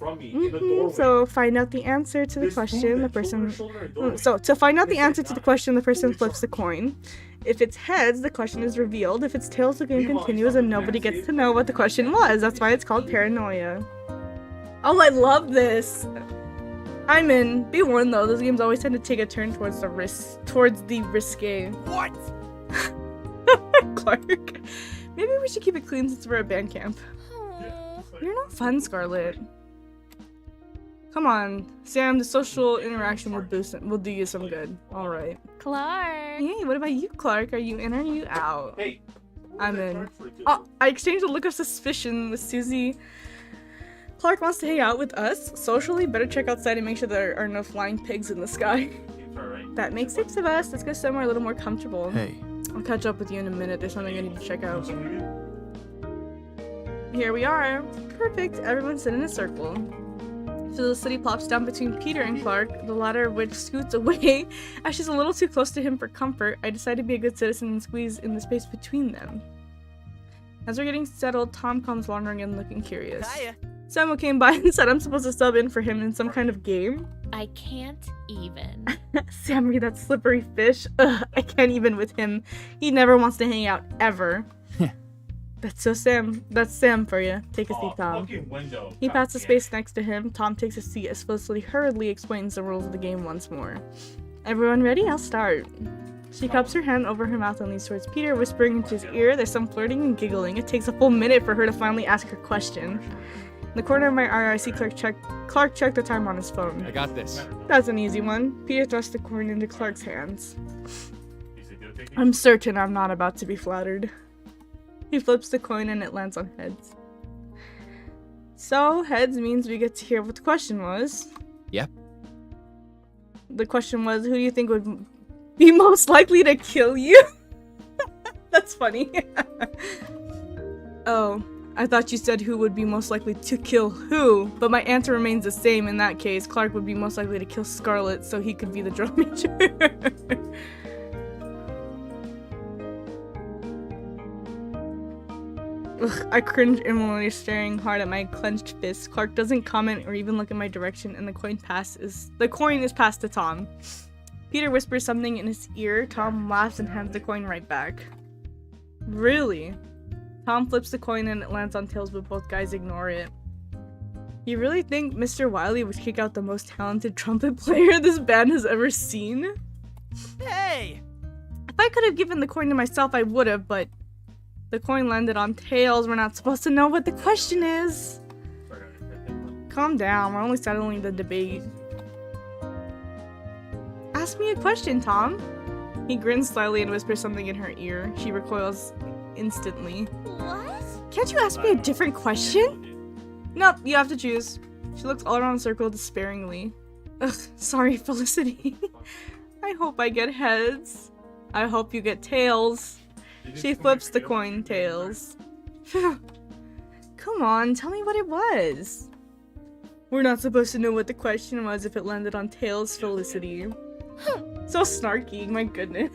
So find out the answer to the question, the person... So to find out the answer to the question, the person flips the coin. If it's heads, the question is revealed. If it's tails, the game continues and nobody gets to know what the question was. That's why it's called Paranoia. Oh, I love this! I'm in. Be warned though, those games always tend to take a turn towards the risque. What? Clark. Maybe we should keep it clean since we're at band camp. Oh. You're not fun, Scarlet. Come on, Sam, the social interaction will do you some good. Alright. Clark. Hey, what about you, Clark? Are you in or are you out? Hey. I'm in. Oh, I exchanged a look of suspicion with Susie. Clark wants to hang out with us. Socially, better check outside and make sure there are no flying pigs in the sky. That makes 6 of us. Let's go somewhere a little more comfortable. Hey. I'll catch up with you in a minute. There's something I need to check out. Here we are. Perfect. Everyone sit in a circle. Felicity plops down between Peter and Clark, the latter of which scoots away. As she's a little too close to him for comfort, I decide to be a good citizen and squeeze in the space between them. As we're getting settled, Tom comes wandering in looking curious. Hiya. Samuel came by and said I'm supposed to sub in for him in some kind of game. I can't even. Sammy, that slippery fish. Ugh, I can't even with him. He never wants to hang out, ever. That's so Sam. That's Sam for you. Take a seat, Tom. He pats the space next to him. Tom takes a seat as Felicity hurriedly explains the rules of the game once more. Everyone ready? I'll start. She cups her hand over her mouth and leans towards Peter, whispering into his ear. There's some flirting and giggling. It takes a full minute for her to finally ask her question. In the corner of my eye, I see Clark check the time on his phone. I got this. That's an easy one. Peter thrusts the coin into Clark's hands. I'm certain I'm not about to be flattered. He flips the coin and it lands on heads. So, heads means we get to hear what the question was. Yep. The question was, who do you think would be most likely to kill you? That's funny. Oh, I thought you said who would be most likely to kill who, but my answer remains the same. In that case, Clark would be most likely to kill Scarlet so he could be the drum major. Ugh, I cringe inwardly, staring hard at my clenched fist. Clark doesn't comment or even look in my direction, and the coin is passed to Tom. Peter whispers something in his ear. Tom laughs and hands the coin right back. Really? Tom flips the coin and it lands on tails, but both guys ignore it. You really think Mr. Wiley would kick out the most talented trumpet player this band has ever seen? Hey! If I could have given the coin to myself, I would have, but the coin landed on tails. We're not supposed to know what the question is. Calm down, we're only settling the debate. Ask me a question, Tom. He grins slyly and whispers something in her ear. She recoils instantly. What? Can't you ask me a different question? Nope, you have to choose. She looks all around the circle despairingly. Ugh, sorry, Felicity. I hope I get heads. I hope you get tails. She flips the coin tails. Come on, tell me what it was. We're not supposed to know what the question was if it landed on tails, Felicity. So snarky, my goodness.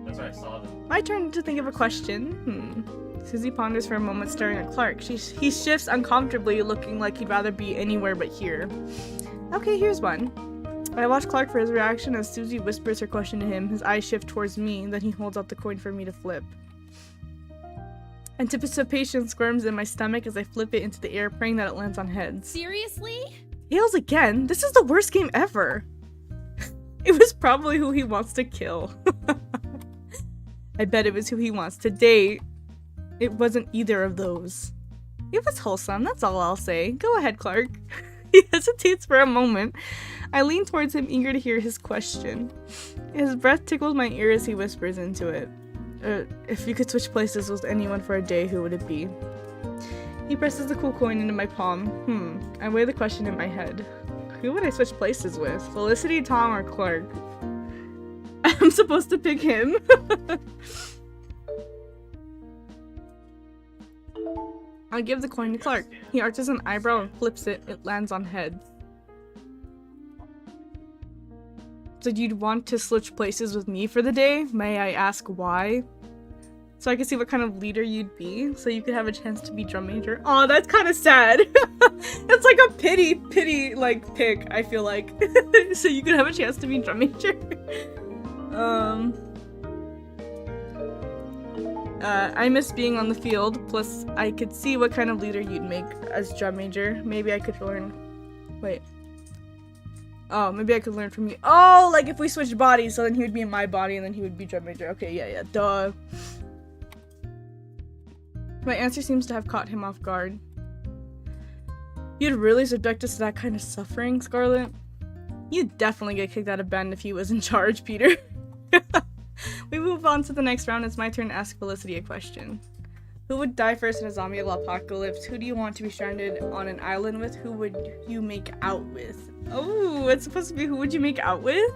That's why I saw them. My turn to think of a question. Susie ponders for a moment, staring at Clark. He shifts uncomfortably, looking like he'd rather be anywhere but here. Okay, here's one. I watch Clark for his reaction as Susie whispers her question to him. His eyes shift towards me, then he holds out the coin for me to flip. Anticipation squirms in my stomach as I flip it into the air, praying that it lands on heads. Seriously? Tails again? This is the worst game ever. It was probably who he wants to kill. I bet it was who he wants to date. It wasn't either of those. It was wholesome, that's all I'll say. Go ahead, Clark. He hesitates for a moment. I lean towards him, eager to hear his question. His breath tickles my ear as he whispers into it. If you could switch places with anyone for a day, who would it be? He presses the cool coin into my palm. I weigh the question in my head. Who would I switch places with? Felicity, Tom, or Clark? I'm supposed to pick him. I give the coin to Clark. He arches an eyebrow and flips it. It lands on heads. So you'd want to switch places with me for the day? May I ask why? So I can see what kind of leader you'd be, so you could have a chance to be drum major. Oh, that's kind of sad. It's like a pity, like, pick, I feel like. So you could have a chance to be drum major. I miss being on the field, plus I could see what kind of leader you'd make as drum major. Maybe I could learn... Wait. Oh, maybe I could learn from you. Oh, like if we switched bodies, so then he would be in my body and then he would be drum major. Okay, yeah, duh. My answer seems to have caught him off guard. You'd really subject us to that kind of suffering, Scarlet? You'd definitely get kicked out of Bend if he was in charge, Peter. We move on to the next round. It's my turn to ask Felicity a question. Who would die first in a zombie apocalypse? Who do you want to be stranded on an island with? Who would you make out with? Oh, it's supposed to be who would you make out with?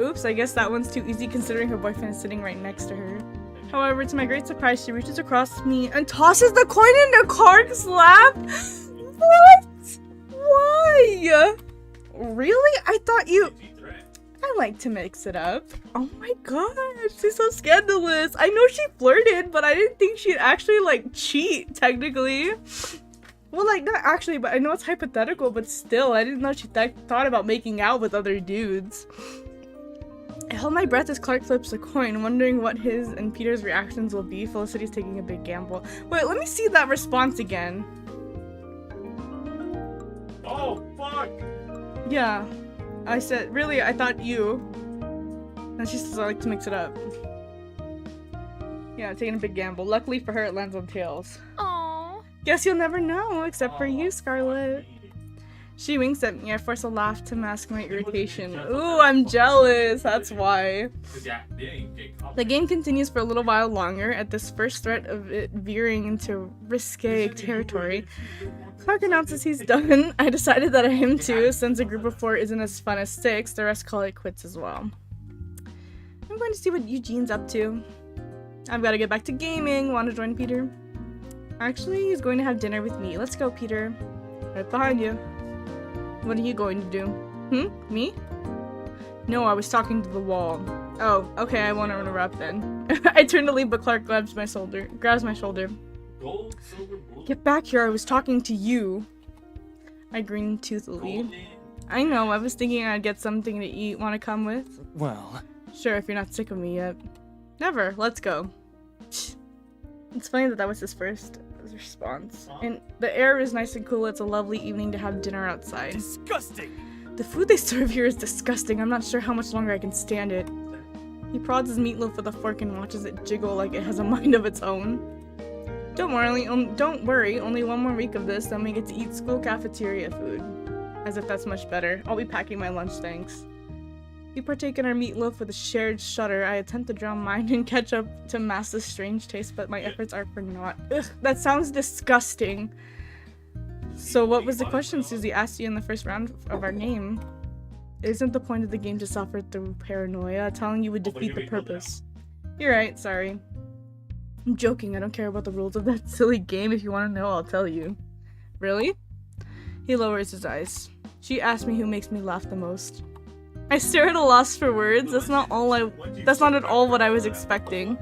Oops, I guess that one's too easy considering her boyfriend is sitting right next to her. However, to my great surprise, she reaches across me and tosses the coin into Clark's lap? What? Why? Really? I thought you... I like to mix it up. Oh my gosh, she's so scandalous. I know she flirted, but I didn't think she'd actually, like, cheat, technically. Well, like, not actually, but I know it's hypothetical, but still, I didn't know she thought about making out with other dudes. I hold my breath as Clark flips a coin, wondering what his and Peter's reactions will be. Felicity's taking a big gamble. Wait, let me see that response again. Oh, fuck! Yeah. I said, really, I thought you. And she says I like to mix it up. Yeah, taking a big gamble. Luckily for her, it lands on Tails. Aww. Guess you'll never know, except for you, Scarlet. She winks at me. I force a laugh to mask my irritation. Ooh, I'm jealous. That's why. The game continues for a little while longer. At this first threat of it veering into risque territory, Clark announces he's done. I decided that I am too. Since a group of 4 isn't as fun as 6, the rest call it quits as well. I'm going to see what Eugene's up to. I've got to get back to gaming. Want to join Peter? Actually, he's going to have dinner with me. Let's go, Peter. Right behind you. What are you going to do? Me? No, I was talking to the wall. Oh, okay, I won't interrupt then. I turn to leave, but Clark grabs my shoulder. Gold, silver, bullet. Get back here, I was talking to you. I grin toothily. I know, I was thinking I'd get something to eat. Want to come with? Well, Sure, if you're not sick of me yet. Never, let's go. It's funny that was his first response. And the air is nice and cool. It's a lovely evening to have dinner outside. Disgusting! The food they serve here is disgusting. I'm not sure how much longer I can stand it. He prods his meatloaf with a fork and watches it jiggle like it has a mind of its own. Don't worry, only one more week of this, then we get to eat school cafeteria food. As if that's much better. I'll be packing my lunch, thanks. We partake in our meatloaf with a shared shudder. I attempt to drown mine and catch up to mask the strange taste, but my efforts are for naught. Ugh, that sounds disgusting. So what was the question Susie asked you in the first round of our game? Isn't the point of the game to suffer through paranoia? Telling you would defeat the purpose. You're right, sorry. I'm joking, I don't care about the rules of that silly game. If you want to know, I'll tell you. Really? He lowers his eyes. She asked me who makes me laugh the most. I stare at a loss for words. That's not at all what I was expecting.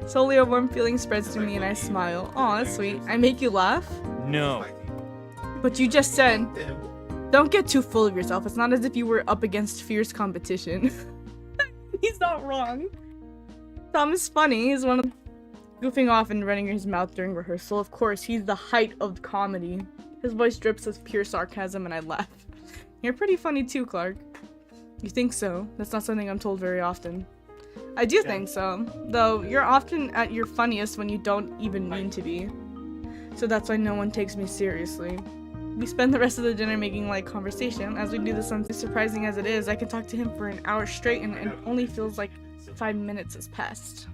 Slowly a warm feeling spreads through me and I smile. Aw, that's sweet. I make you laugh? no. But you just said, don't get too full of yourself. It's not as if you were up against fierce competition. He's not wrong. Tom is funny. He's one of goofing off and running his mouth during rehearsal. Of course, he's the height of comedy. His voice drips with pure sarcasm and I laugh. You're pretty funny too, Clark. You think so? That's not something I'm told very often. I do think so, though you're often at your funniest when you don't even mean to be. So that's why no one takes me seriously. We spend the rest of the dinner making light conversation. As we do this, as surprising as it is, I can talk to him for an hour straight and it only feels like 5 minutes has passed.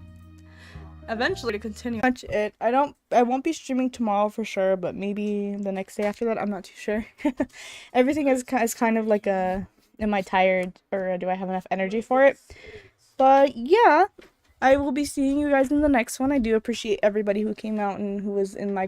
Eventually to continue. Much it. I won't be streaming tomorrow for sure, but maybe the next day after that, I'm not too sure. Everything is kind of like a, am I tired or do I have enough energy for it? But yeah, I will be seeing you guys in the next one. I do appreciate everybody who came out and who was in my